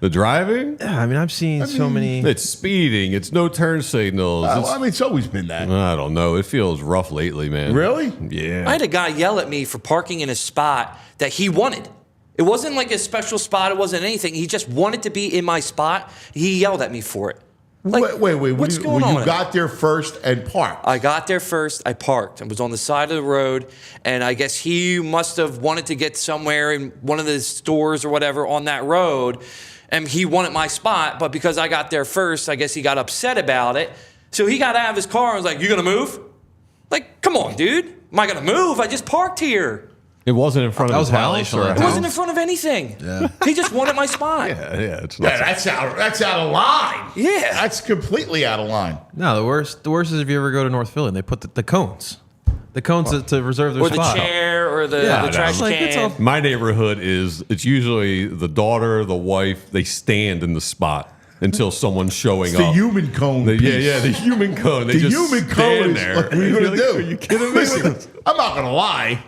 The driving?
Yeah, I mean, I've seen so many.
It's speeding. It's no turn signals.
It's always been that.
I don't know. It feels rough lately, man.
Really?
Yeah.
I had a guy yell at me for parking in a spot that he wanted. It wasn't like a special spot. It wasn't anything. He just wanted to be in my spot. He yelled at me for it. Like,
wait.
What's going on?
You got there first and parked.
I got there first. I parked. I was on the side of the road, and I guess he must have wanted to get somewhere in one of the stores or whatever on that road, and he wanted my spot. But because I got there first, I guess he got upset about it. So he got out of his car and was like, "You gonna move?" Like, come on, dude. Am I gonna move? I just parked here.
It wasn't in front of his house.
It wasn't in front of anything.
Yeah.
He just wanted my spot.
Yeah, it's not.
That's out of line.
Yeah.
That's completely out of line.
No, the worst is if you ever go to North Philly and they put the cones. The cones to reserve their
Or
spot.
the chair or the trash can.
My neighborhood it's usually the daughter, the wife, they stand in the spot until someone's showing up.
The human cone.
The human cone. They
The
just
human
stand
cone
there.
is what are you going to do?
Are you kidding me?
Listen, I'm not going to lie.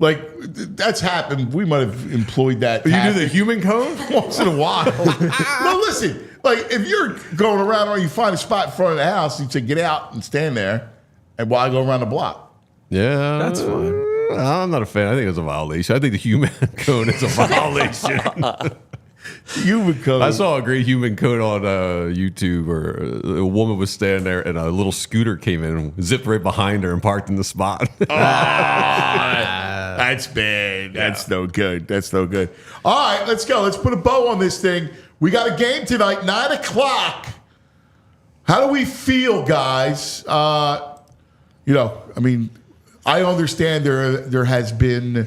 Like, that's happened. We might have employed that.
You do the human cone?
Once in a while. No, listen. Like, if you're going around or you find a spot in front of the house, you say, get out and stand there. And while I go around the block.
Yeah.
That's fine.
I'm not a fan. I think it's a violation. I think the human cone is a violation.
Human cone.
I saw a great human cone on YouTube where a woman was standing there and a little scooter came in and zipped right behind her and parked in the spot.
That's bad. That's no good. That's no good. All right, let's go. Let's put a bow on this thing. We got a game tonight, 9 o'clock. How do we feel, guys? I understand there has been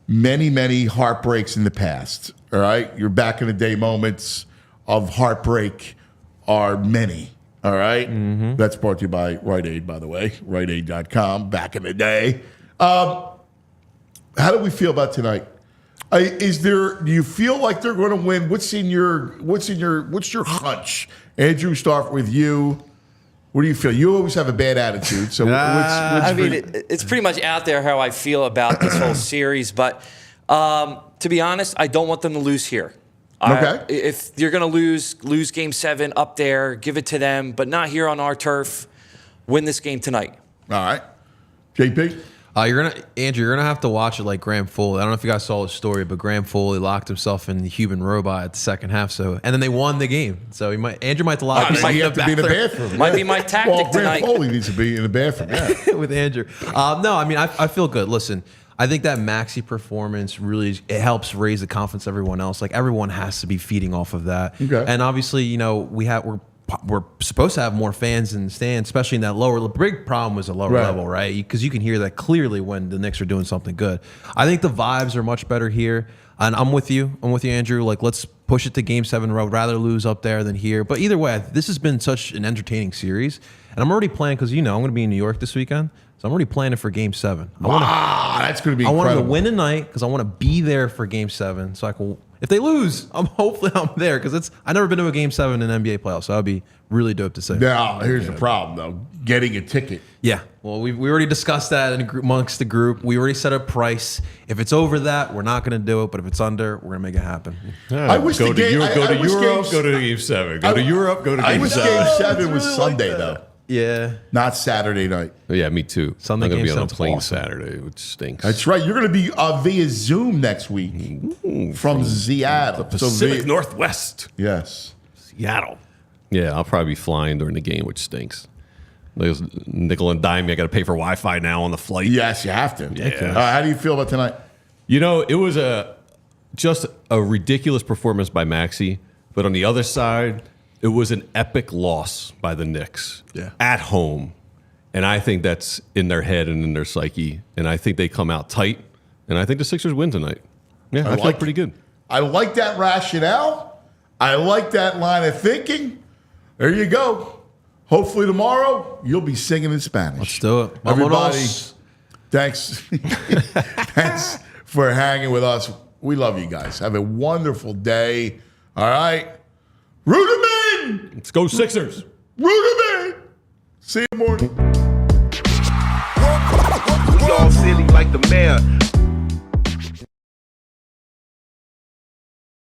many heartbreaks in the past. All right? Your back in the day moments of heartbreak are many. All right? Mm-hmm. That's brought to you by Rite Aid, by the way. RiteAid.com, back in the day. How do we feel about tonight? Do you feel like they're going to win? What's your hunch? Andrew, start with you. What do you feel? You always have a bad attitude. So
it's pretty much out there how I feel about this whole series. But to be honest, I don't want them to lose here.
Okay.
If you're going to lose Game 7 up there, give it to them, but not here on our turf. Win this game tonight.
All right. JP?
Andrew, you're gonna have to watch it like Graham Foley. I don't know if you guys saw his story, but Graham Foley locked himself in the human robot at the second half. And then they won the game. So Andrew might lock himself
in the bathroom.
Might be my tactic tonight.
Graham Foley needs to be in the bathroom. Yeah.
With Andrew. No, I mean I feel good. Listen, I think that Maxey performance really it helps raise the confidence of everyone else. Like everyone has to be feeding off of that.
Okay.
And obviously, we're supposed to have more fans in the stands, especially in that lower. The big problem was the lower level, right? Because you can hear that clearly when the Knicks are doing something good. I think the vibes are much better here, and I'm with you. I'm with you, Andrew. Like, let's push it to Game 7. I'd rather lose up there than here. But either way, this has been such an entertaining series, and I'm already planning because I'm going to be in New York this weekend. So I'm already planning for Game 7.
That's going to be incredible.
I want them to win tonight because I want to be there for Game 7. So I can, if they lose, hopefully I'm there because I've never been to a Game 7 in NBA playoffs. So that'd be really dope to see.
Now, here's the problem, though. Getting a ticket.
Yeah. Well, we already discussed that amongst the group. We already set a price. If it's over that, we're not going to do it. But if it's under, we're going to make it happen.
I wish
go
the game,
to Europe, go to Game 7. Go to Europe, go to Game 7.
I wish Game 7 was Sunday, though.
Yeah.
Not Saturday night.
Oh, yeah, me too.
Sunday
I'm going to
Game
be on a
7's
plane
awesome.
Saturday, which stinks.
That's right. You're going to be via Zoom next week from Seattle.
The Pacific Northwest.
Yes.
Seattle. Yeah, I'll probably be flying during the game, which stinks. There's nickel and dime. I got to pay for Wi-Fi now on the flight.
Yes, you have to.
Yeah.
How do you feel about tonight?
You know, it was just a ridiculous performance by Maxey, but on the other side, it was an epic loss by the Knicks at home. And I think that's in their head and in their psyche. And I think they come out tight. And I think the Sixers win tonight. Yeah, I feel pretty good.
I like that rationale. I like that line of thinking. There you go. Hopefully tomorrow you'll be singing in Spanish.
Let's do it.
Everybody, thanks. Thanks for hanging with us. We love you guys. Have a wonderful day. All right. Root 'em in.
Let's go Sixers.
Root 'em in. See you in the morning.
We all silly like the mayor.